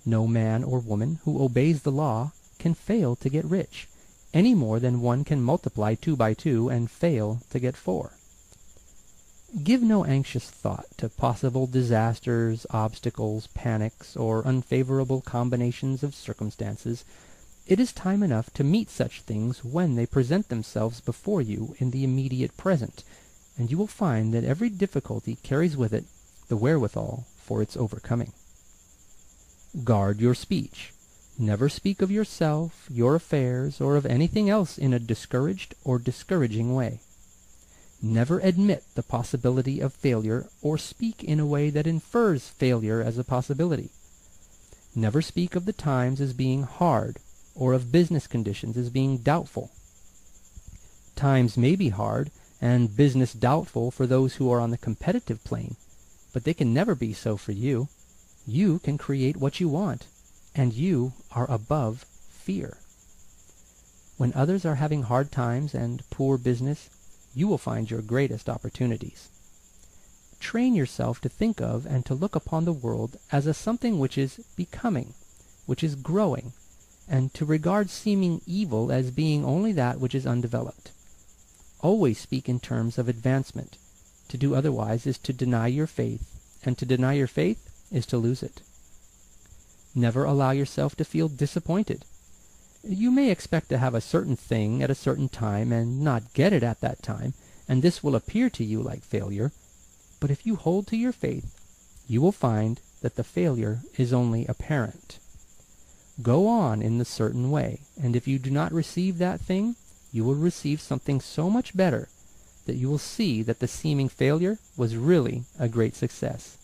No man or woman who obeys the law can fail to get rich, any more than one can multiply 2 by 2 and fail to get 4. Give no anxious thought to possible disasters, obstacles, panics, or unfavorable combinations of circumstances. It is time enough to meet such things when they present themselves before you in the immediate present, and you will find that every difficulty carries with it the wherewithal for its overcoming. Guard your speech. Never speak of yourself, your affairs, or of anything else in a discouraged or discouraging way. Never admit the possibility of failure, or speak in a way that infers failure as a possibility. Never speak of the times as being hard, or of business conditions as being doubtful. Times may be hard, and business doubtful for those who are on the competitive plane, but they can never be so for you. You can create what you want, and you are above fear. When others are having hard times and poor business, you will find your greatest opportunities. Train yourself to think of and to look upon the world as a something which is becoming, which is growing, and to regard seeming evil as being only that which is undeveloped. Always speak in terms of advancement. To do otherwise is to deny your faith, and to deny your faith is to lose it. Never allow yourself to feel disappointed. You may expect to have a certain thing at a certain time and not get it at that time, and this will appear to you like failure. But if you hold to your faith, you will find that the failure is only apparent. Go on in the certain way, and if you do not receive that thing, you will receive something so much better that you will see that the seeming failure was really a great success.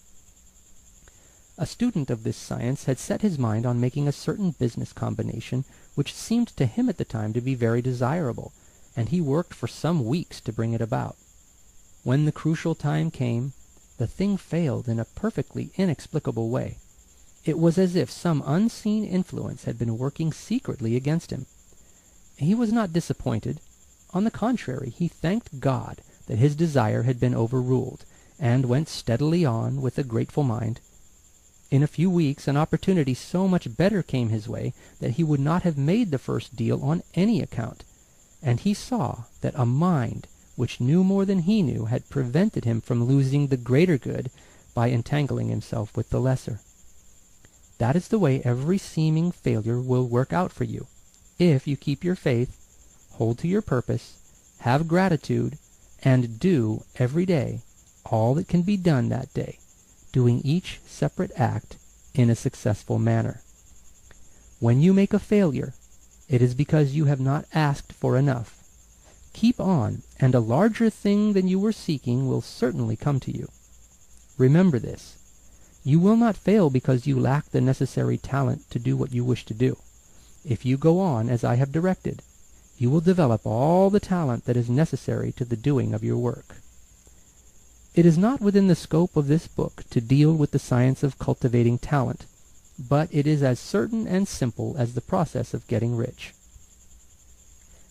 A student of this science had set his mind on making a certain business combination which seemed to him at the time to be very desirable, and he worked for some weeks to bring it about. When the crucial time came, the thing failed in a perfectly inexplicable way. It was as if some unseen influence had been working secretly against him. He was not disappointed. On the contrary, he thanked God that his desire had been overruled, and went steadily on with a grateful mind. In a few weeks an opportunity so much better came his way that he would not have made the first deal on any account, and he saw that a mind which knew more than he knew had prevented him from losing the greater good by entangling himself with the lesser. That is the way every seeming failure will work out for you, if you keep your faith, hold to your purpose, have gratitude, and do every day all that can be done that day, doing each separate act in a successful manner. When you make a failure, it is because you have not asked for enough. Keep on, and a larger thing than you were seeking will certainly come to you. Remember this. You will not fail because you lack the necessary talent to do what you wish to do. If you go on as I have directed, you will develop all the talent that is necessary to the doing of your work. It is not within the scope of this book to deal with the science of cultivating talent, but it is as certain and simple as the process of getting rich.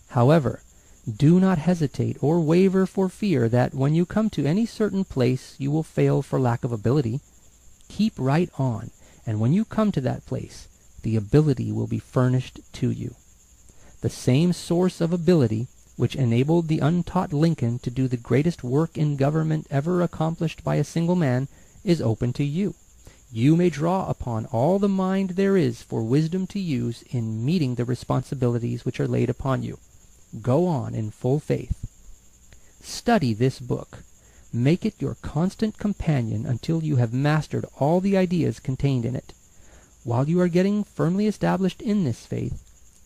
However, Do not hesitate or waver for fear that when you come to any certain place you will fail for lack of ability. Keep right on, and when you come to that place, the ability will be furnished to you. The same source of ability which enabled the untaught Lincoln to do the greatest work in government ever accomplished by a single man is open to you. You may draw upon all the mind there is for wisdom to use in meeting the responsibilities which are laid upon you. Go on in full faith. Study this book. Make it your constant companion until you have mastered all the ideas contained in it. While you are getting firmly established in this faith,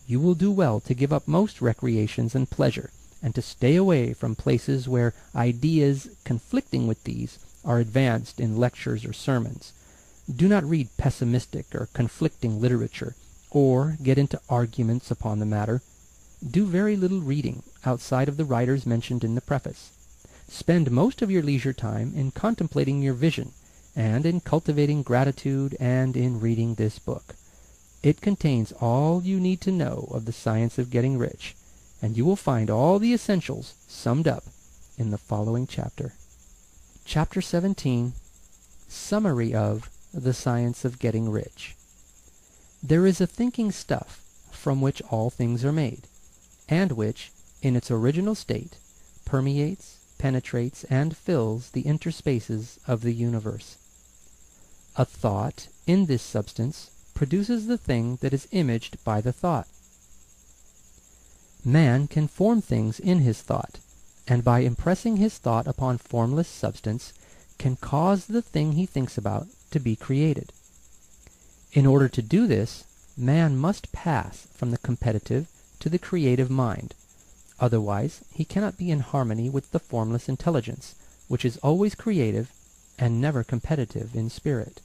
you will do well to give up most recreations and pleasure, and to stay away from places where ideas conflicting with these are advanced in lectures or sermons. Do not read pessimistic or conflicting literature, or get into arguments upon the matter. Do very little reading outside of the writers mentioned in the preface. Spend most of your leisure time in contemplating your vision, and in cultivating gratitude, and in reading this book. It contains all you need to know of the science of getting rich, and you will find all the essentials summed up in the following chapter. Chapter 17, Summary of the Science of Getting Rich. There is a thinking stuff from which all things are made, and which, in its original state, permeates, penetrates, and fills the interspaces of the universe. A thought in this substance produces the thing that is imaged by the thought. Man can form things in his thought, and by impressing his thought upon formless substance, can cause the thing he thinks about to be created. In order to do this, man must pass from the competitive to the creative mind. Otherwise, he cannot be in harmony with the formless intelligence, which is always creative and never competitive in spirit.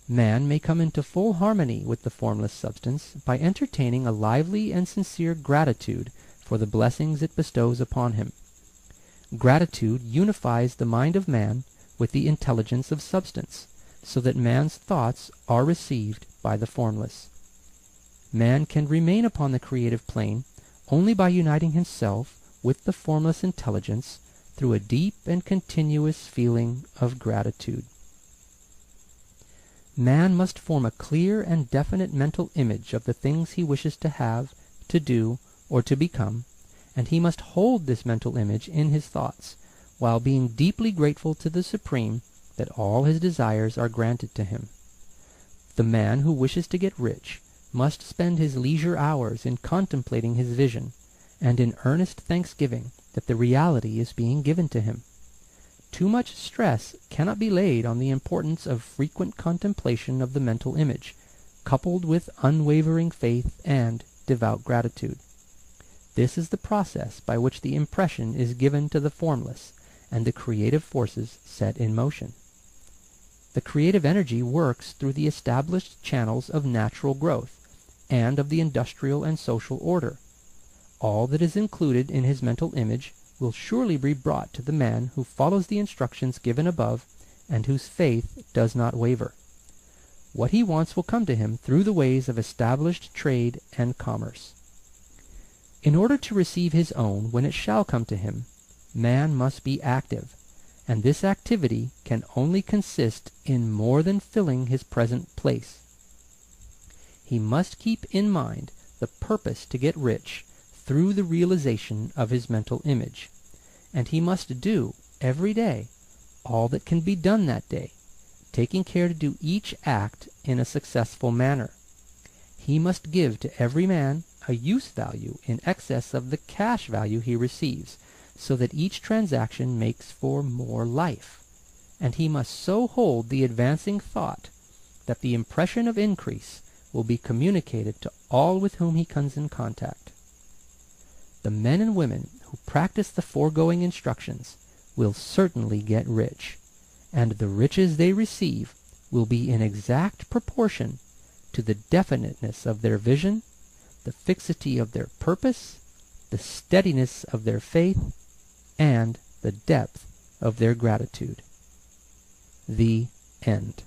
Man may come into full harmony with the formless substance by entertaining a lively and sincere gratitude for the blessings it bestows upon him. Gratitude unifies the mind of man with the intelligence of substance, so that man's thoughts are received by the formless. Man can remain upon the creative plane only by uniting himself with the formless intelligence through a deep and continuous feeling of gratitude. Man must form a clear and definite mental image of the things he wishes to have, to do, or to become, and he must hold this mental image in his thoughts, while being deeply grateful to the Supreme that all his desires are granted to him. The man who wishes to get rich must spend his leisure hours in contemplating his vision, and in earnest thanksgiving that the reality is being given to him. Too much stress cannot be laid on the importance of frequent contemplation of the mental image, coupled with unwavering faith and devout gratitude. This is the process by which the impression is given to the formless, and the creative forces set in motion. The creative energy works through the established channels of natural growth, and of the industrial and social order. All that is included in his mental image will surely be brought to the man who follows the instructions given above, and whose faith does not waver. What he wants will come to him through the ways of established trade and commerce. In order to receive his own when it shall come to him, man must be active, and this activity can only consist in more than filling his present place. He must keep in mind the purpose to get rich through the realization of his mental image, and he must do every day all that can be done that day, taking care to do each act in a successful manner. He must give to every man a use value in excess of the cash value he receives, so that each transaction makes for more life, and he must so hold the advancing thought that the impression of increase will be communicated to all with whom he comes in contact. The men and women who practice the foregoing instructions will certainly get rich, and the riches they receive will be in exact proportion to the definiteness of their vision, the fixity of their purpose, the steadiness of their faith, and the depth of their gratitude. The end.